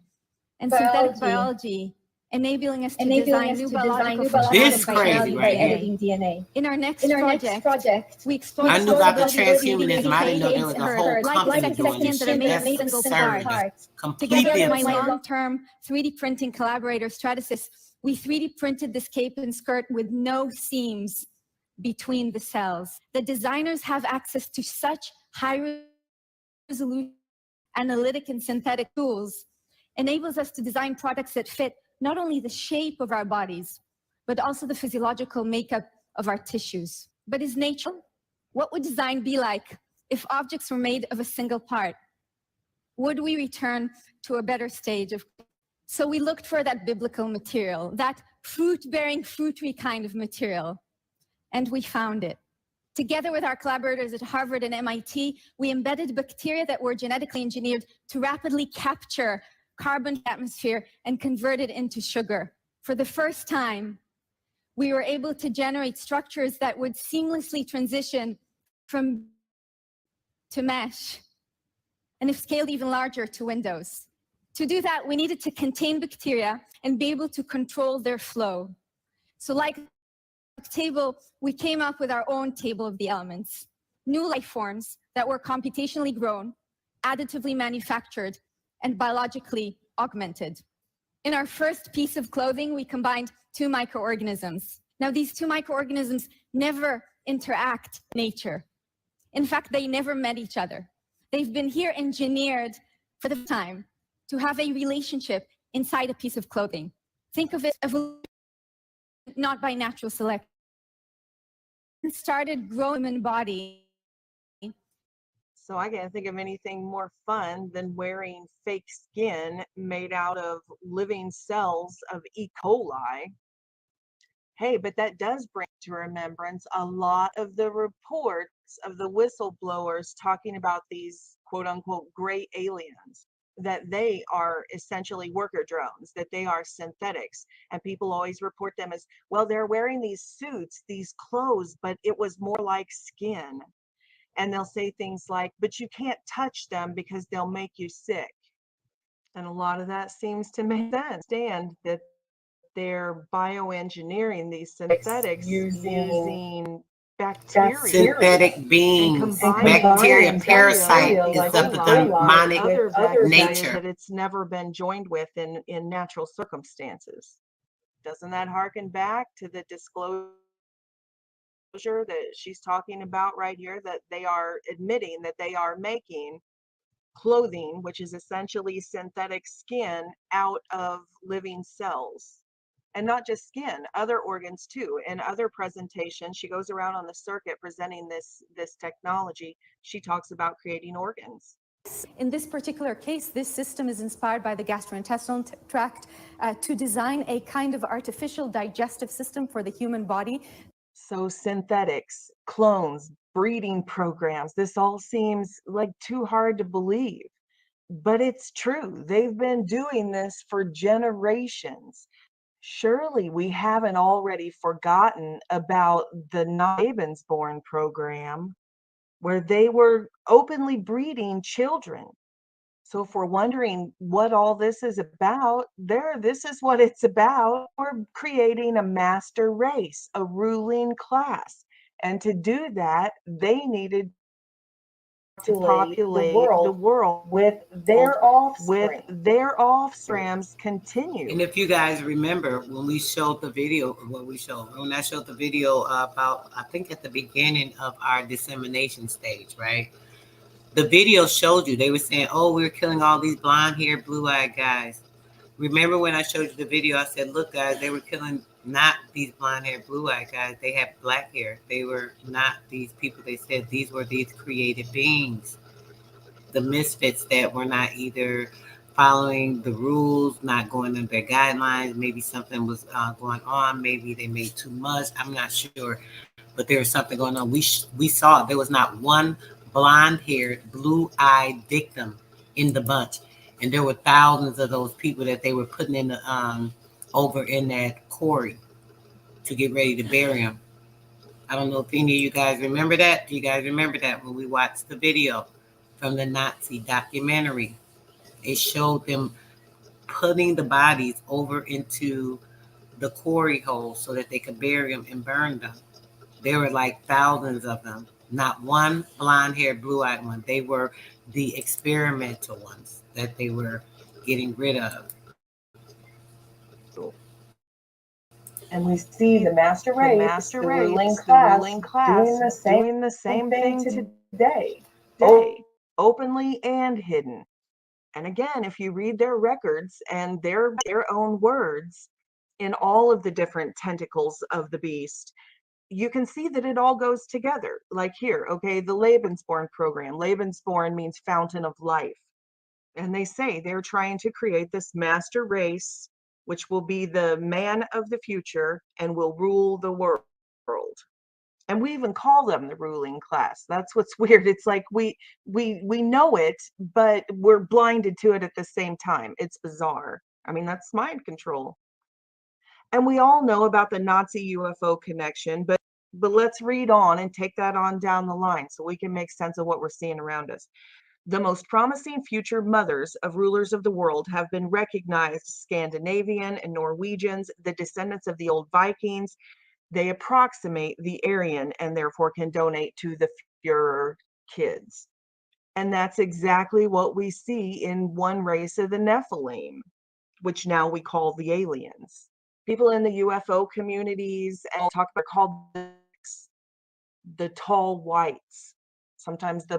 And synthetic biology, enabling us to design new biological This is crazy, right editing DNA. In our next project, we explore I knew about the transhumanism. I didn't know there was a whole company doing this shit. That's absurd. Together Completely with my absurd. long-term 3D printing collaborator, Stratasys, we 3D printed this cape and skirt with no seams between the cells. The designers have access to such high resolution, analytic and synthetic tools enables us to design products that fit not only the shape of our bodies, but also the physiological makeup of our tissues. But is nature? What would design be like if objects were made of a single part? Would we return to a better stage of? So we looked for that biblical material, that fruit-bearing, fruitery kind of material, and we found it. Together with our collaborators at Harvard and MIT, we embedded bacteria that were genetically engineered to rapidly capture carbon from the atmosphere and convert it into sugar. For the first time, we were able to generate structures that would seamlessly transition from to mesh, and if scaled even larger, to windows. To do that, we needed to contain bacteria and be able to control their flow. So like table, we came up with our own table of the elements, new life forms that were computationally grown, additively manufactured, and biologically augmented. In our first piece of clothing, we combined 2 microorganisms. Now, these 2 microorganisms never interact in nature. In fact, they never met each other. They've been here engineered for the time to have a relationship inside a piece of clothing. Think of it as not by natural selection. It started growing in body. So I can't think of anything more fun than wearing fake skin made out of living cells of E. coli. Hey, but that does bring to remembrance a lot of the reports of the whistleblowers talking about these quote unquote gray aliens, that they are essentially worker drones, that they are synthetics. And people always report them as, well, they're wearing these suits, these clothes, but it was more like skin. And they'll say things like, but you can't touch them because they'll make you sick. And a lot of that seems to make sense. Understand that they're bioengineering these synthetics using bacteria. Synthetic beings, bacteria, parasite is of the demonic nature. That it's never been joined with in natural circumstances. Doesn't that harken back to the disclosure that she's talking about right here, that they are admitting that they are making clothing, which is essentially synthetic skin, out of living cells? And not just skin, other organs too. In other presentations, she goes around on the circuit presenting this technology. She talks about creating organs. In this particular case, this system is inspired by the gastrointestinal tract to design a kind of artificial digestive system for the human body. So synthetics, clones, breeding programs, this all seems like too hard to believe, but it's true. They've been doing this for generations. Surely we haven't already forgotten about the Ravensborn program, where they were openly breeding children. So if we're wondering what all this is about, this is what it's about. We're creating a master race, a ruling class. And to do that, they needed to populate the world with their offspring. Continue. And if you guys remember, when we showed the video, when I showed the video about, I think at the beginning of our dissemination stage, right? The video showed you, they were saying, oh, we're killing all these blonde-haired, blue-eyed guys. Remember when I showed you the video, I said, look, guys, they were killing not these blonde-haired, blue-eyed guys. They had black hair. They were not these people. They said these were these created beings, the misfits that were not either following the rules, not going under their guidelines. Maybe something was going on. Maybe they made too much. I'm not sure. But there was something going on. We saw there was not one blonde-haired, blue-eyed victim in the bunch. And there were thousands of those people that they were putting in the, over in that quarry to get ready to bury them. I don't know if any of you guys remember that. Do you guys remember that when we watched the video from the Nazi documentary? It showed them putting the bodies over into the quarry hole so that they could bury them and burn them. There were like thousands of them. Not one blonde-haired, blue-eyed one. They were the experimental ones that they were getting rid of. And we see the master race, the ruling class, doing the same thing today. openly and hidden. And again, if you read their records and their own words in all of the different tentacles of the beast, you can see that it all goes together. Like here, okay, the Lebensborn program. Lebensborn means fountain of life. And they say they're trying to create this master race, which will be the man of the future and will rule the world. And we even call them the ruling class. That's what's weird. It's like we know it, but we're blinded to it at the same time. It's bizarre. I mean, that's mind control. And we all know about the Nazi UFO connection, but let's read on and take that on down the line so we can make sense of what we're seeing around us. The most promising future mothers of rulers of the world have been recognized: Scandinavian and Norwegians, the descendants of the old Vikings. They approximate the Aryan and therefore can donate to the Führer kids. And that's exactly what we see in one race of the Nephilim, which now we call the aliens. People in the UFO communities and talk about called the tall whites, sometimes the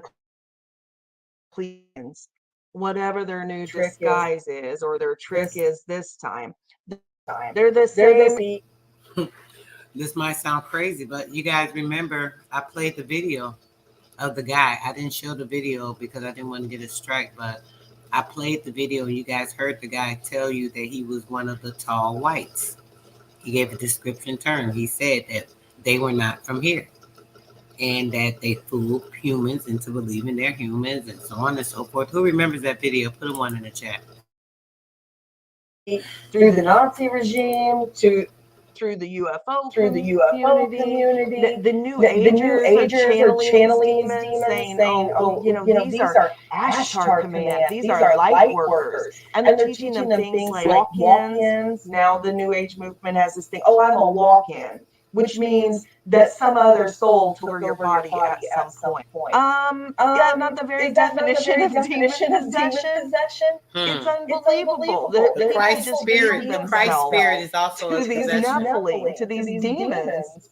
plebeians, whatever their new disguise is or their trick is this time. They're the same. This might sound crazy, but you guys remember I played the video of the guy. I didn't show the video because I didn't want to get a strike, but I played the video. You guys heard the guy tell you that he was one of the tall whites. He gave a description term. He said that they were not from here and that they fooled humans into believing they're humans and so on and so forth. Who remembers that video? Put a one in the chat. Through the Nazi regime, through the UFO community, the new agers are channeling these demons, saying, oh, you know, these are Ashtar command, these are light workers, and they're teaching them things like walk-ins. Now the New Age movement has this thing, oh, I'm a walk-in, which means that some other soul took over your body at some point. Yeah, not the very definition of demon possession. It's unbelievable. The Christ spirit is also to a these possession. Nephilim, to these demons.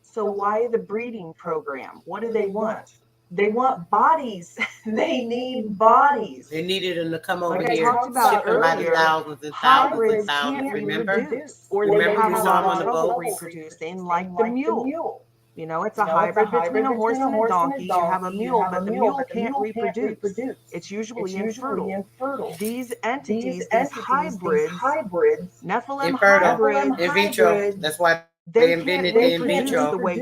So why the breeding program? What do they want? They want bodies. They need bodies. They needed them to come over Like I here, talked about shipping by the earlier, thousands and thousands and hybrids thousands. can't Remember? reproduce, or they Remember have we a saw them lot on of the trouble boat? reproducing, like the mule. You know, it's a hybrid between a horse and a donkey. You have a mule, but the mule can't reproduce. It's usually infertile. These entities, these hybrids, Nephilim Infertile, hybrids, in vitro. That's why they they can't invented the in reproduce vitro. the way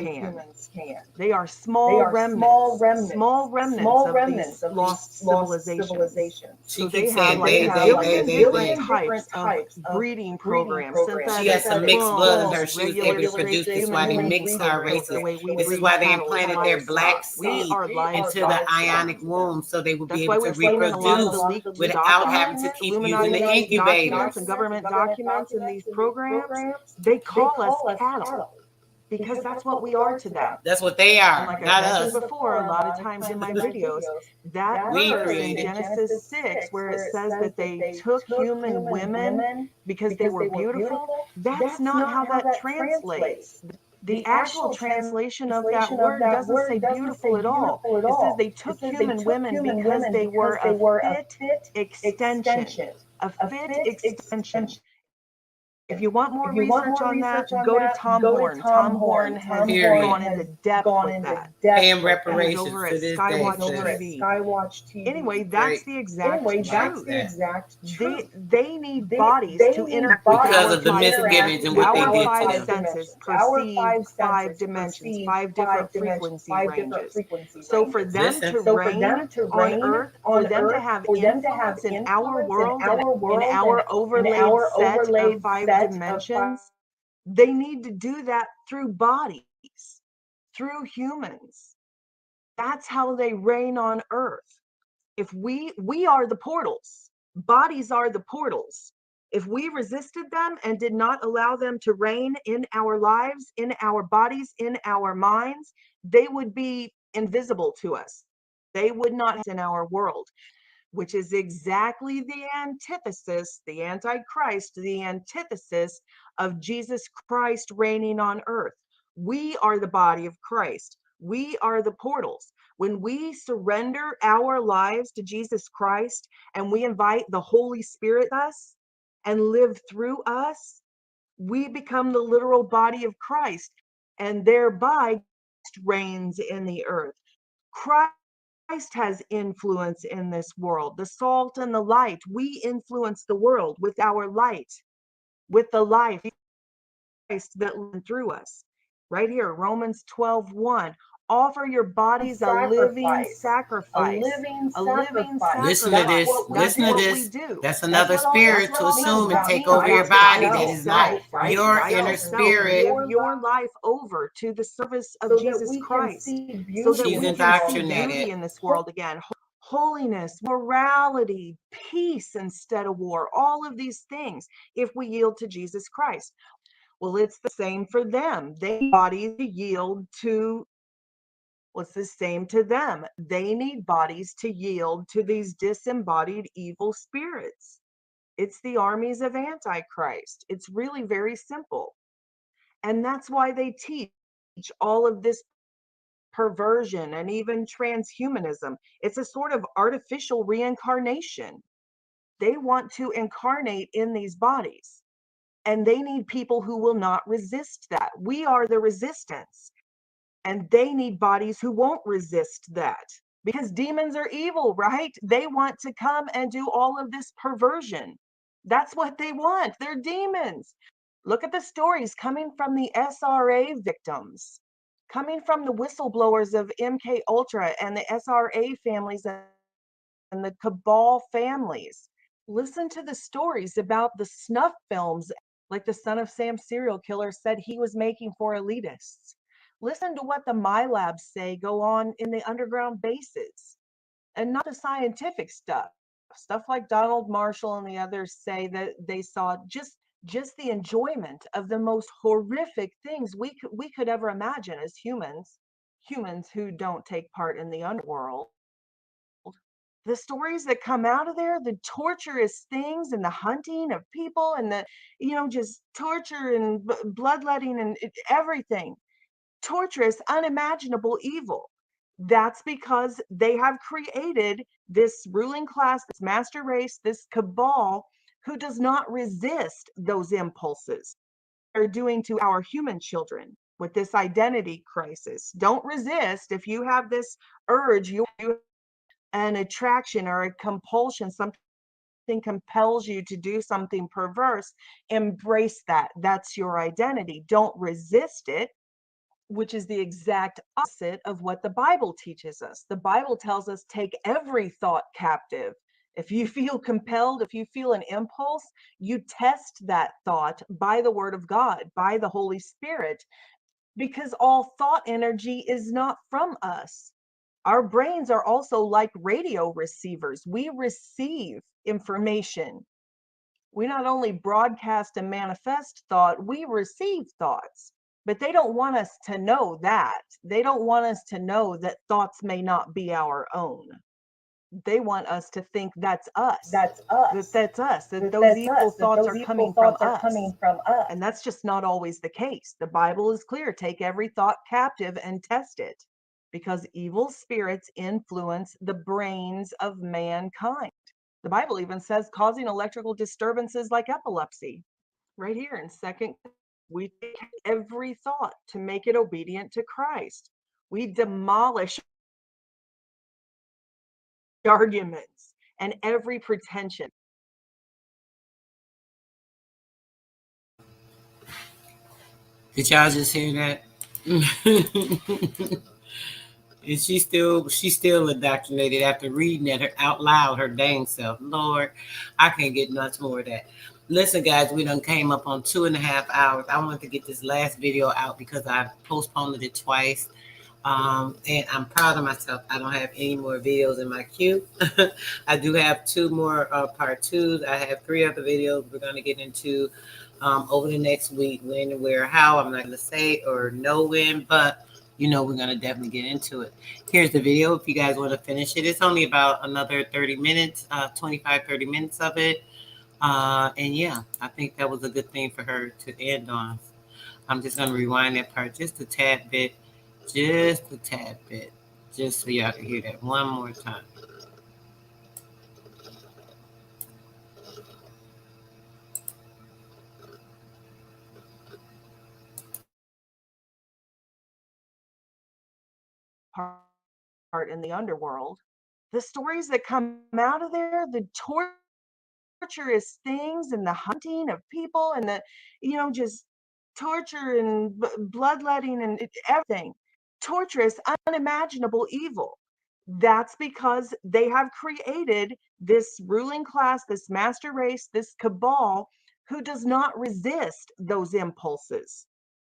humans can. They are small remnants of these lost civilizations. She So they keeps have saying like a billion different types of breeding programs. She has some mixed blood in her. She was able to produce this. Why they mixed our races. This is why they implanted their black seed into the ionic womb, so they would be able to reproduce without having to keep using the incubator. And government documents in these programs, they call us cattle. Because that's what we are to them. That's what they are, And like not I mentioned us. before, a lot of times in my videos, that We verse in created. Genesis 6, where it says that they took human women because they were beautiful, that's not how that translates. The actual translation of that word doesn't say beautiful at all. It says they took human women because they were a fit extension. A fit extension. If you want more research on that, go to Tom Horn. Tom Horn has gone into depth with that. Paying reparations He's over to at this Skywatch day. TV. Anyway, that's the exact truth. They need bodies to interact because of the misgivings and what they our did five to them. senses perceive five dimensions, five different frequency ranges. So for them to reign on Earth, for them to have influence in our world, in our overlaid set of five dimensions, they need to do that through bodies, through humans. That's how they reign on Earth. If we are the portals, bodies are the portals. If we resisted them and did not allow them to reign in our lives, in our bodies, in our minds, they would be invisible to us. They would not in our world, which is exactly the antithesis, the Antichrist, the antithesis of Jesus Christ reigning on earth. We are the body of Christ. We are the portals. When we surrender our lives to Jesus Christ and we invite the Holy Spirit us and live through us, we become the literal body of Christ, and thereby reigns in the earth. Christ has influence in this world, the salt and the light. We influence the world with our light, with the life of Christ that lives through us. Right here, Romans 12:1. Offer your bodies a living sacrifice. A living sacrifice. Listen to this. Listen to this. That's another spirit to assume and take over your body. That is not your inner spirit. Give your life over to the service of Jesus Christ, so that we can see beauty in this world again. Holiness, morality, peace instead of war, all of these things if we yield to Jesus Christ. Well, it's the same for them. They bodies yield to what's the same to them. They need bodies to yield to these disembodied evil spirits. It's the armies of Antichrist. It's really very simple. And that's why they teach all of this perversion and even transhumanism. It's a sort of artificial reincarnation. They want to incarnate in these bodies, and they need people who will not resist that. We are the resistance, and they need bodies who won't resist that, because demons are evil, right? They want to come and do all of this perversion. That's what they want. They're demons. Look at the stories coming from the SRA victims, coming from the whistleblowers of MK Ultra and the SRA families and the Cabal families. Listen to the stories about the snuff films, like the son of Sam serial killer said he was making for elitists. Listen to what the MyLabs say go on in the underground bases, and not the scientific stuff. Stuff like Donald Marshall and the others say that they saw just the enjoyment of the most horrific things we could ever imagine as humans who don't take part in the underworld. The stories that come out of there, the torturous things and the hunting of people and the, just torture and bloodletting and everything. Torturous, unimaginable evil. That's because they have created this ruling class, this master race, this cabal who does not resist those impulses they're doing to our human children with this identity crisis. Don't resist. If you have this urge, you an attraction or a compulsion, something compels you to do something perverse, embrace that. That's your identity. Don't resist it, which is the exact opposite of what the Bible teaches us. The Bible tells us take every thought captive. If you feel compelled, if you feel an impulse, you test that thought by the word of God, by the Holy Spirit, because all thought energy is not from us. Our brains are also like radio receivers. We receive information. We not only broadcast and manifest thought, we receive thoughts. But they don't want us to know that. They don't want us to know that thoughts may not be our own. They want us to think that's us. That's us. That's us. That those evil thoughts are coming from us. And that's just not always the case. The Bible is clear. Take every thought captive and test it, because evil spirits influence the brains of mankind. The Bible even says causing electrical disturbances like epilepsy. Right here in 2 we take every thought to make it obedient to Christ. We demolish arguments and every pretension. Did y'all just hear that? And she's still indoctrinated after reading it out loud her dang self. Lord, I can't get much more of that. Listen, guys, we done came up on 2.5 hours. I wanted to get this last video out because I postponed it twice. And I'm proud of myself. I don't have any more videos in my queue. I do have 2 more part 2s. I have 3 other videos we're going to get into over the next week. When and where, how, I'm not going to say or know when, but we're going to definitely get into it. Here's the video if you guys want to finish it. It's only about another 30 minutes, 25, 30 minutes of it. And yeah, I think that was a good thing for her to end on. I'm just going to rewind that part just a tad bit. Just a tad bit. Just so y'all can hear that one more time. Part in the underworld, the stories that come out of there, the torturous things and the hunting of people and the, just torture and bloodletting and everything, torturous, unimaginable evil. That's because they have created this ruling class, this master race, this cabal who does not resist those impulses.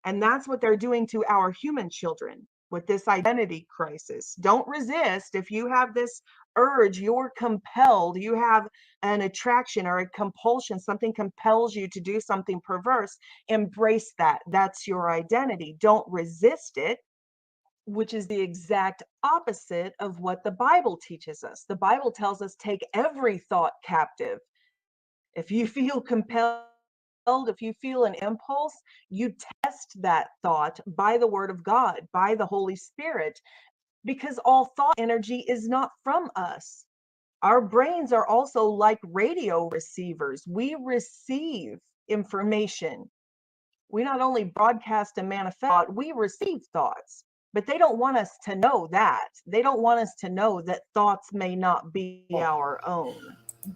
And that's what they're doing to our human children with this identity crisis. Don't resist. If you have this urge, you're compelled, you have an attraction or a compulsion, something compels you to do something perverse, embrace that. That's your identity. Don't resist it, which is the exact opposite of what the Bible teaches us. The Bible tells us take every thought captive. If you feel compelled, if you feel an impulse, you test that thought by the word of God, by the Holy Spirit, because all thought energy is not from us. Our brains are also like radio receivers. We receive information. We not only broadcast and manifest, we receive thoughts, but they don't want us to know that. They don't want us to know that thoughts may not be our own.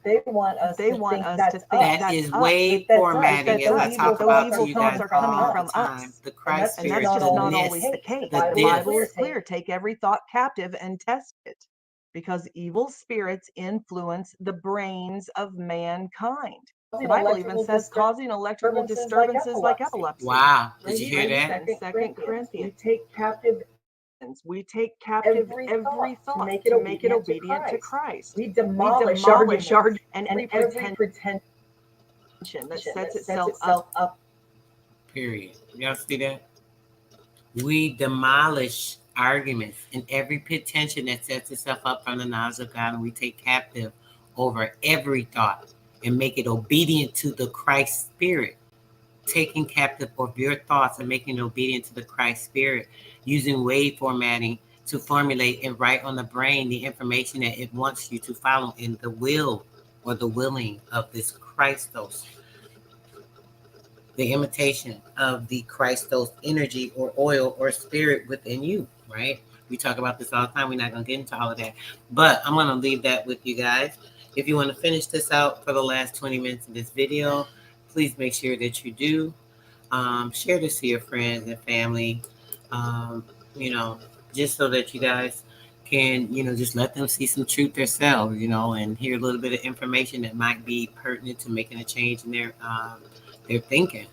They want us to think that is wave formatting, as I talk about to you guys all the time. The Christ and spirit that's just not is always the case. the The Bible is clear. Take every thought captive and test it, because evil spirits influence the brains of mankind. The Bible even says causing electrical disturbances like epilepsy. Wow, did you hear that? In 2 Corinthians, we we take captive every thought to make it obedient to Christ. We demolish arguments and every pretension that sets itself up. Period. Y'all see that? We demolish arguments and every pretension that sets itself up from the knowledge of God, and we take captive over every thought and make it obedient to the Christ spirit. Taking captive of your thoughts and making it obedient to the Christ spirit, using wave formatting to formulate and write on the brain the information that it wants you to follow in the will or the willing of this Christos, the imitation of the Christos energy or oil or spirit within you, right? We talk about this all the time. We're not going to get into all of that, but I'm going to leave that with you guys. If you want to finish this out for the last 20 minutes of this video, please make sure that you do. Share this to your friends and family, just so that you guys can, just let them see some truth themselves, and hear a little bit of information that might be pertinent to making a change in their thinking,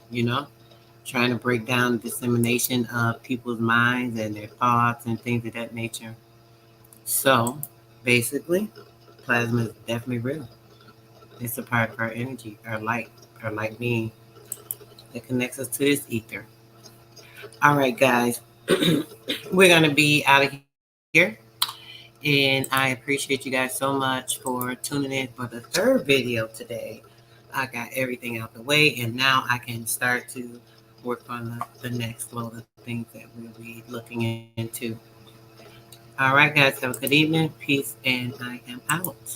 trying to break down the dissemination of people's minds and their thoughts and things of that nature. So basically, plasma is definitely real. It's a part of our energy, our light being that connects us to this ether. All right, guys, we're going to be out of here. And I appreciate you guys so much for tuning in for the third video today. I got everything out the way, and now I can start to work on the next load of things that we'll be looking into. All right, guys, have a good evening. Peace, and I am out.